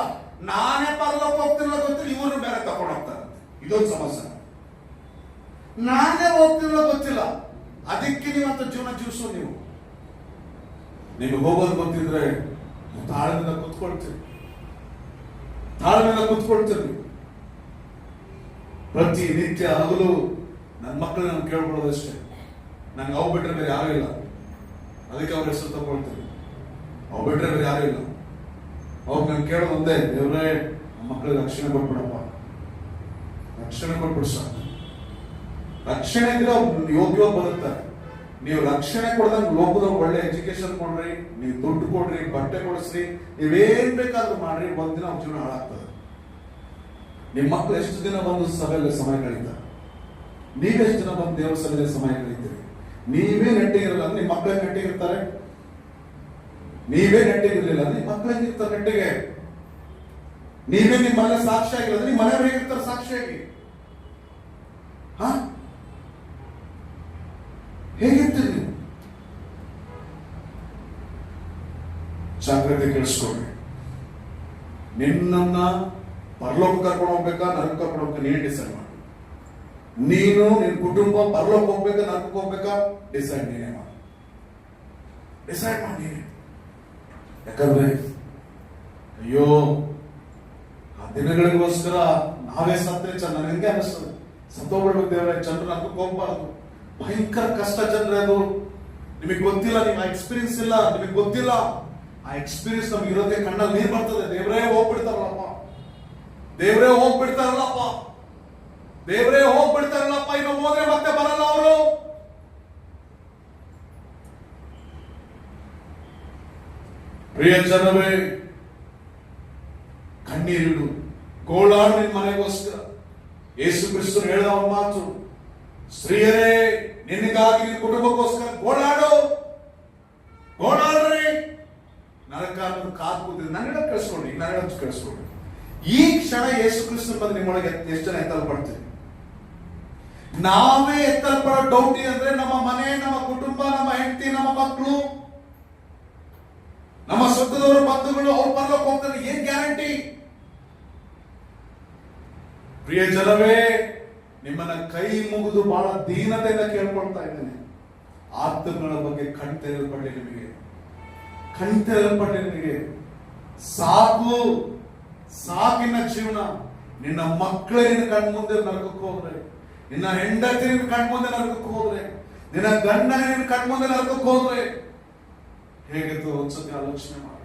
Speaker 1: ನಾನೇ ಪರಲೋಕ ಹೋಗ್ತಿಲ್ಲ ಗೊತ್ತಿಲ್ಲ, ಇವರು ಬೇರೆ ತಗೊಂಡು ಹೋಗ್ತಾರೆ. ಇದೊಂದು ಸಮಸ್ಯೆ. ನಾನೇ ಹೋಗ್ತಿಲ್ಲ ಗೊತ್ತಿಲ್ಲ, ಅದಕ್ಕೆ ನೀವಂತ ಜೀವನ ಜೀವಿಸೋ. ನೀವು ನಿಮಗೆ ಹೋಗೋದು ಗೊತ್ತಿದ್ರೆ ತಾಳ್ಮೆಯಿಂದ ಕೂತ್ಕೊಳ್ತೀರಿ, ತಾಳ್ಮೆಯಿಂದ ಕೂತ್ಕೊಳ್ತೀರಿ. ಪ್ರತಿ ನಿತ್ಯ ಹಗಲು ನನ್ನ ಮಕ್ಕಳು ನಾನು ಕೇಳ್ಕೊಳ್ಳೋದಷ್ಟೇ, ನಂಗೆ ಅವು ಬಿಟ್ರೆ ಬೇರೆ ಯಾರು ಇಲ್ಲ, ಅದಕ್ಕೆ ಅವ್ರ ಹೆಸರು ತಗೊಳ್ತೀನಿ. ಅವು ಬಿಟ್ರೆ ಬೇರೆ ಯಾರು ಇಲ್ಲ. ಅವ್ರು ನಾನು ಕೇಳೋದು ಒಂದೇ, ದೇವ್ರೇ ನಮ್ಮ ಮಕ್ಕಳಿಗೆ ರಕ್ಷಣೆ ಕೊಟ್ಬಿಡಪ್ಪ, ರಕ್ಷಣೆ ಕೊಟ್ಬಿಡು ಸಾಕು. ರಕ್ಷಣೆ ಇದ್ರೆ ಅವ್ರು ಯೋಗ್ಯವಾಗಿ ಬದುಕ್ತಾರೆ. ನೀವು ರಕ್ಷಣೆ ಕೊಡದಂಗೆ ಲೋಕದಾಗ ಒಳ್ಳೆ ಎಜುಕೇಶನ್ ಕೊಡ್ರಿ, ನೀವು ದುಡ್ಡು ಕೊಡ್ರಿ, ಬಟ್ಟೆ ಕೊಡಿಸ್ರಿ, ನೀವೇನ್ ಬೇಕಾದ್ರೂ ಮಾಡ್ರಿ, ಒಂದಿನ ಅವ್ರ ಜೀವನ ಹಾಳಾಗ್ತದೆ. ನಿಮ್ಮ ಮಕ್ಕಳು ಎಷ್ಟು ದಿನ ಬಂದು ಸಭೆಯಲ್ಲಿ ಸಮಯ ಕಳೀತಾರೆ? ನೀವೆಷ್ಟು ದಿನ ಬಂದು ದೇವರ ಸಭೆಯಲ್ಲಿ ಸಮಯ ಕಳೀತೀರಿ? ನೀವೇ ನೆಟ್ಟಿಗಿರಲ್ಲ ಅಂದ್ರೆ ನಿಮ್ಮ ಮಕ್ಕಳೇ ನೆಟ್ಟಿಗಿರ್ತಾರೆ? ನೀವೇ ನೆಟ್ಟಿಗಿರ್ಲಿಲ್ಲ ಅಂದ್ರೆ ನಿಮ್ಮ ಮಕ್ಕಳು ಹೆಂಗಿರ್ತಾರೆ ನೆಟ್ಟಿಗೆ? ನೀವೇ ನಿಮ್ಮ ಮನೆ ಸಾಕ್ಷಿ ಆಗಿಲ್ಲ ಅಂದ್ರೆ ನಿಮ್ಮ ಮನೆಯವ್ರು ಹೇಗಿರ್ತಾರೆ ಸಾಕ್ಷಿಯಾಗಿ? ಹೇಗಿರ್ತೀರಿ ನೀವು? ಜಾಗ್ರತೆ ಕೇಳಿಸ್ಕೊಳ್ರಿ. ನಿನ್ನನ್ನ ಪರಲೋಕ ಕರ್ಕೊಂಡು ಹೋಗ್ಬೇಕಾ ನರಕ ಕರ್ಕೊಂಡು ಹೋಗ್ಬೇಕಾ ನೀನೇ ಡಿಸೈಡ್ ಮಾಡಿ. ನೀನು ನಿನ್ ಕುಟುಂಬ ಪರಲೋಕ ಹೋಗ್ಬೇಕಾ ನರಕಕ್ಕೆ ಹೋಗ್ಬೇಕಾ ಡಿಸೈಡ್ ನೀನೇ ಮಾಡಿ. ಡಿಸೈಡ್ ಮಾಡಿ. ಯಾಕಂದ್ರೆ ಅಯ್ಯೋ ಆ ದಿನಗಳಿಗೋಸ್ಕರ ನಾವೇ ಸತ್ತರೆ ಚೆನ್ನ ನನಗೆ ಅನಿಸ್ತದೆ. ಸತ್ತೋಗ್ಬಿಡ್ಬೇಕು ದೇವರೇ, ಜನರು ನರಕಕ್ಕೆ ಹೋಗ್ಬಾರ್ದು. ಭಯಂಕರ ಕಷ್ಟ ಜನರೇ ಅದು. ನಿಮಗೆ ಗೊತ್ತಿಲ್ಲ, ನಿಮ್ಮ ಎಕ್ಸ್ಪೀರಿಯನ್ಸ್ ಇಲ್ಲ, ನಿಮಗೆ ಗೊತ್ತಿಲ್ಲ. ಆ ಎಕ್ಸ್ಪೀರಿಯನ್ಸ್ ನಮ್ಗೆ ಇರೋದೇ ಕಣ್ಣಲ್ಲಿ ನೀರು ಬರ್ತದೆ. ದೇವರೇ ಹೋಗ್ಬಿಡ್ತಾರಲ್ಲಪ್ಪ, ದೇವರೇ ಹೋಗ್ಬಿಡ್ತಾರಲ್ಲಪ್ಪ, ದೇವರೇ ಹೋಗ್ಬಿಡ್ತಾರಲ್ಲಪ್ಪ, ಇನ್ನು ಹೋದ್ರೆ ಮತ್ತೆ ಬರಲ್ಲ ಅವರು. ಪ್ರಿಯ ಜನವೇ, ಕಣ್ಣೀರಿಡು, ಗೋಳಾಡು ನಿನ್ ಮನೆಗೋಸ್ಕರ. ಯೇಸು ಕ್ರಿಸ್ತರು ಹೇಳಿದ ಒಂದು ಮಾತು, ಸ್ತ್ರೀಯರೇ ನಿನಗಾಗಿ ನಿನ್ನ ಕುಟುಂಬಕ್ಕೋಸ್ಕರ ಗೋಳಾಡು, ಗೋಳಾಡ್ರಿ. ನರಕ ಅನ್ನೋದು ಕಾದು ಕೂತಿದ್ರೆ ನನ್ನ ಕೇಳಿಸ್ಕೊಂಡ್ರಿ, ನನ್ನ ಕೇಳಿಸ್ಕೊಂಡ್ರಿ. ಈ ಕ್ಷಣ ಯೇಸು ಕ್ರಿಸ್ತನ ಬಂದು ನಿಮ್ಮೊಳಗೆ ಎಷ್ಟು ಜನ ಎತ್ತಲ್ಪಡ್ತೀವಿ? ನಾವೇ ಎತ್ತಲ್ಪಡೋ ಡೌಟ್ ಅಂದ್ರೆ ನಮ್ಮ ಮನೆ, ನಮ್ಮ ಕುಟುಂಬ, ನಮ್ಮ ಹೆಂಡತಿ, ನಮ್ಮ ಮಕ್ಕಳು, ನಮ್ಮ ಸ್ವತ್ತದವರು, ಬಂಧುಗಳು ಅವ್ರು ಪರಲೋಕ ಹೋಗ್ತಾರೆ, ಏನ್ ಗ್ಯಾರಂಟಿ? ಪ್ರಿಯ ಜನವೇ, ನಿಮ್ಮನ್ನ ಕೈ ಮುಗಿದು ಬಹಳ ದೀನತೆಯಿಂದ ಕೇಳ್ಕೊಳ್ತಾ ಇದ್ದೇನೆ. ಆತ್ಮಗಳ ಬಗ್ಗೆ ಕಣ್ತೆರಲ್ಪಡ್ಲಿ ನಿಮಗೆ, ಕಣ್ತೆರಲ್ಪಡ್ಲಿ ನಿಮಗೆ. ಸಾಕು, ಸಾಕಿನ ಜೀವನ. ನಿನ್ನ ಮಕ್ಕಳೇ ನಿನ್ನ ಕಣ್ಮುಂದೆ ನರಕಕ್ಕೆ ಹೋದ್ರೆ, ನಿನ್ನ ಹೆಂಡತಿ ನಿನ್ನ ಕಣ್ಮುಂದೆ ನರಕಕ್ಕೆ ಹೋದ್ರೆ, ನಿನ್ನ ಗಂಡ ನಿನ್ನ ಕಣ್ಮುಂದೆ ನರಕಕ್ಕೆ ಹೋದ್ರೆ ಹೇಗಿತ್ತು ಒಂದ್ಸತಿ ಆಲೋಚನೆ ಮಾಡು.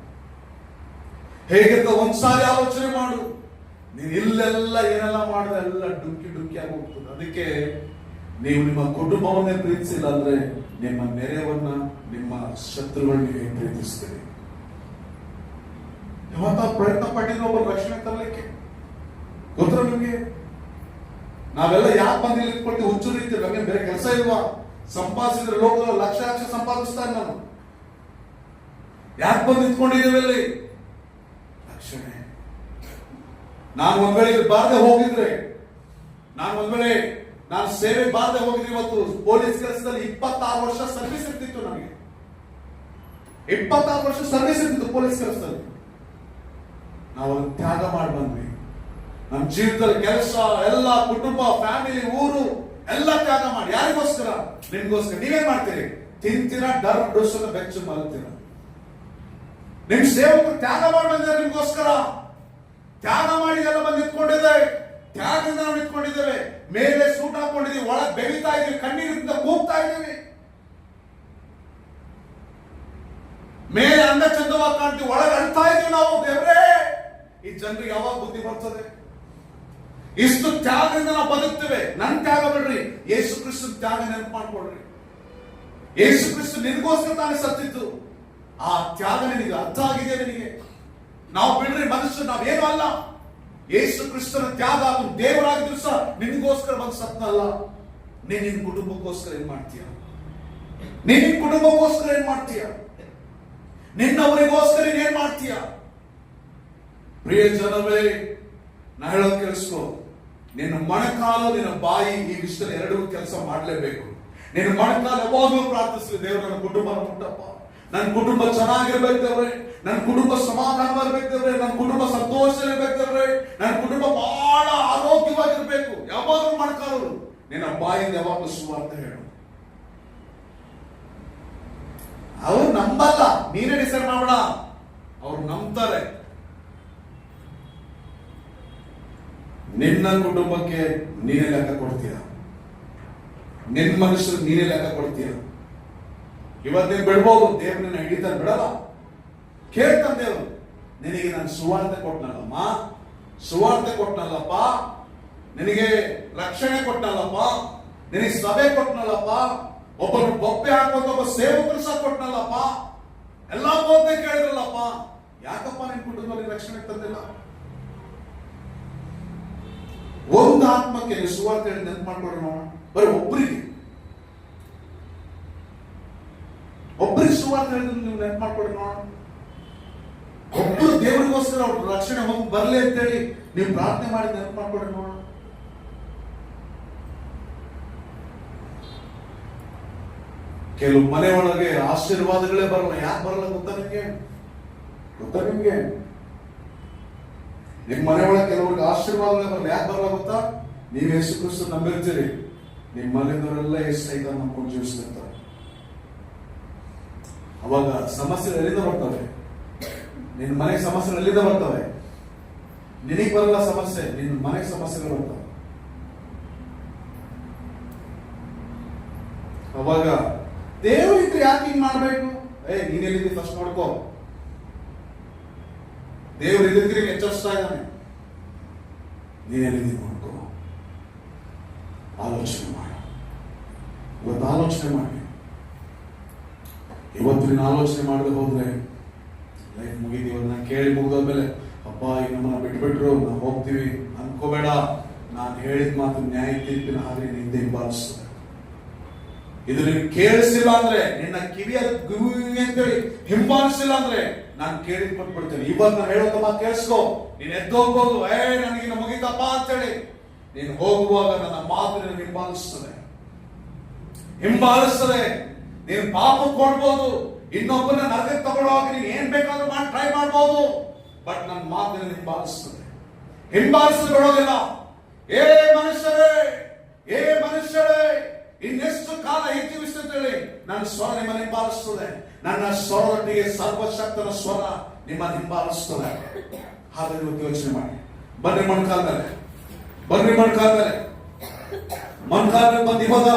Speaker 1: ಹೇಗಿತ್ತು ಒಂದ್ಸಾರಿ ಆಲೋಚನೆ ಮಾಡು. ನೀನ್ ಇಲ್ಲೆಲ್ಲ ಏನೆಲ್ಲ ಮಾಡಿದ್ರೆ ಎಲ್ಲ ಡುಂಕಿ ಡುಂಕಿ ಆಗಿ ಹೋಗ್ತದೆ. ಅದಕ್ಕೆ ನೀವು ನಿಮ್ಮ ಕುಟುಂಬವನ್ನೇ ಪ್ರೀತಿಸಿಲ್ಲ ಅಂದ್ರೆ ನಿಮ್ಮ ನೆರೆಯವನ್ನ, ನಿಮ್ಮ ಶತ್ರುಗಳನ್ನ ನೀವು ಪ್ರೀತಿಸ್ತೀರಿ. ಯಾವತ್ತ ಪ್ರಯತ್ನ ಪಟ್ಟಿದ್ರು ಒಬ್ಬರು ರಕ್ಷಣೆ ತರಲಿಕ್ಕೆ? ಗೊತ್ತರ ನಿಮ್ಗೆ? ನಾವೆಲ್ಲ ಯಾಕೆ ಬಂದು ಇಟ್ಕೊಳ್ತೀವಿ? ಹುಚ್ಚು ರೀತಿ ನಮಗೆ ಬೇರೆ ಕೆಲಸ ಇಲ್ವಾ? ಸಂಪಾದಿಸಿದ್ರೆ ಲೋಕದಲ್ಲಿ ಲಕ್ಷ ಲಕ್ಷ ಸಂಪಾದಿಸ್ತಾನೆ. ನಾನು ಯಾಕೆ ಬಂದು ನಿಂತ್ಕೊಂಡಿದ್ದೀವಿ ಅಲ್ಲಿ? ರಕ್ಷಣೆ. ನಾನು ಒಂದ್ ವೇಳೆ ಬಾರದೆ ಹೋಗಿದ್ರೆ, ನಾನು ಸೇವೆ ಬಾರದೆ ಹೋಗಿದ್ರೆ ಇವತ್ತು ಪೊಲೀಸ್ ಕೆಲಸದಲ್ಲಿ 26 ವರ್ಷ ಸರ್ವಿಸ್ ಇರ್ತಿತ್ತು. ನನಗೆ 26 ವರ್ಷ ಸರ್ವಿಸ್ ಇರ್ತಿತ್ತು ಪೊಲೀಸ್ ಕೆಲಸದಲ್ಲಿ. ನಾವು ಅದನ್ನು ತ್ಯಾಗ ಮಾಡಿ ಬಂದ್ವಿ. ನಮ್ಮ ಜೀವಿತದಲ್ಲಿ ಕೆಲಸ ಎಲ್ಲ, ಕುಟುಂಬ, ಫ್ಯಾಮಿಲಿ, ಊರು ಎಲ್ಲ ತ್ಯಾಗ ಮಾಡಿ. ಯಾರಿಗೋಸ್ಕರ? ನಿಮ್ಗೋಸ್ಕರ. ನೀವೇನ್ ಮಾಡ್ತೀರಿ? ತಿಂತೀರಾ, ಡರ್ ಡೋಸನ್ನ ಬೆಚ್ಚು ಮಲಗ್ತೀರ. ನಿಮ್ ಸೇವಕರು ತ್ಯಾಗ ಮಾಡಿ ಬಂದಿದ್ದಾರೆ ನಿಮ್ಗೋಸ್ಕರ. ತ್ಯಾಗ ಮಾಡಿ ಎಲ್ಲ ಬಂದು ನಿಂತ್ಕೊಂಡಿದ್ದೇವೆ. ತ್ಯಾಗದಿಂದ ನಾವು ನಿಂತ್ಕೊಂಡಿದ್ದೇವೆ. ಮೇಲೆ ಸೂಟ್ ಹಾಕೊಂಡಿದ್ದೀವಿ, ಒಳಗೆ ಬೆವಿತಾ ಇದೀವಿ, ಕಣ್ಣೀರಿಂದ ಕೂಗ್ತಾ ಇದ್ದೀವಿ. ಮೇಲೆ ಅಂದ ಚಂದವಾಗಿ ಕಾಣ್ತೀವಿ, ಒಳಗೆ ಅಳ್ತಾ ಇದೀವಿ ನಾವು. ದೇವರೇ, ಈ ಜನರಿಗೆ ಯಾವಾಗ ಬುದ್ಧಿ ಬರ್ತದೆ? ಇಷ್ಟು ತ್ಯಾಗದಿಂದ ನಾವು ಬದುಕ್ತೇವೆ. ನನ್ ತ್ಯಾಗ ಬಿಡ್ರಿ, ಯೇಸು ಕ್ರಿಸ್ತನ ತ್ಯಾಗ ನೆನಪು ಮಾಡ್ಕೊಡ್ರಿ. ಯೇಸು ಕ್ರಿಸ್ತ ನಿನಗೋಸ್ಕರ ತಾನೇ ಸತ್ತಿದ್ದು. ಆ ತ್ಯಾಗ ನಿನಗೆ ಅರ್ಥ ಆಗಿದೆ? ನಿನಗೆ ನಾವು ಬಿಡ್ರಿ ಮನುಷ್ಯ, ನಾವೇನು ಅಲ್ಲ. ಯೇಸು ಕ್ರಿಸ್ತನ ತ್ಯಾಗ, ಅದು ದೇವರಾಗಿದ್ರು ಸಹ ನಿನ್ಗೋಸ್ಕರ ಬಂದು ಸತ್ನಲ್ಲ. ನೀನ್ ನಿನ್ ಕುಟುಂಬಕ್ಕೋಸ್ಕರ ಏನ್ ಮಾಡ್ತೀಯ? ನೀನ್ ನಿನ್ ಕುಟುಂಬಕ್ಕೋಸ್ಕರ ಏನ್ ಮಾಡ್ತೀಯ? ನಿನ್ನವರಿಗೋಸ್ಕರ ಏನ್ ಮಾಡ್ತೀಯ? ಪ್ರಿಯ ಜನವೇ, ನಾ ಹೇಳೋದು ಕೇಳಿಸ್ಕೋ. ನಿನ್ನ ಮೊಣಕಾಲು, ನಿನ್ನ ಬಾಯಿ, ಈ ವಿಷಯದಲ್ಲಿ ಎರಡೂ ಕೆಲಸ ಮಾಡಲೇಬೇಕು. ನಿನ್ನ ಮೊಣಕಾಲು ಯಾವಾಗಲೂ ಪ್ರಾರ್ಥಿಸಲಿ, ದೇವರು ನನ್ನ ಕುಟುಂಬ ಮುಟ್ಟಪ್ಪ, ನನ್ನ ಕುಟುಂಬ ಚೆನ್ನಾಗಿರ್ಬೇಕು ದೇವ್ರೆ, ನನ್ನ ಕುಟುಂಬ ಸಮಾಧಾನವಾಗಿರ್ಬೇಕು ದೇವ್ರೆ, ನನ್ನ ಕುಟುಂಬ ಸಂತೋಷ ಇರ್ಬೇಕು ದೇವ್ರೆ, ನನ್ನ ಕುಟುಂಬ ಬಹಳ ಆರೋಗ್ಯವಾಗಿರ್ಬೇಕು. ಯಾವಾಗಲೂ ಮೊಣಕಾಲು. ನಿನ್ನ ಬಾಯಿಂದ ಯಾವಾಗಲೂ ಸುವಾರ್ತೆ ಹೇಳು. ಅವ್ರು ನಂಬಲ್ಲ, ನೀನೇ ಡಿಸೈಡ್ ಮಾಡಬೇಡ. ಅವ್ರು ನಂಬ್ತಾರೆ. ನಿನ್ನ ಕುಟುಂಬಕ್ಕೆ ನೀನೇ ಲೆಕ್ಕ ಕೊಡ್ತೀಯ, ನಿನ್ನ ಮನುಷ್ಯರು ನೀನೇ ಲೆಕ್ಕ ಕೊಡ್ತೀಯ. ಇವತ್ತೇನು ಬಿಡ್ಬೋದು, ದೇವ್ರು ನಿನ್ನ ಹಿಡಿತಾನೆ, ಬಿಡಲ್ಲ. ಕೇಳ್ತಾನೆ ದೇವ್ರು, ನಿನಗೆ ನಾನು ಸುವಾರ್ತೆ ಕೊಟ್ಟನಲ್ಲಮ್ಮ, ಸುವಾರ್ತೆ ಕೊಟ್ಟನಲ್ಲಪ್ಪ, ನಿನಗೆ ರಕ್ಷಣೆ ಕೊಟ್ಟನಲ್ಲಪ್ಪ, ನಿನಗೆ ಸಭೆ ಕೊಟ್ಟನಲ್ಲಪ್ಪ, ಒಬ್ಬನು ಬೊಬ್ಬೆ ಹಾಕೋದು ಒಬ್ಬ ಸೇವಕರು ಸಹ ಕೊಟ್ಟನಲ್ಲಪ್ಪ, ಎಲ್ಲ ಬೋಧನೆ ಕೇಳಿದ್ರಲ್ಲಪ್ಪ, ಯಾಕಪ್ಪ ನಿನ್ ಕುಟುಂಬದಲ್ಲಿ ರಕ್ಷಣೆ ತಂದಿಲ್ಲ? ಒಂದು ಆತ್ಮಕ್ಕೆ ಸುವಾರ್ತೆ ಹೇಳಿ ನೆನಪು ಮಾಡ್ಕೊಡ್ರಿ ನೋಡೋಣ. ಬರೀ ಒಬ್ಬರಿಗೆ ಸುವಾರ್ತೆ ಹೇಳಿದ್ರೆ ನೀವು ನೆನಪು ಮಾಡ್ಕೊಡ್ರಿ ನೋಡೋಣ. ದೇವರಿಗೋಸ್ಕರ ಅವ್ರ ರಕ್ಷಣೆ ಹೋಗಿ ಬರ್ಲಿ ಅಂತೇಳಿ ನೀವು ಪ್ರಾರ್ಥನೆ ಮಾಡಿ ನೆನಪು ಮಾಡ್ಕೊಡ್ರಿ ನೋಡೋಣ. ಕೆಲವು ಮನೆ ಒಳಗೆ ಆಶೀರ್ವಾದಗಳೇ ಬರಲ್ಲ. ಯಾಕೆ ಬರಲ್ಲ ಗೊತ್ತಾ ನಿಮ್ಗೆ? ನಿಮ್ ಮನೆ ಒಳಗೆ ಕೆಲವ್ರಿಗೆ ಆಶೀರ್ವಾದಗಳೇ ಬರಲ್ಲ. ಯಾಕೆ ಬರಲ್ಲ ಗೊತ್ತಾ? ನೀವು ಯೇಸು ಕ್ರಿಸ್ತ ನಂಬಿರ್ತೀರಿ, ನಿಮ್ಮ ಮನೆಯವರೆಲ್ಲ ಯೇಸು ಸೈತಾನ ನಂಬ್ಕೊಂಡು ಜೀವಿಸ್ತಿರ್ತಾರೆ. ಅವಾಗ ಸಮಸ್ಯೆ ಎಲ್ಲಿಂದ ಬರ್ತವೆ? ನಿನ್ನ ಮನೆ ಸಮಸ್ಯೆ ಎಲ್ಲಿಂದ ಬರ್ತವೆ? ನಿನಗೆ ಬರಲ್ಲ ಸಮಸ್ಯೆ, ನಿನ್ನ ಮನೆಗೆ ಸಮಸ್ಯೆಗಳು ಬರ್ತವೆ. ಅವಾಗ ದೇವರು ಇದ್ರೆ ಯಾಕೆ ಹಿಂಗ್ ಮಾಡ್ಬೇಕು? ನೀನ್ ಎಲ್ಲಿದ್ದಿ ಫಸ್ಟ್ ನೋಡ್ಕೋ. ದೇವರು ಇದ್ದಿದ್ರೆ ಎಚ್ಚರಿಸ್ತಾ ಇದ್ದಾನೆ. ನೀನ್ ಎಲ್ಲಿದ್ದಿ ನೋಡ್ಕೋ. ಆಲೋಚನೆ ಮಾಡ. ಇವತ್ತು ಆಲೋಚನೆ ಮಾಡಿ. ಇವತ್ತು ನೀನು ಆಲೋಚನೆ ಮಾಡದೆ ಹೋದ್ರೆ ಲೈಫ್ ಮುಗಿದೀವಿ. ನಾನು ಕೇಳಿ ಮುಗಿದೋದ್ಮೇಲೆ ಅಪ್ಪ ಈಗ ನಮ್ಮನ್ನ ಬಿಟ್ಬಿಟ್ರು, ನಾವು ಹೋಗ್ತೀವಿ ಅನ್ಕೋಬೇಡ. ನಾನು ಹೇಳಿದ ಮಾತು ನ್ಯಾಯ ತೀರ್ಪಿನ ಹಾಗೆ ಹಿಂದೆ ಹಿಂಬಾಲಿಸ್ತದೆ. ಇದು ನಿನ್ ಕೇಳಿಸಿಲ್ಲ ಅಂದ್ರೆ, ನಿನ್ನ ಕಿವಿಯಲ್ಲಿ ಗುವಿ ಅಂತೇಳಿ ಹಿಂಬಾಲಿಸಿಲ್ಲ ಅಂದ್ರೆ ನಾನು ಕೇಳಿದ್ ಕೊಟ್ಬಿಡ್ತೇನೆ. ಇವತ್ತು ನಾನು ಹೇಳೋದ ಮಾತು ಕೇಳಿಸ್ಕೋ. ನೀನ್ ಎದ್ದು ಹೋಗ್ಬೋದು, ನನಗಿನ್ನ ಮುಗಿತಪ್ಪ ಅಂತೇಳಿ. ನೀನು ಹೋಗುವಾಗ ನನ್ನ ಮಾತು ನಿನಗೆ ಹಿಂಬಾಲಿಸ್ತದೆ. ನೀನು ಪಾಪ ಕೊಡ್ಬೋದು, ಇನ್ನೊಬ್ಬನ ನರಕಕ್ಕೆ ತಗೊಳ್ಳುವಾಗ ನೀನು ಏನ್ ಬೇಕಾದ್ರೂ ಮಾಡಿ ಟ್ರೈ ಮಾಡ್ಬೋದು. ಬಟ್ ನನ್ನ ಮಾತು ನಿನಗೆ ಹಿಂಬಾಲಿಸಲು ಬಿಡೋದಿಲ್ಲ. ಮನುಷ್ಯರೇ ಇನ್ನೆಷ್ಟು ಕಾಲ ಜೀವಿಸ್ತೇಳಿ ನನ್ನ ಸ್ವರ ನಿಮ್ಮನ್ನು ಹಿಂಬಾಲಿಸ್ತದೆ. ನನ್ನ ಸ್ವರದೊಟ್ಟಿಗೆ ಸರ್ವಶಕ್ತನ ಸ್ವರ ನಿಮ್ಮನ್ನು ಹಿಂಬಾಲಿಸ್ತದೆ. ಹಾಗಾಗಿ ಇವತ್ತು ಯೋಚನೆ ಮಾಡಿ. ಬರ್ರಿ ಮೊಣಕಾಲ ಮೇಲೆ ಬಂದು ಇವಾಗ